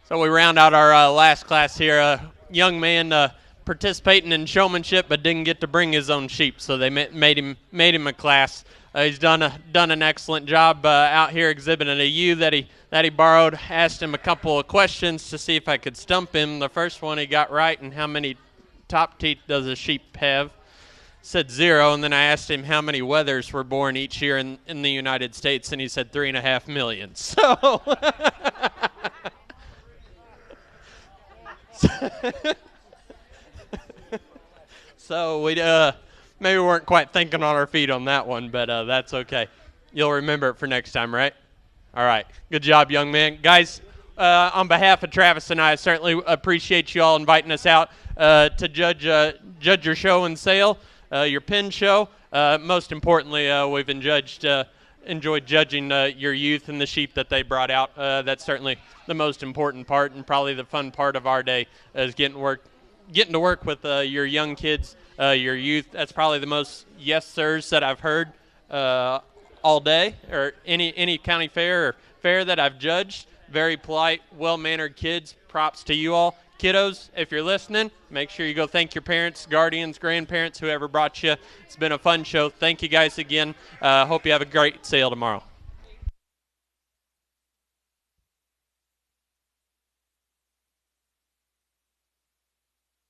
So we round out our last class here. A young man participating in showmanship, but didn't get to bring his own sheep, so they made him a class. He's done an excellent job out here exhibiting a ewe that he borrowed. Asked him a couple of questions to see if I could stump him. The first one he got right, and how many top teeth does a sheep have? Said 0, and then I asked him how many wethers were born each year in the United States, and he said 3.5 million. So. So we maybe weren't quite thinking on our feet on that one, but that's okay. You'll remember it for next time, right? All right. Good job, young man. Guys, on behalf of Travis and I certainly appreciate you all inviting us out to judge your show and sale, your pin show. Most importantly, we've enjoyed judging your youth and the sheep that they brought out. That's certainly the most important part, and probably the fun part of our day is getting to work with your young kids, your youth. That's probably the most yes sirs that I've heard all day, or any county fair or fair that I've judged. Very polite, well-mannered kids. Props to you all. Kiddos, if you're listening, make sure you go thank your parents, guardians, grandparents, whoever brought you. It's been a fun show. Thank you guys again. Hope you have a great sale tomorrow.